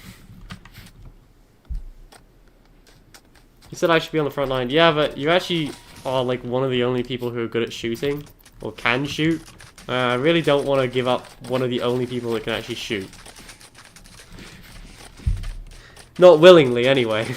You said I should be on the front line. Yeah, but you actually are like one of the only people who are good at shooting. Or can shoot. I really don't want to give up one of the only people that can actually shoot. Not willingly, anyway.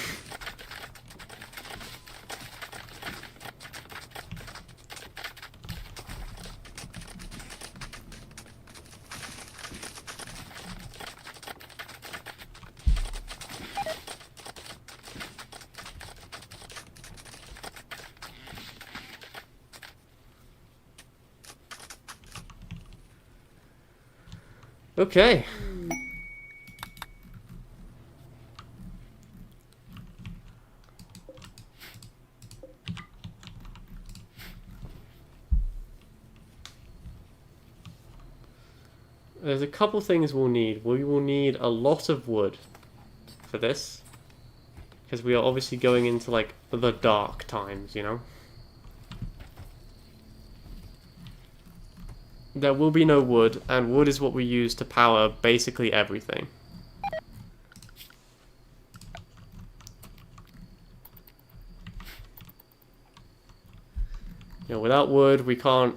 Okay. There's a couple things we'll need. We will need a lot of wood for this. Because we are obviously going into, like, the dark times, you know? There will be no wood, and wood is what we use to power basically everything. You know, without wood, we can't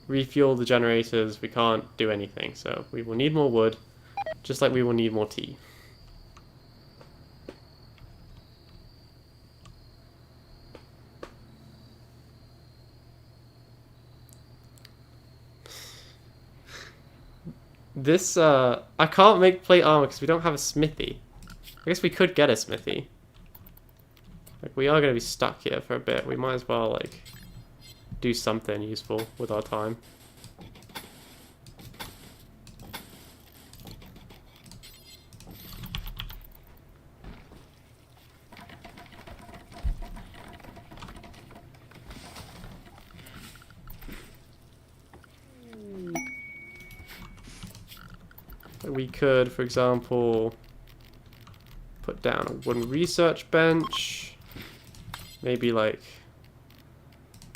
refuel the generators, we can't do anything. So we will need more wood, just like we will need more tea. This, I can't make plate armor because we don't have a smithy. I guess we could get a smithy. Like, we are going to be stuck here for a bit. We might as well, like, do something useful with our time. We could, for example, put down a wooden research bench. Maybe like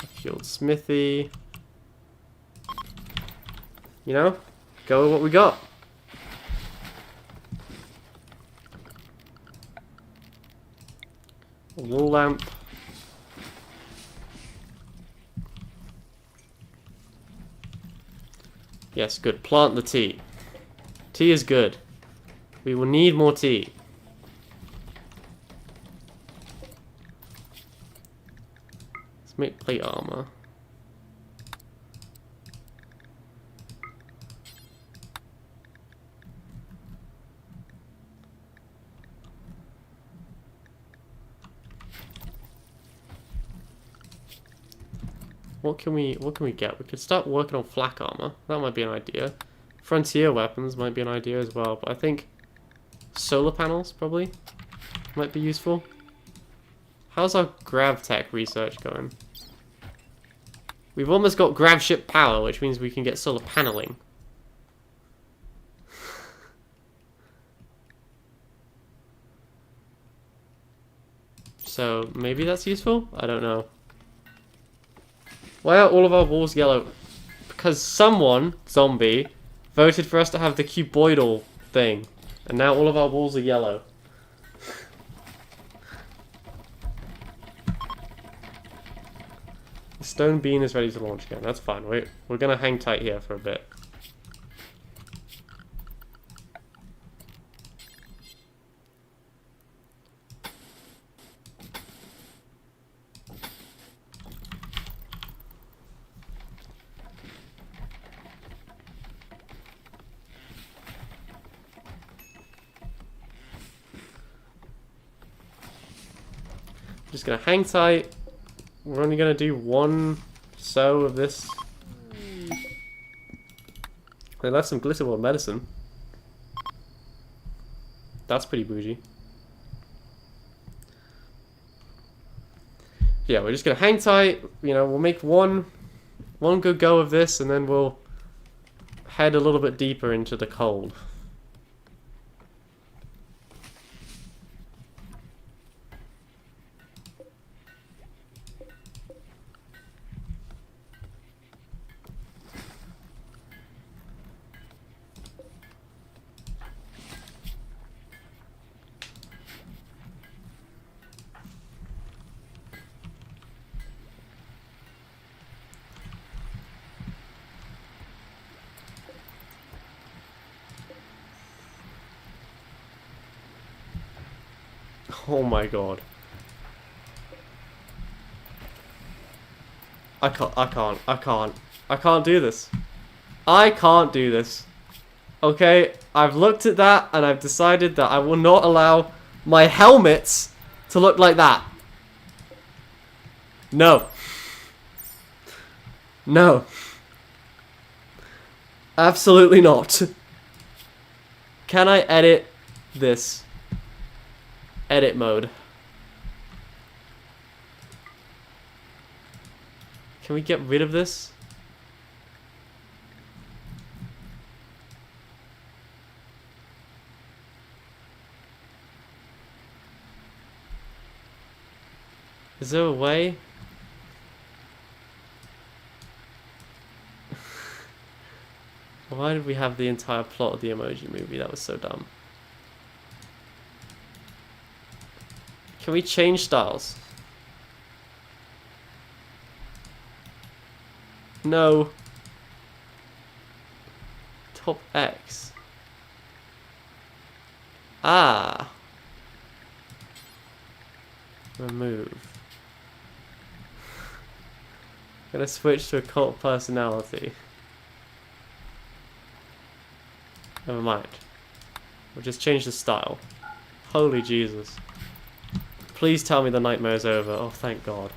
a fueled smithy. You know, go with what we got. A wall lamp. Yes, good. Plant the tea. Tea is good. We will need more tea. Let's make plate armor. What can we get? We could start working on flak armor. That might be an idea. Frontier weapons might be an idea as well, but I think solar panels probably might be useful. How's our grav tech research going? We've almost got grav ship power, which means we can get solar paneling. So maybe that's useful? I don't know. Why are all of our walls yellow? Because someone, zombie, voted for us to have the cuboidal thing, and now all of our walls are yellow. The stone beam is ready to launch again. That's fine. We're gonna hang tight here for a bit. Just gonna hang tight. We're only gonna do one so of this. They left some glitterworld medicine. That's pretty bougie. Yeah, we're just gonna hang tight. You know, we'll make one good go of this, and then we'll head a little bit deeper into the cold. Oh my god. I can't do this. I can't do this. Okay, I've looked at that and I've decided that I will not allow my helmets to look like that. No. No. Absolutely not. Can I edit this? Edit mode. Can we get rid of this? Is there a way? Why did we have the entire plot of the Emoji Movie? That was so dumb. Can we change styles? No. Top X. Ah. Remove. Gonna switch to a cult personality. Never mind. We'll just change the style. Holy Jesus. Please tell me the nightmare's over. Oh, thank God.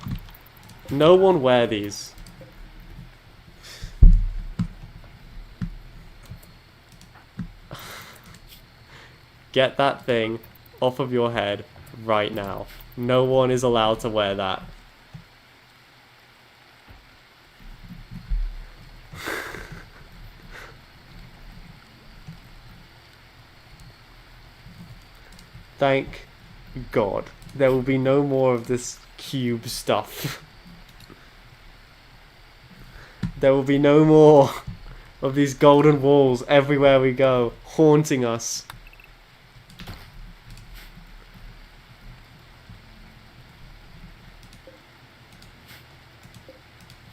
No one wear these. Get that thing off of your head right now. No one is allowed to wear that. Thank God. There will be no more of this cube stuff. There will be no more of these golden walls everywhere we go, haunting us.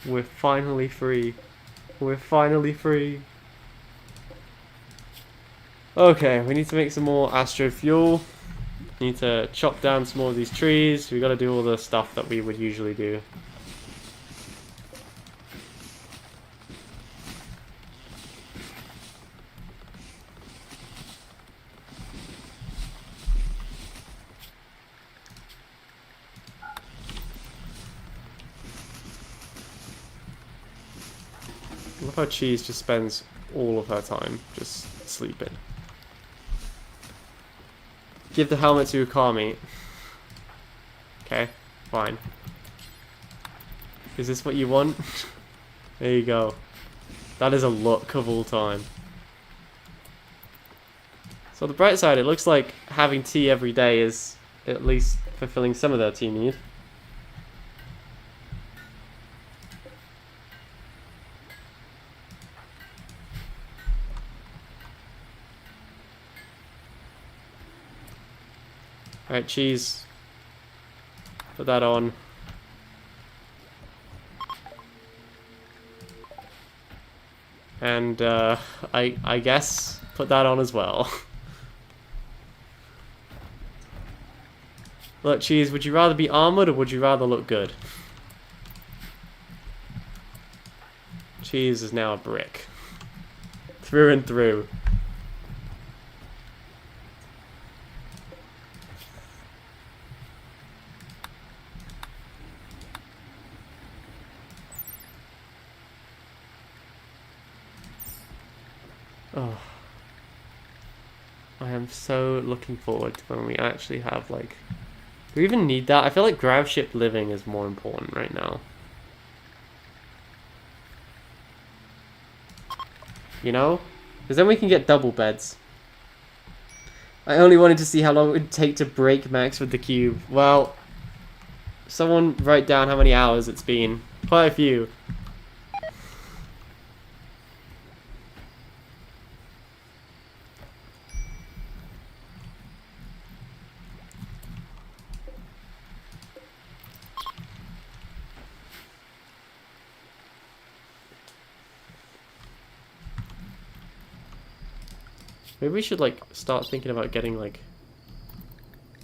We're finally free. We're finally free. Okay, we need to make some more astro fuel. Need to chop down some more of these trees. We gotta do all the stuff that we would usually do. I love how Cheese just spends all of her time just sleeping. Give the helmet to Ukami. Okay, fine. Is this what you want? There you go. That is a look of all time. So on the bright side, it looks like having tea every day is at least fulfilling some of their tea need. Alright, Cheese. Put that on. And, I guess put that on as well. Look, Cheese, would you rather be armored or would you rather look good? Cheese is now a brick. Through and through. I am so looking forward to when we actually have, like... Do we even need that? I feel like grav ship living is more important right now. You know? Because then we can get double beds. I only wanted to see how long it would take to break Max with the cube. Well, someone write down how many hours it's been. Quite a few. Maybe we should, like, start thinking about getting, like,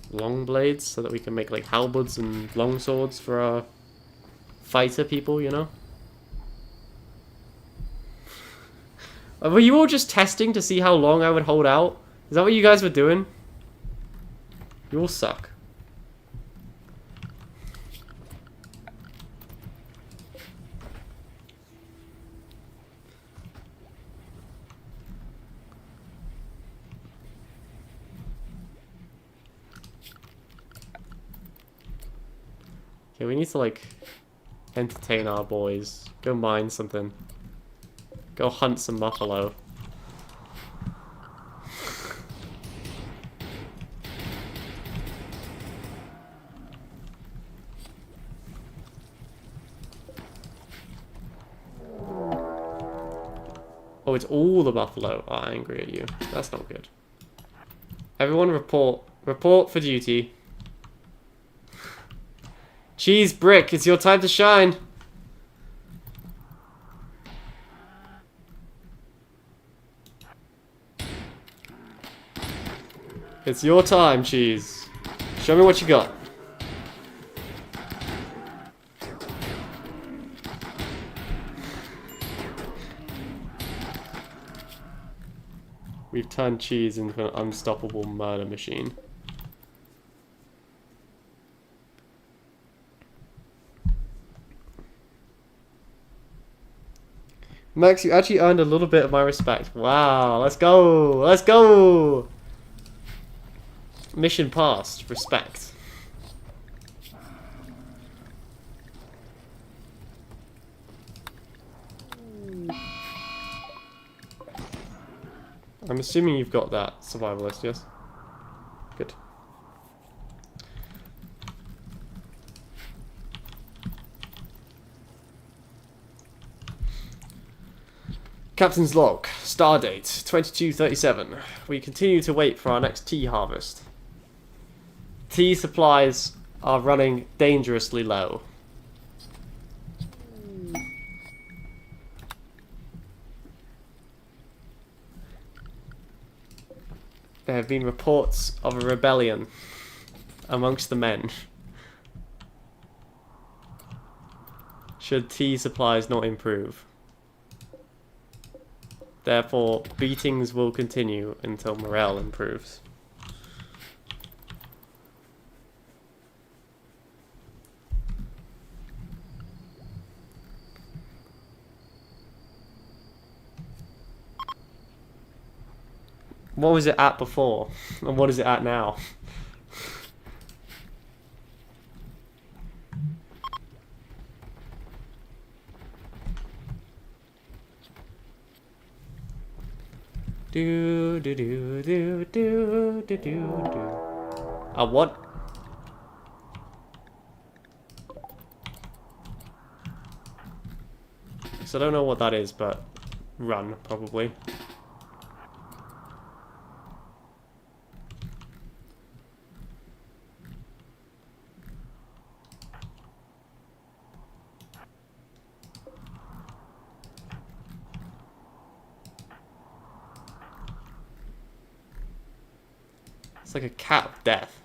long blades so that we can make, like, halberds and long swords for our fighter people, you know? Were you all just testing to see how long I would hold out? Is that what you guys were doing? You all suck. Okay, we need to, like, entertain our boys. Go mine something. Go hunt some buffalo. Oh, it's all the buffalo are angry at you. That's not good. Everyone report. Report for duty. Cheese Brick, it's your time to shine. It's your time, Cheese. Show me what you got. We've turned Cheese into an unstoppable murder machine. Max, you actually earned a little bit of my respect. Wow, let's go! Let's go! Mission passed. Respect. I'm assuming you've got that survivalist, yes? Good. Captain's log. Stardate 2237. We continue to wait for our next tea harvest. Tea supplies are running dangerously low. There have been reports of a rebellion amongst the men. Should tea supplies not improve. Therefore, beatings will continue until morale improves. What was it at before? And what is it at now? Do do do do do do do do. What? So I don't know what that is, but run probably. It's like a cat of death.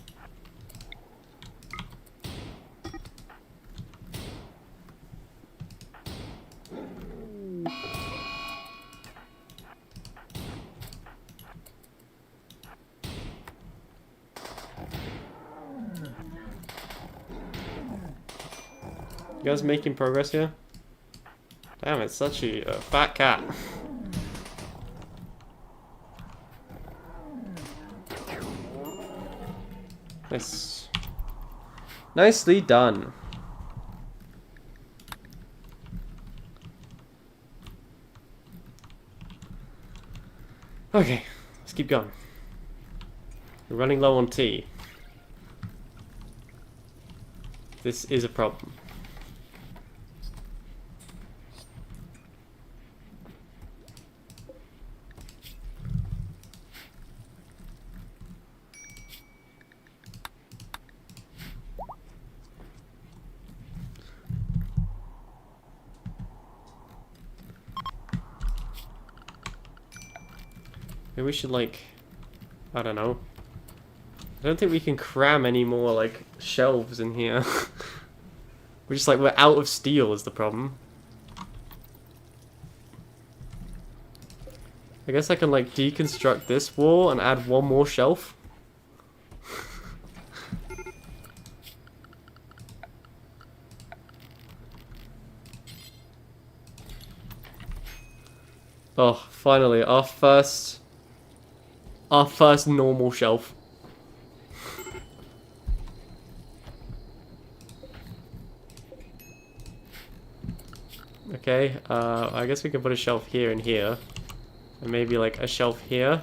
You guys making progress here? Damn, it's such a fat cat. Nice. Nicely done. Okay, let's keep going. We're running low on tea. This is a problem. Maybe we should, like, I don't know. I don't think we can cram any more, like, shelves in here. We're just like, we're out of steel is the problem. I guess I can, like, deconstruct this wall and add one more shelf. Oh, finally, our first normal shelf. Okay, I guess we can put a shelf here and here. And maybe like a shelf here.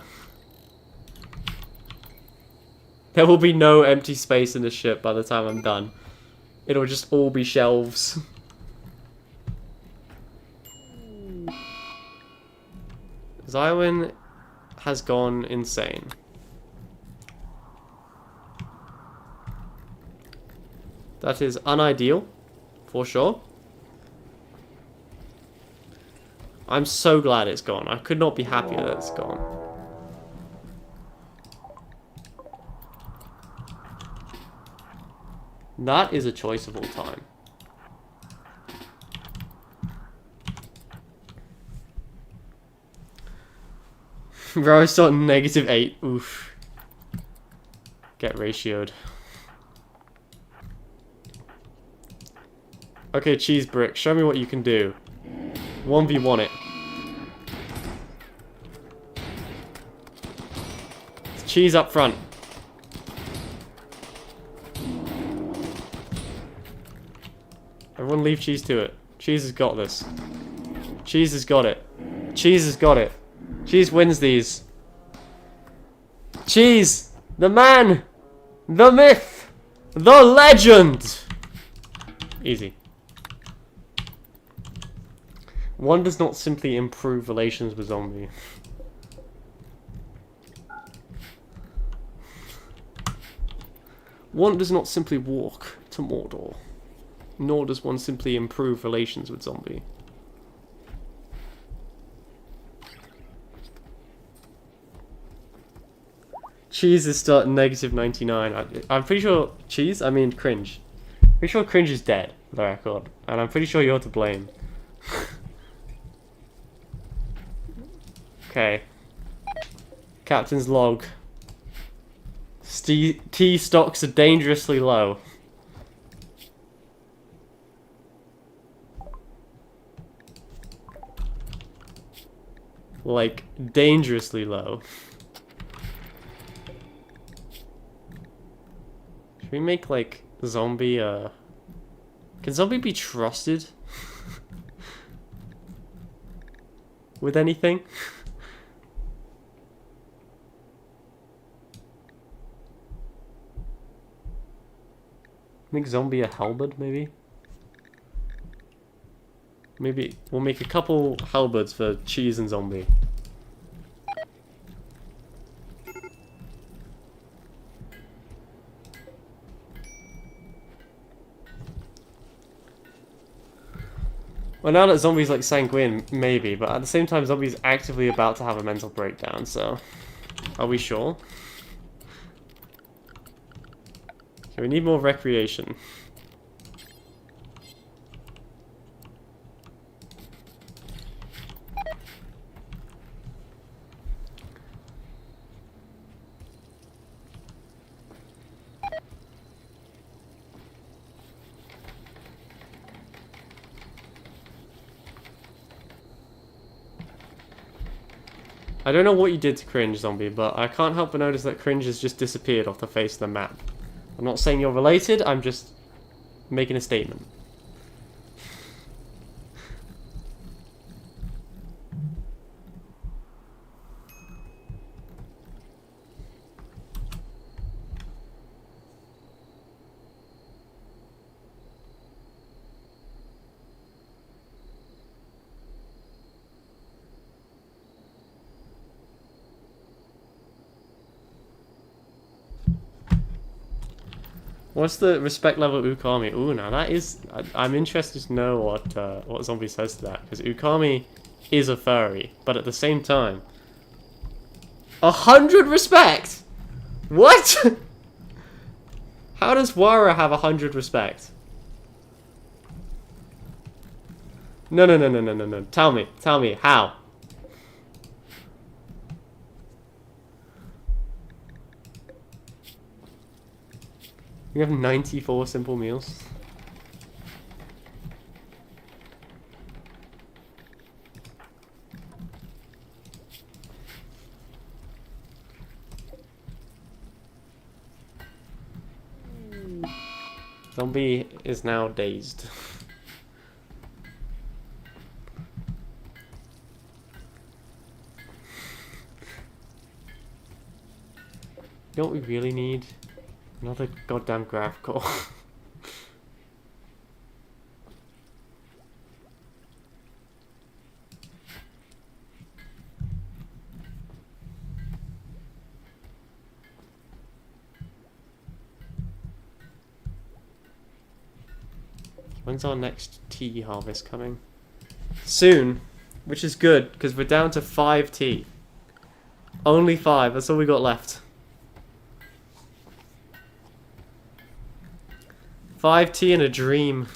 There will be no empty space in the ship by the time I'm done. It'll just all be shelves. Zywin has gone insane. That is unideal, for sure. I'm so glad it's gone. I could not be happier that it's gone. That is a choice of all time. Rose on -8. Oof. Get ratioed. Okay, cheese brick. Show me what you can do. 1v1 it. It's cheese up front. Everyone leave cheese to it. Cheese has got this. Cheese has got it. Cheese has got it. Cheese wins these. Cheese! The man! The myth! The legend! Easy. One does not simply improve relations with zombie. One does not simply walk to Mordor. Nor does one simply improve relations with zombie. Cheese is still at -99. I'm pretty sure... Cheese? I mean cringe. Pretty sure cringe is dead, for the record. And I'm pretty sure you're to blame. Okay. Captain's log. Tea stocks are dangerously low. Like, dangerously low. Should we make, like, zombie, Can zombie be trusted? With anything? Make zombie a halberd, maybe? Maybe we'll make a couple halberds for cheese and zombie. Well, now that zombie's like sanguine, maybe, but at the same time zombie's actively about to have a mental breakdown, so... Are we sure? Okay, we need more recreation. I don't know what you did to cringe, zombie, but I can't help but notice that cringe has just disappeared off the face of the map. I'm not saying you're related, I'm just making a statement. What's the respect level of Ukami? Ooh, now that is... I'm interested to know what Zombie says to that. Because Ukami is a furry. But at the same time... 100 respect? What? How does Wara have 100 respect? No. Tell me, how? You have 94 simple meals. Zombie is now dazed. You know what we really need? Another goddamn graph core. When's our next tea harvest coming? Soon, which is good because we're down to 5 tea. Only 5, that's all we got left. 5 tea and a dream.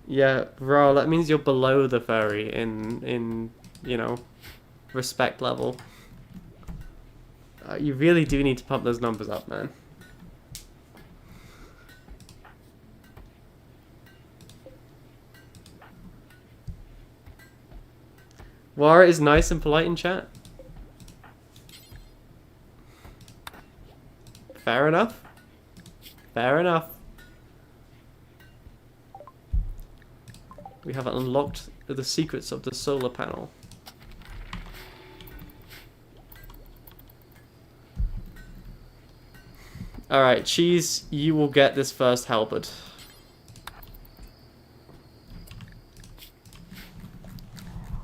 Yeah, bro, that means you're below the furry in you know, respect level. You really do need to pump those numbers up, man. Wara is nice and polite in chat. Fair enough. Fair enough. We have unlocked the secrets of the solar panel. Alright, Cheese, you will get this first halberd.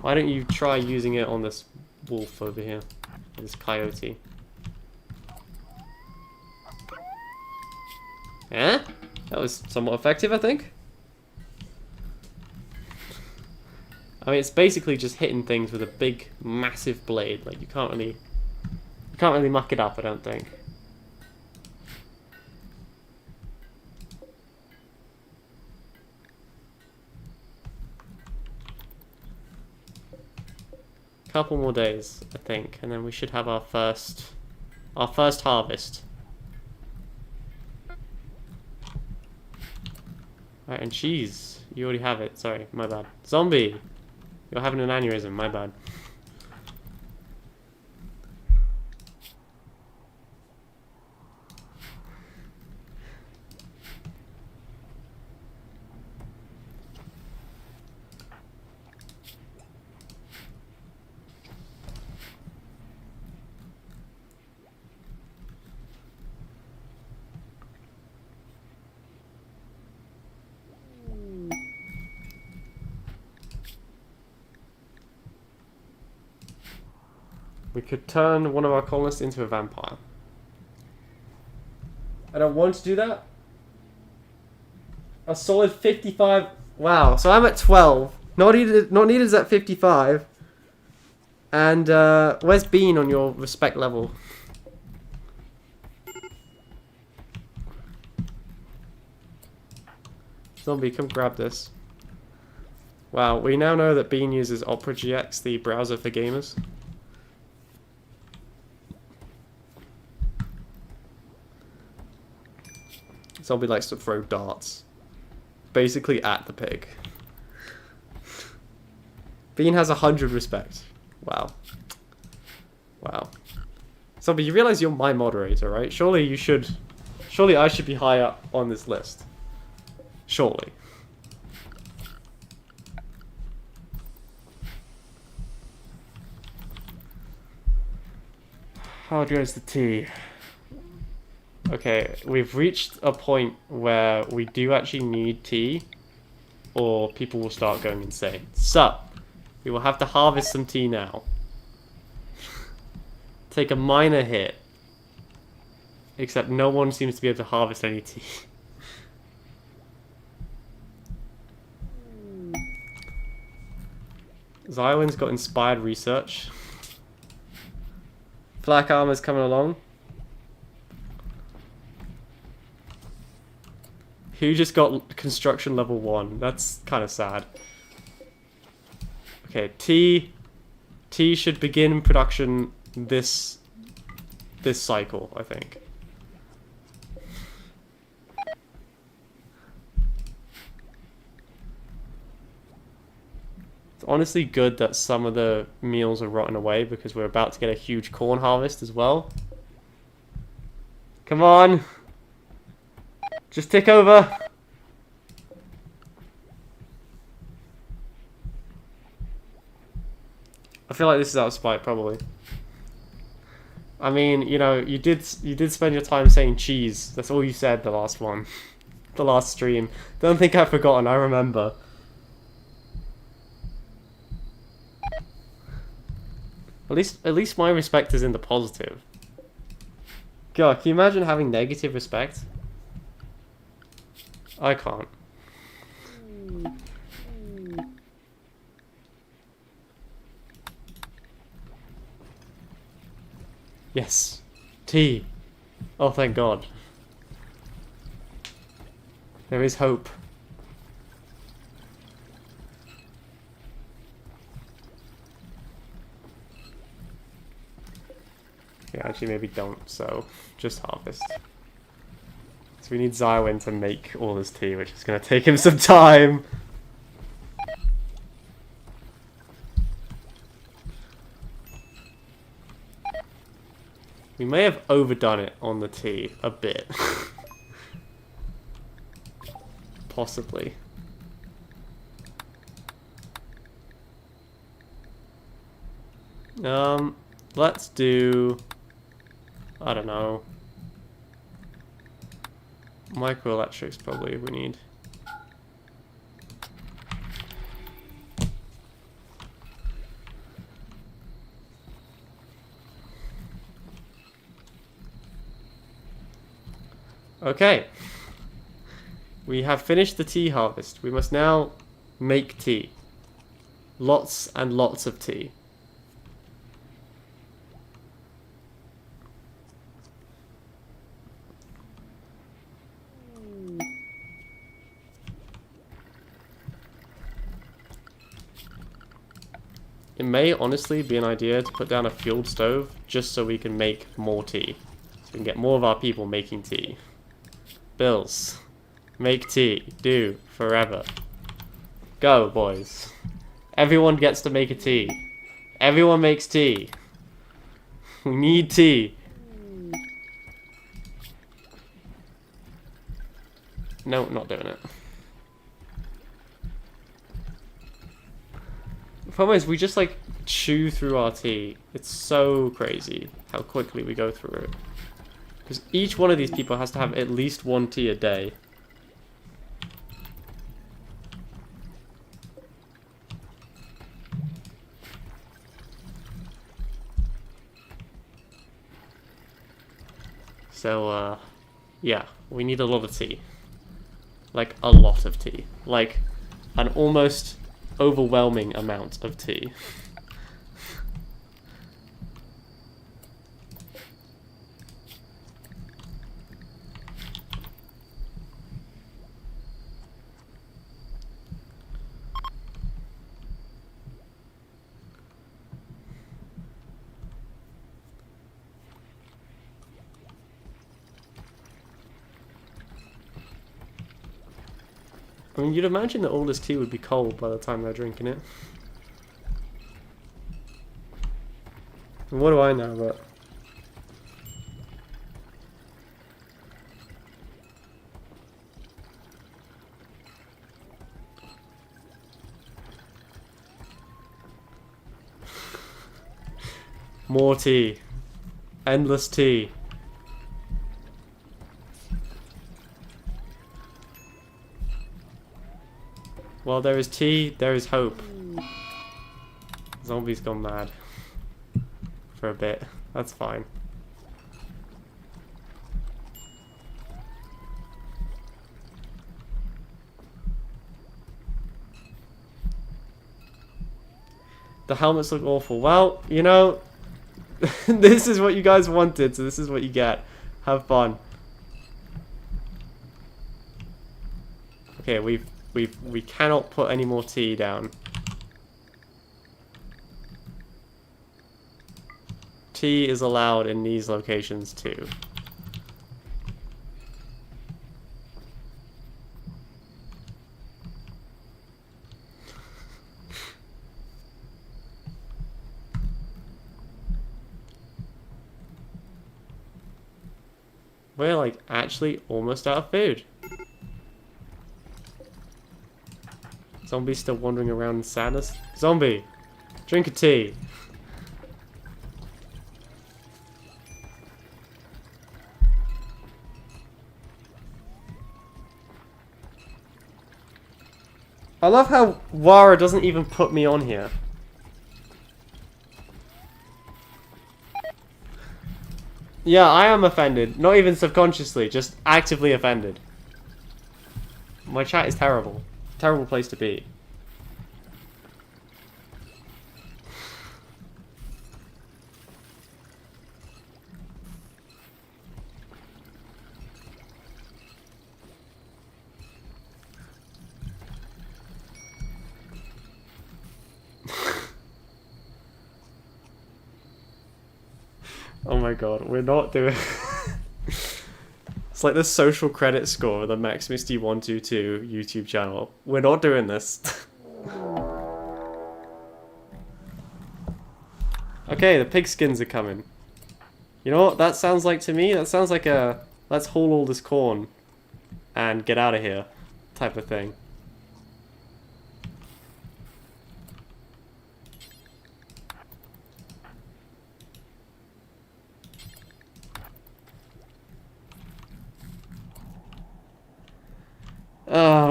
Why don't you try using it on this wolf over here? This coyote. Eh? That was somewhat effective, I think. I mean, it's basically just hitting things with a big, massive blade. Like, you can't really muck it up, I don't think. Couple more days, I think, and then we should have our first harvest. Right, and cheese, you already have it. Sorry, my bad. Zombie, you're having an aneurysm. My bad. We could turn one of our colonists into a vampire. I don't want to do that. A solid 55. Wow, so I'm at 12. Not needed is at 55. And where's Bean on your respect level? Zombie, come grab this. Wow, we now know that Bean uses Opera GX, the browser for gamers. Zombie likes to throw darts. Basically at the pig. Bean has 100 respect. Wow. Zombie, you realize you're my moderator, right? Surely I should be high up on this list. Surely. How goes the tea? Okay, we've reached a point where we do actually need tea, or people will start going insane. So, we will have to harvest some tea now. Take a minor hit. Except no one seems to be able to harvest any tea. Xywin's got inspired research. Black Armor's coming along. Who just got construction level 1? That's kind of sad. Okay, tea should begin production this cycle, I think. It's honestly good that some of the meals are rotting away because we're about to get a huge corn harvest as well. Come on! Just tick over! I feel like this is out of spite, probably. I mean, you know, you did spend your time saying cheese. That's all you said the last one. The last stream. Don't think I've forgotten, I remember. At least my respect is in the positive. God, can you imagine having negative respect? I can't. Yes. Tea. Oh, thank God. There is hope. Yeah, actually maybe don't, so just harvest. So we need Xywin to make all this tea, which is going to take him some time. We may have overdone it on the tea a bit. Possibly. Let's do... I don't know. Microelectrics probably we need. Okay. We have finished the tea harvest. We must now make tea. Lots and lots of tea. It may honestly be an idea to put down a fueled stove just so we can make more tea. So we can get more of our people making tea. Bills. Make tea. Do. Forever. Go, boys. Everyone gets to make a tea. Everyone makes tea. We need tea. No, not doing it. The problem is we just like chew through our tea. It's so crazy how quickly we go through it. Because each one of these people has to have at least one tea a day. So, yeah, we need a lot of tea. Like, a lot of tea. Like, an almost overwhelming amount of tea. I mean, you'd imagine that all this tea would be cold by the time they're drinking it. And what do I know, but... More tea. Endless tea. Well, there is tea, there is hope. Zombie's gone mad. For a bit. That's fine. The helmets look awful. Well, you know, this is what you guys wanted, so this is what you get. Have fun. Okay, we cannot put any more tea down. Tea is allowed in these locations too. We're like actually almost out of food. Zombie's still wandering around in sadness. Zombie, drink a tea. I love how Wara doesn't even put me on here. Yeah, I am offended. Not even subconsciously, just actively offended. My chat is terrible. Terrible place to be. Oh my god, we're not doing... It's like the social credit score of the MaxMisty122 YouTube channel. We're not doing this. Okay, the pigskins are coming. You know what that sounds like to me? That sounds like a let's haul all this corn and get out of here type of thing.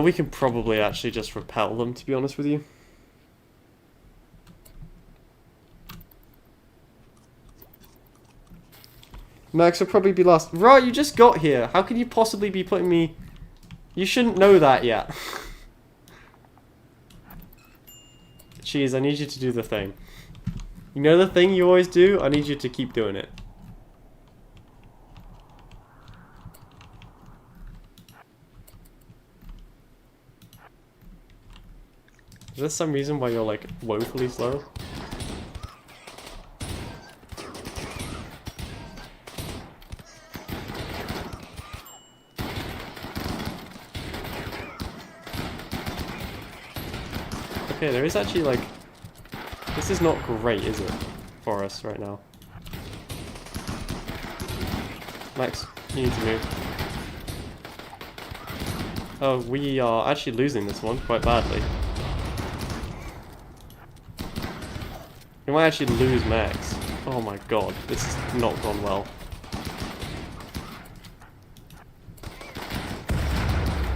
We can probably actually just repel them, to be honest with you. Max will probably be last. Right, you just got here. How can you possibly be putting me... You shouldn't know that yet. Cheese, I need you to do the thing. You know the thing you always do? I need you to keep doing it. Is there some reason why you're like woefully slow? Okay, there is actually like... This is not great, is it? For us right now. Max, you need to move. Oh, we are actually losing this one quite badly. We might actually lose Max. Oh my god, this has not gone well.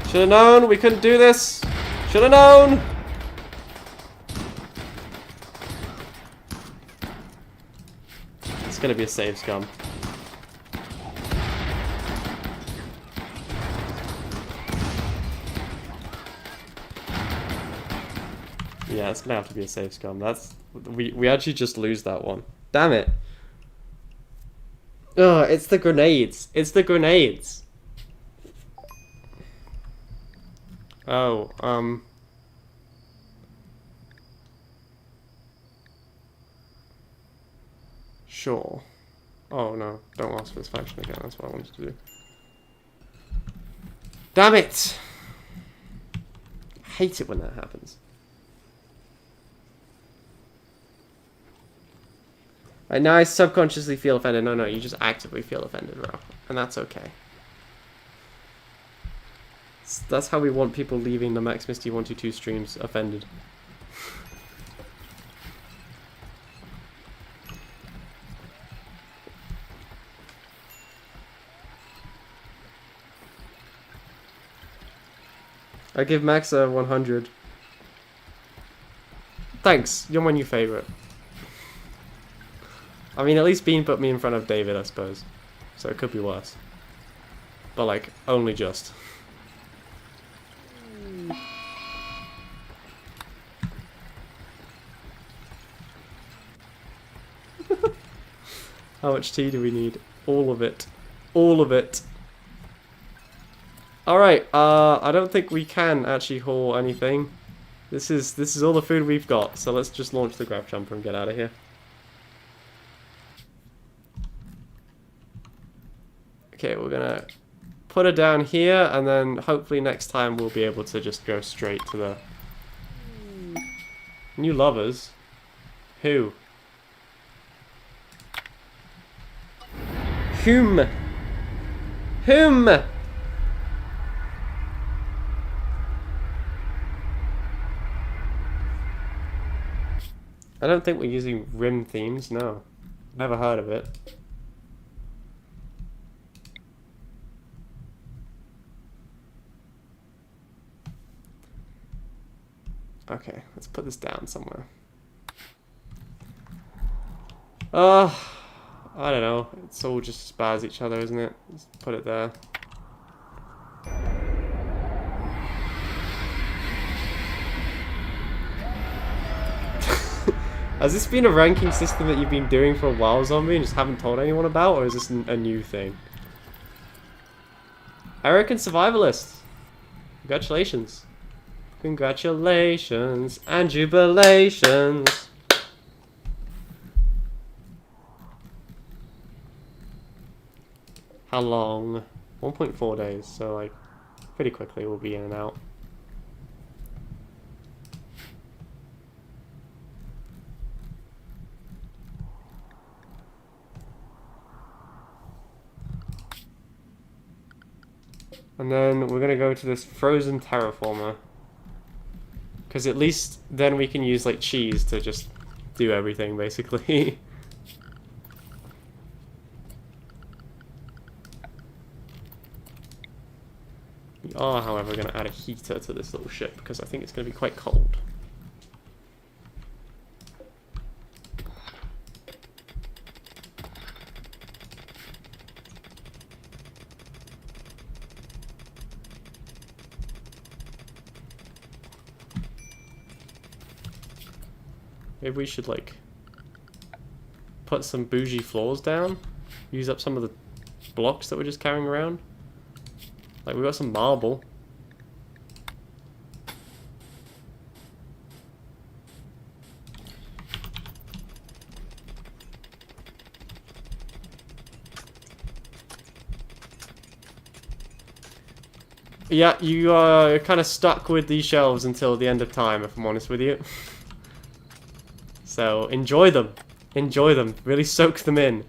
Should've known we couldn't do this! Should've known! It's gonna be a save scum. Yeah, it's gonna have to be a save scum. That's... We actually just lose that one. Damn it. Ugh, it's the grenades. It's the grenades. Oh, Sure. Oh no, don't ask for this faction again, that's what I wanted to do. Damn it! I hate it when that happens. Right, now I subconsciously feel offended. No, you just actively feel offended, bro. And that's okay. That's how we want people leaving the MaxMisty122 streams offended. I give Max a 100. Thanks, you're my new favourite. I mean, at least Bean put me in front of David, I suppose. So it could be worse. But, like, only just. How much tea do we need? All of it. All of it. Alright, I don't think we can actually haul anything. This is all the food we've got, so let's just launch the grab jumper and get out of here. Okay, we're gonna put her down here, and then hopefully next time we'll be able to just go straight to the new lovers. Who? Whom? Whom? I don't think we're using Rim themes, no. Never heard of it. Okay, let's put this down somewhere. I don't know. It's all just spars each other, isn't it? Let's put it there. Has this been a ranking system that you've been doing for a while, Zombie, and just haven't told anyone about, or is this a new thing? Eric and Survivalist. Congratulations. Congratulations and jubilations. How long? 1.4 days, so like pretty quickly we'll be in and out. And then we're gonna go to this frozen terraformer. Because at least then we can use like cheese to just do everything basically. We are, however, going to add a heater to this little ship because I think it's going to be quite cold. Maybe we should, like, put some bougie floors down. Use up some of the blocks that we're just carrying around. Like, we got some marble. Yeah, you are kind of stuck with these shelves until the end of time, if I'm honest with you. So, enjoy them. Enjoy them. Really soak them in.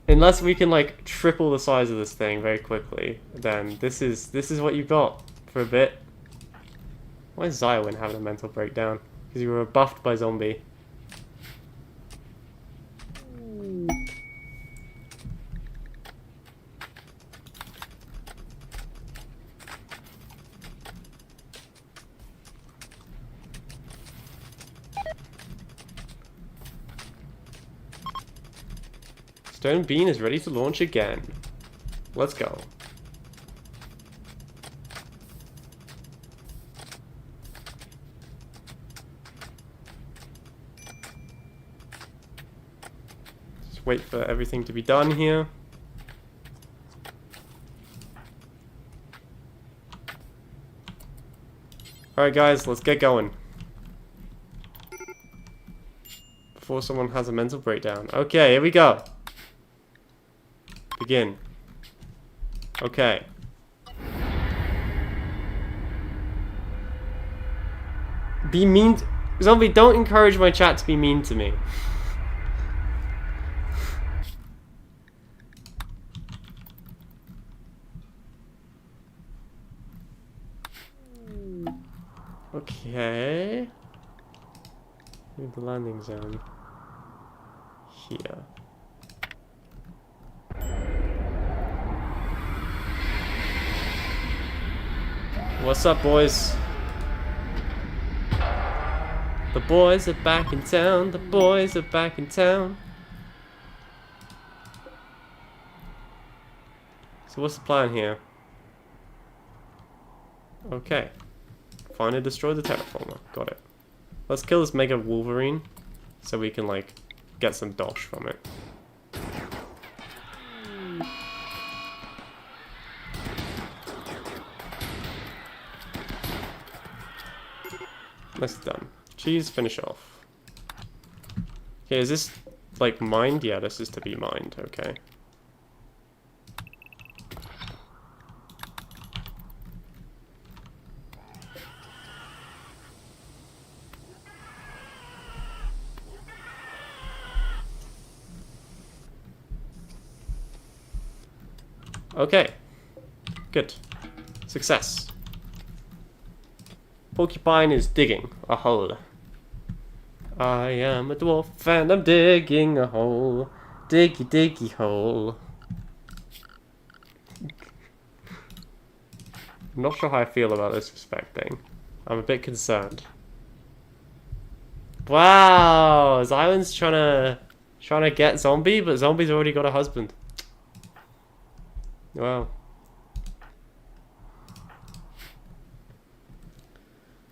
Unless we can, like, triple the size of this thing very quickly, then this is what you got for a bit. Why is Zywin having a mental breakdown? Because you were buffed by Zombie. Stone Bean is ready to launch again. Let's go. Just wait for everything to be done here. Alright guys, let's get going. Before someone has a mental breakdown. Okay, here we go. Begin. Okay. Be mean. Zombie, don't encourage my chat to be mean to me. Okay. Move the landing zone. Here. What's up, boys? The boys are back in town. The boys are back in town. So what's the plan here? Okay. Finally destroy the terraformer. Got it. Let's kill this Mega Wolverine so we can, like, get some dosh from it. Nicely done. Cheese, finish off. Okay, is this, like, mined? Yeah, this is to be mined. Okay. Okay. Good. Success. Porcupine is digging a hole. I am a dwarf and I'm digging a hole. Diggy diggy hole. I'm not sure how I feel about this respect thing. I'm a bit concerned. Wow, Xylan's trying to get Zombie, but Zombie's already got a husband. Wow.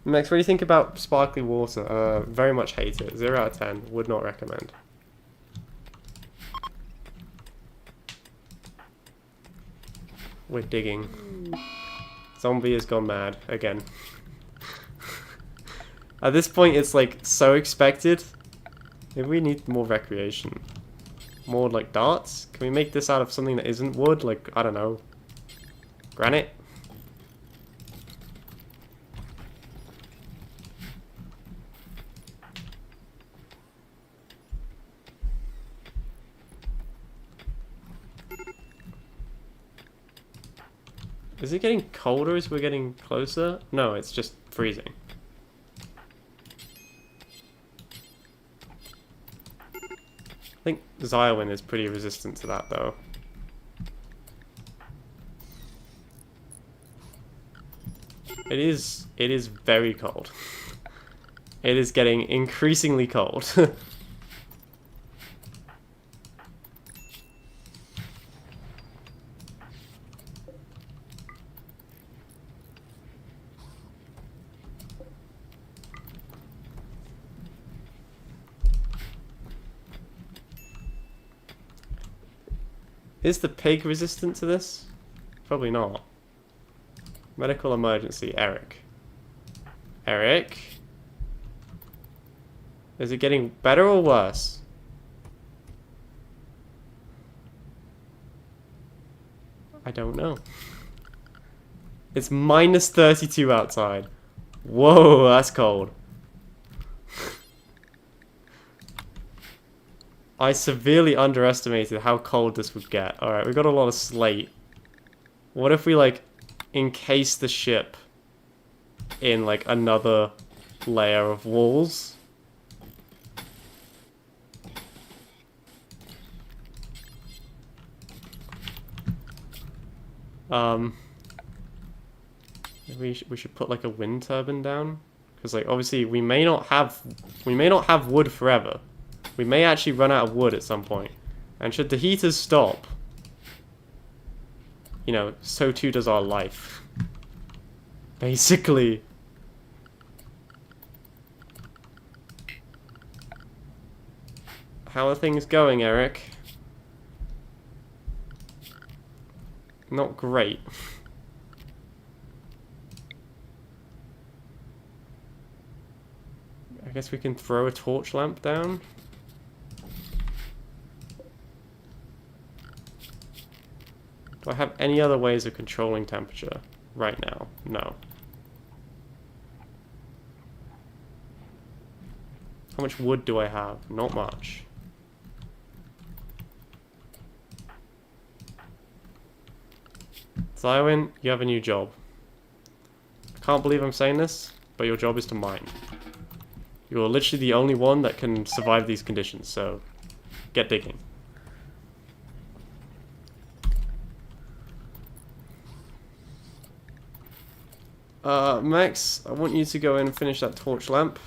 Max, what do you think about sparkly water? Very much hate it. 0 out of 10. Would not recommend. We're digging. Zombie has gone mad again. At this point, it's like so expected. Maybe we need more recreation. More like darts? Can we make this out of something that isn't wood? Like, I don't know. Granite? Is it getting colder as we're getting closer? No, it's just freezing. I think Xylwyn is pretty resistant to that, though. It is very cold. It is getting increasingly cold. Is the pig resistant to this? Probably not. Medical emergency, Eric. Eric? Is it getting better or worse? I don't know. It's minus 32 outside. Whoa, that's cold. I severely underestimated how cold this would get. Alright, we got a lot of slate. What if we, like, encase the ship in, like, another layer of walls? We should put, like, a wind turbine down. Because, like, obviously we may not have wood forever. We may actually run out of wood at some point. And should the heaters stop, you know, so too does our life. Basically. How are things going, Eric? Not great. I guess we can throw a torch lamp down. Do I have any other ways of controlling temperature right now? No. How much wood do I have? Not much. Xywin, you have a new job. I can't believe I'm saying this, but your job is to mine. You are literally the only one that can survive these conditions, so get digging. Max, I want you to go in and finish that torch lamp.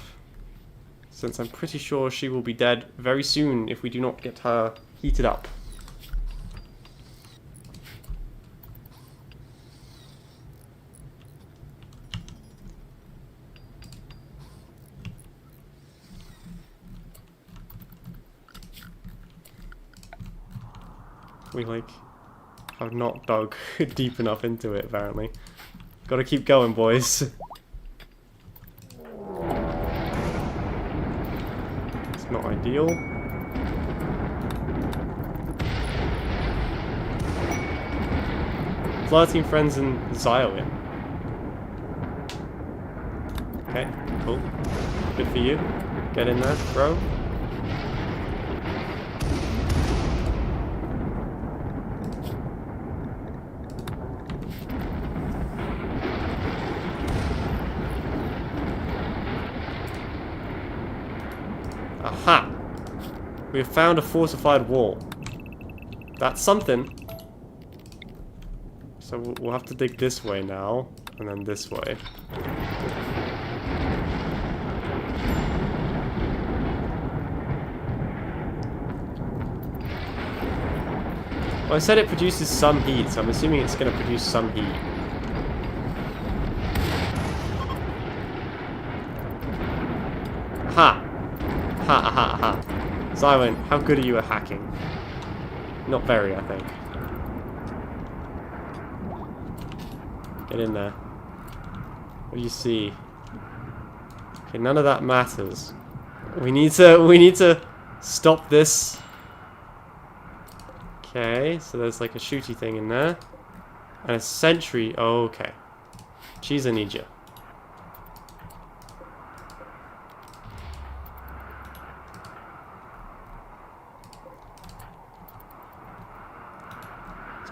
Since I'm pretty sure she will be dead very soon if we do not get her heated up. We, like, have not dug deep enough into it, apparently. Gotta keep going, boys. It's not ideal. Flirting friends and Xylin. Okay, cool. Good for you. Get in there, bro. Aha! We have found a fortified wall. That's something. So we'll have to dig this way now, and then this way. Well, I said it produces some heat, so I'm assuming it's going to produce some heat. Ha! Ha ha ha. Xylin, how good are you at hacking? Not very, I think. Get in there. What do you see? Okay, none of that matters. We need to stop this. Okay, so there's like a shooty thing in there. And a sentry. Oh, okay. Cheese, I need you.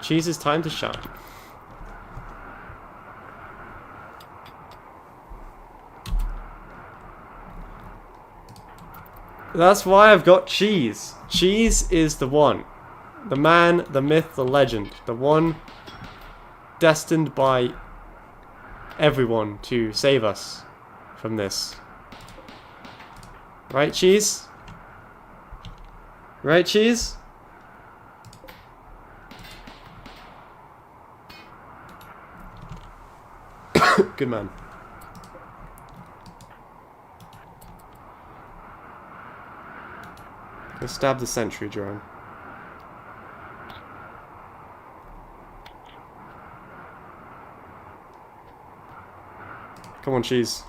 Cheese, it's time to shine. That's why I've got Cheese. Cheese is the one. The man, the myth, the legend. The one destined by everyone to save us from this. Right, Cheese? Right, Cheese? Good man. Go stab the sentry drone. Come on, Cheese.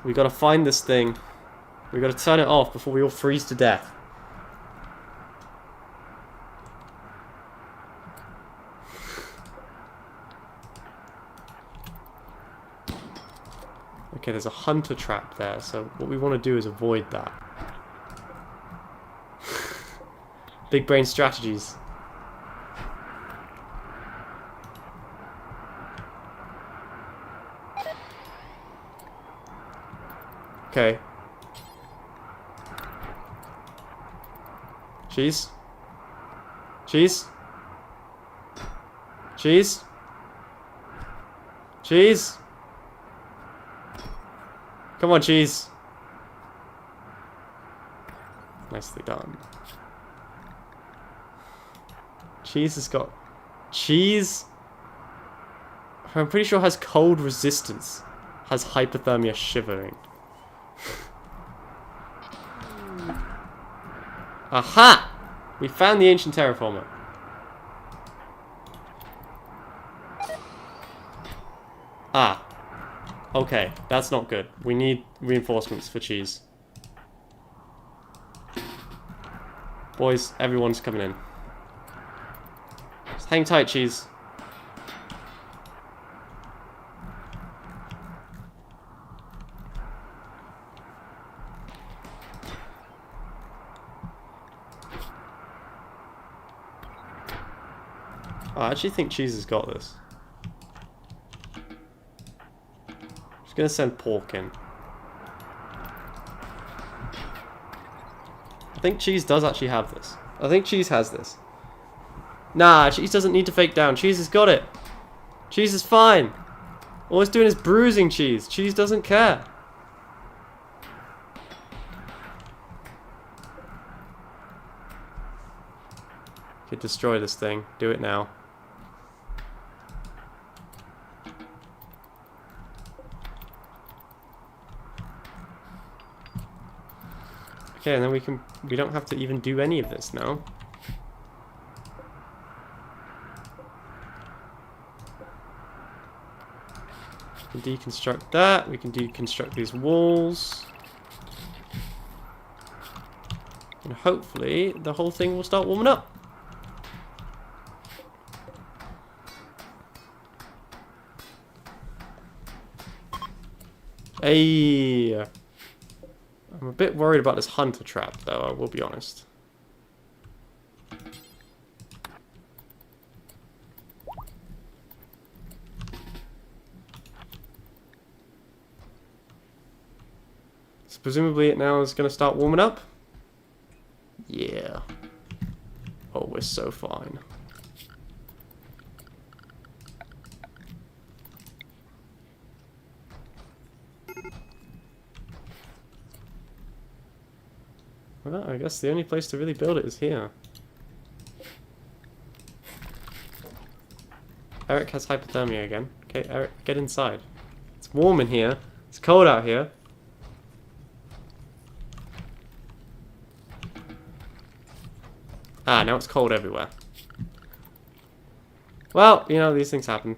We gotta find this thing. We gotta turn it off before we all freeze to death. Okay, there's a hunter trap there, so what we want to do is avoid that. Big brain strategies. Okay. Cheese? Cheese? Cheese? Cheese? Come on, Cheese. Nicely done. Cheese has got... Cheese... I'm pretty sure has cold resistance. Has hypothermia shivering. Aha! We found the ancient terraformer. Ah. Okay, that's not good. We need reinforcements for Cheese. Boys, everyone's coming in. Just hang tight, Cheese. Oh, I actually think Cheese has got this. Just gonna send Pork in. I think Cheese does actually have this. I think Cheese has this. Nah, Cheese doesn't need to fake down. Cheese has got it. Cheese is fine. All it's doing is bruising Cheese. Cheese doesn't care. Could destroy this thing. Do it now. Okay, and then we don't have to even do any of this now. We can deconstruct that. We can deconstruct these walls. And hopefully the whole thing will start warming up. Hey. I'm a bit worried about this hunter trap, though, I will be honest. So presumably it now is going to start warming up? Yeah. Oh, we're so fine. Well, I guess the only place to really build it is here. Eric has hypothermia again. Okay, Eric, get inside. It's warm in here. It's cold out here. Ah, now it's cold everywhere. Well, you know, these things happen.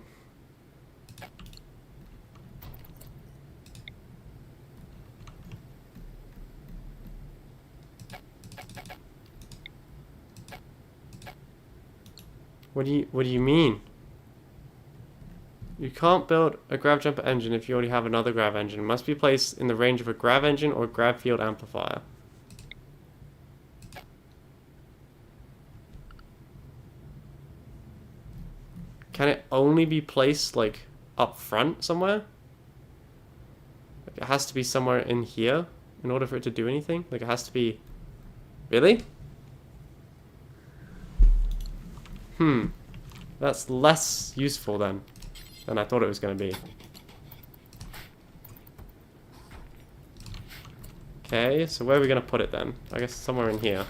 What do you mean? You can't build a grav jumper engine if you already have another grav engine. It must be placed in the range of a grav engine or grav field amplifier. Can it only be placed like up front somewhere? Like, it has to be somewhere in here in order for it to do anything? Like it has to be... Really? That's less useful then than I thought it was going to be. Okay, so where are we going to put it then? I guess somewhere in here.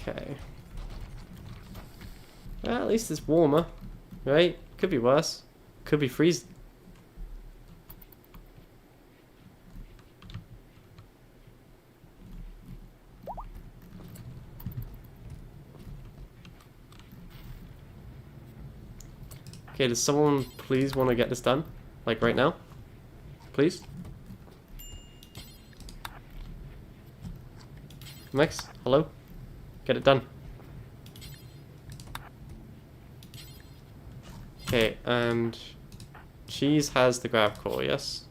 Okay. Well, at least it's warmer, right? Could be worse. Could be freezing. Okay, does someone please want to get this done? Like right now? Please? Max, hello? Get it done. Okay, and Cheese has the grav core, yes?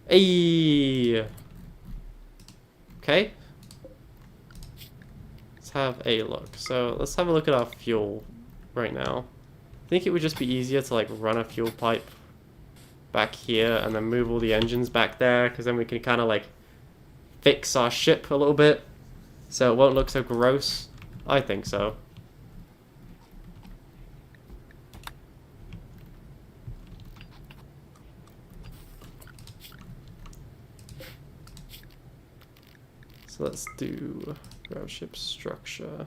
Hey. Okay. Let's have a look. So let's have a look at our fuel right now. I think it would just be easier to like run a fuel pipe back here and then move all the engines back there, because then we can kind of like fix our ship a little bit so it won't look so gross. I think so. So let's do grav ship structure.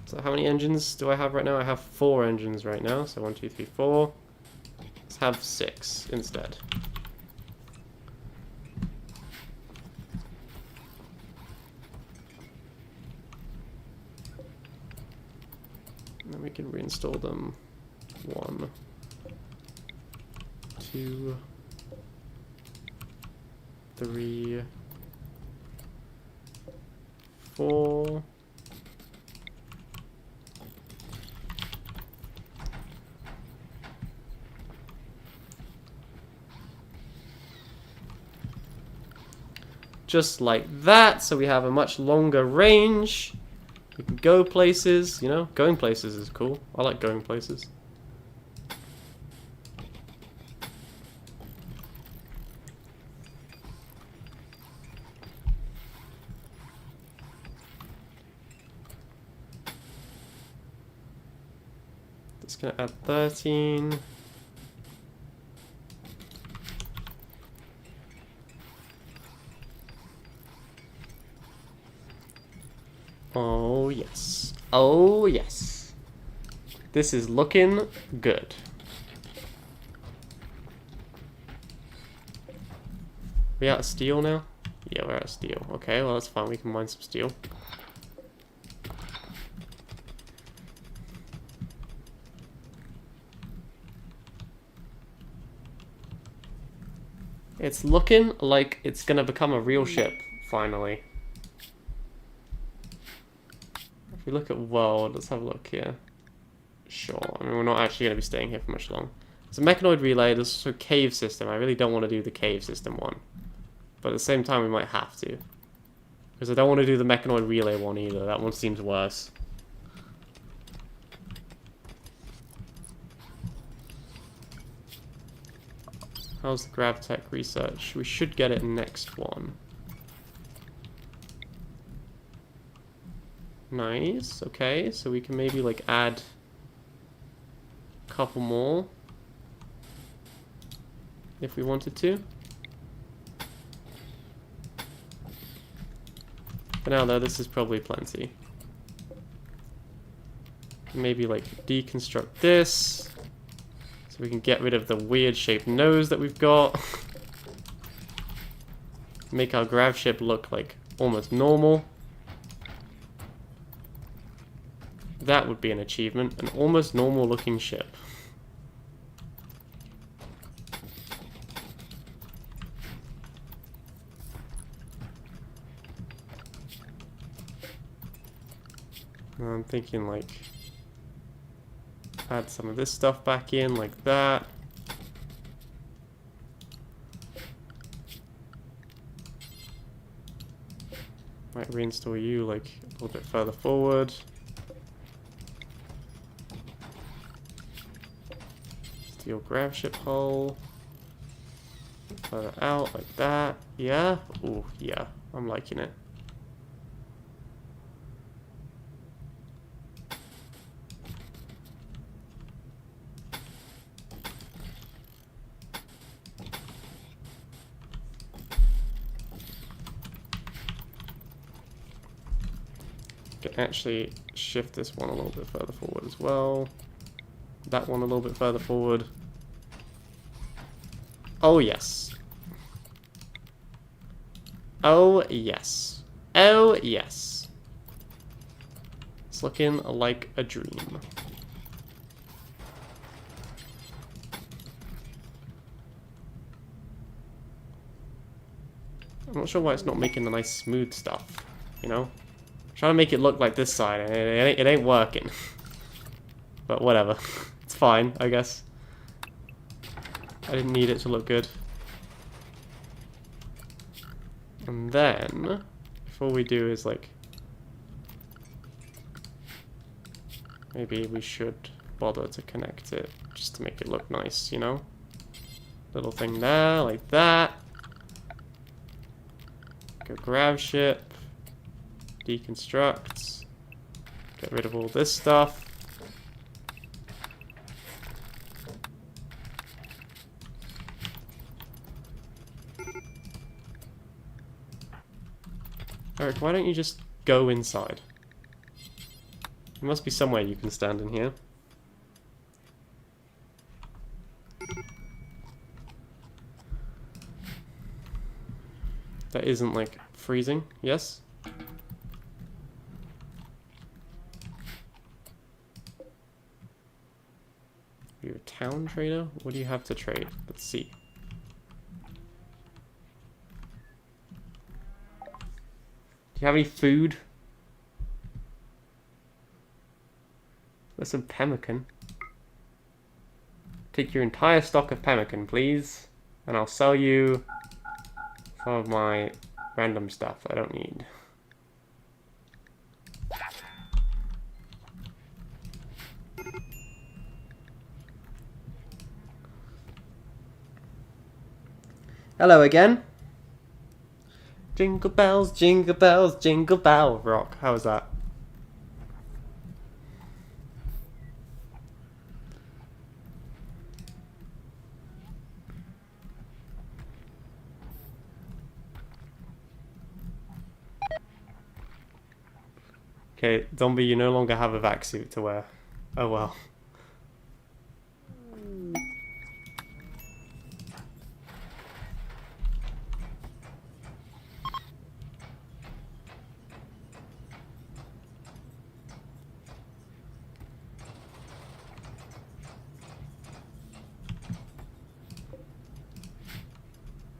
So how many engines do I have right now? I have 4 engines right now. So 1, 2, 3, 4. Let's have 6 instead. And then we can reinstall them. 1, 2, 3, 4. Just like that, so we have a much longer range. We can go places, you know? Going places is cool. I like going places. Just gonna add 13. Oh yes. Oh yes. This is looking good. We out of steel now? Yeah, we're out of steel. Okay, well that's fine. We can mine some steel. It's looking like it's gonna become a real ship, finally. If we look at world, let's have a look here. Sure, I mean we're not actually gonna be staying here for much long. There's a mechanoid relay, there's also a cave system. I really don't want to do the cave system one. But at the same time we might have to. Because I don't want to do the mechanoid relay one either, that one seems worse. How's the GravTech research? We should get it next one. Nice, okay, so we can maybe like add a couple more if we wanted to. For now though, this is probably plenty. Maybe like deconstruct this. So we can get rid of the weird shaped nose that we've got. Make our grav ship look like almost normal. That would be an achievement. An almost normal looking ship. I'm thinking like add some of this stuff back in like that. Might reinstall you like a little bit further forward. Steel grav ship hull. Further out like that. Yeah? Ooh, yeah. I'm liking it. Actually shift this one a little bit further forward as well. That one a little bit further forward. Oh yes. Oh yes. Oh yes. It's looking like a dream. I'm not sure why it's not making the nice smooth stuff, you know? Trying to make it look like this side, and it ain't working. But whatever. It's fine, I guess. I didn't need it to look good. And then, all we do is like... Maybe we should bother to connect it, just to make it look nice, you know? Little thing there, like that. Go grav ship. Deconstruct. Get rid of all this stuff. Eric, why don't you just go inside? There must be somewhere you can stand in here. That isn't like freezing, yes? You're a town trader? What do you have to trade? Let's see. Do you have any food? There's some pemmican. Take your entire stock of pemmican, please. And I'll sell you some of my random stuff I don't need.
Hello again.
Jingle bells, jingle bell rock. How was that? Okay, zombie, you no longer have a vac suit to wear. Oh well.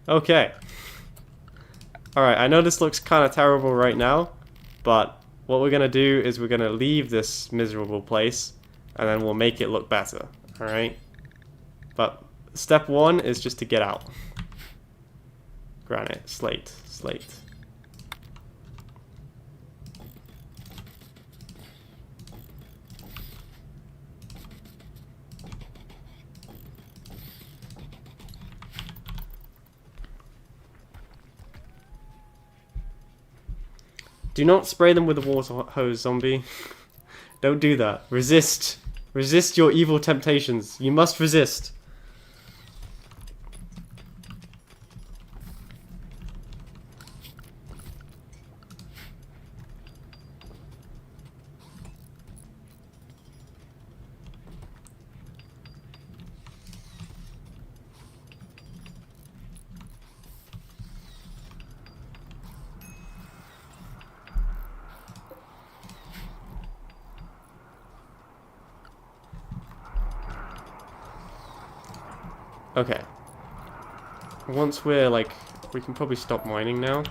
Okay. Alright, I know this looks kind of terrible right now, but what we're going to do is we're going to leave this miserable place, and then we'll make it look better. Alright? But step one is just to get out. Granite, slate, slate. Do not spray them with a water hose, zombie. Don't do that. Resist. Resist your evil temptations. You must resist. Okay. Once we're like, we can probably stop mining now.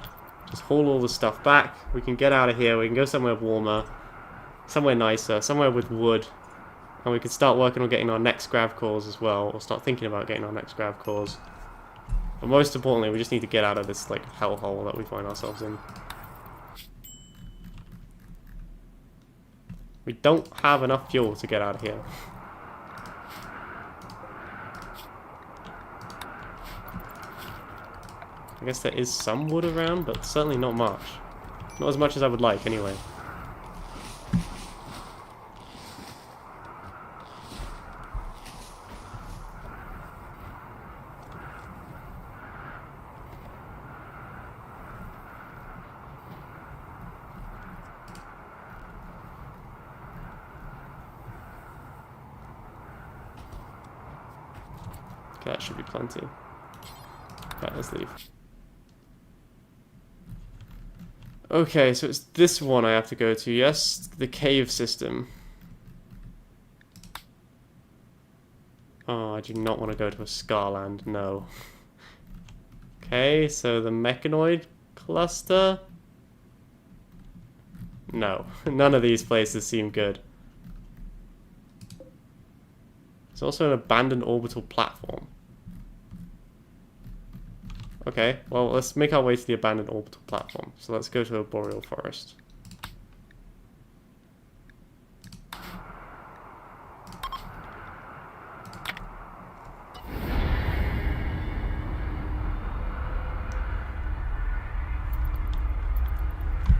Just haul all the stuff back. We can get out of here. We can go somewhere warmer, somewhere nicer, somewhere with wood. And we can start working on getting our next grav cores as well, or start thinking about getting our next grav cores. But most importantly, we just need to get out of this like hellhole that we find ourselves in. We don't have enough fuel to get out of here. I guess there is some wood around, but certainly not much. Not as much as I would like, anyway. Okay, that should be plenty. Okay, let's leave. Okay, so it's this one I have to go to, yes? The cave system. Oh, I do not want to go to a Scarland, no. Okay, so the mechanoid cluster? No, none of these places seem good. There's also an abandoned orbital platform. Okay, well, let's make our way to the abandoned orbital platform. So let's go to a boreal forest.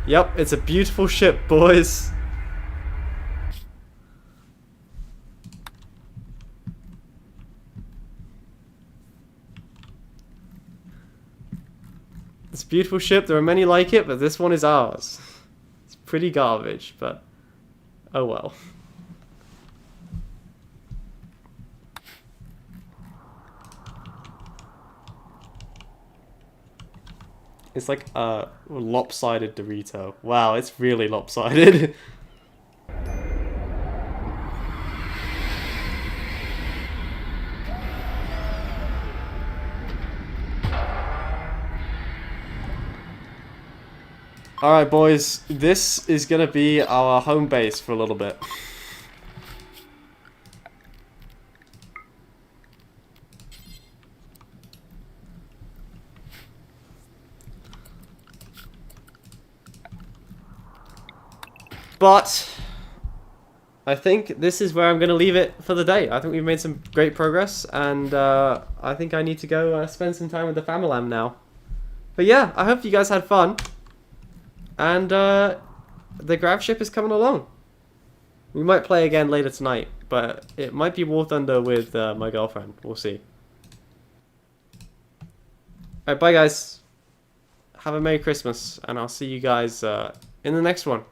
Yep, it's a beautiful ship, boys. It's a beautiful ship. There are many like it, but this one is ours. It's pretty garbage, but oh well. It's like a lopsided Dorito. Wow, it's really lopsided. Alright boys, this is gonna be our home base for a little bit. But I think this is where I'm going to leave it for the day. I think we've made some great progress, and I think I need to go spend some time with the family now. But yeah, I hope you guys had fun, and the grav ship is coming along. We might play again later tonight, but it might be War Thunder with my girlfriend. We'll see. Alright, bye guys. Have a Merry Christmas, and I'll see you guys in the next one.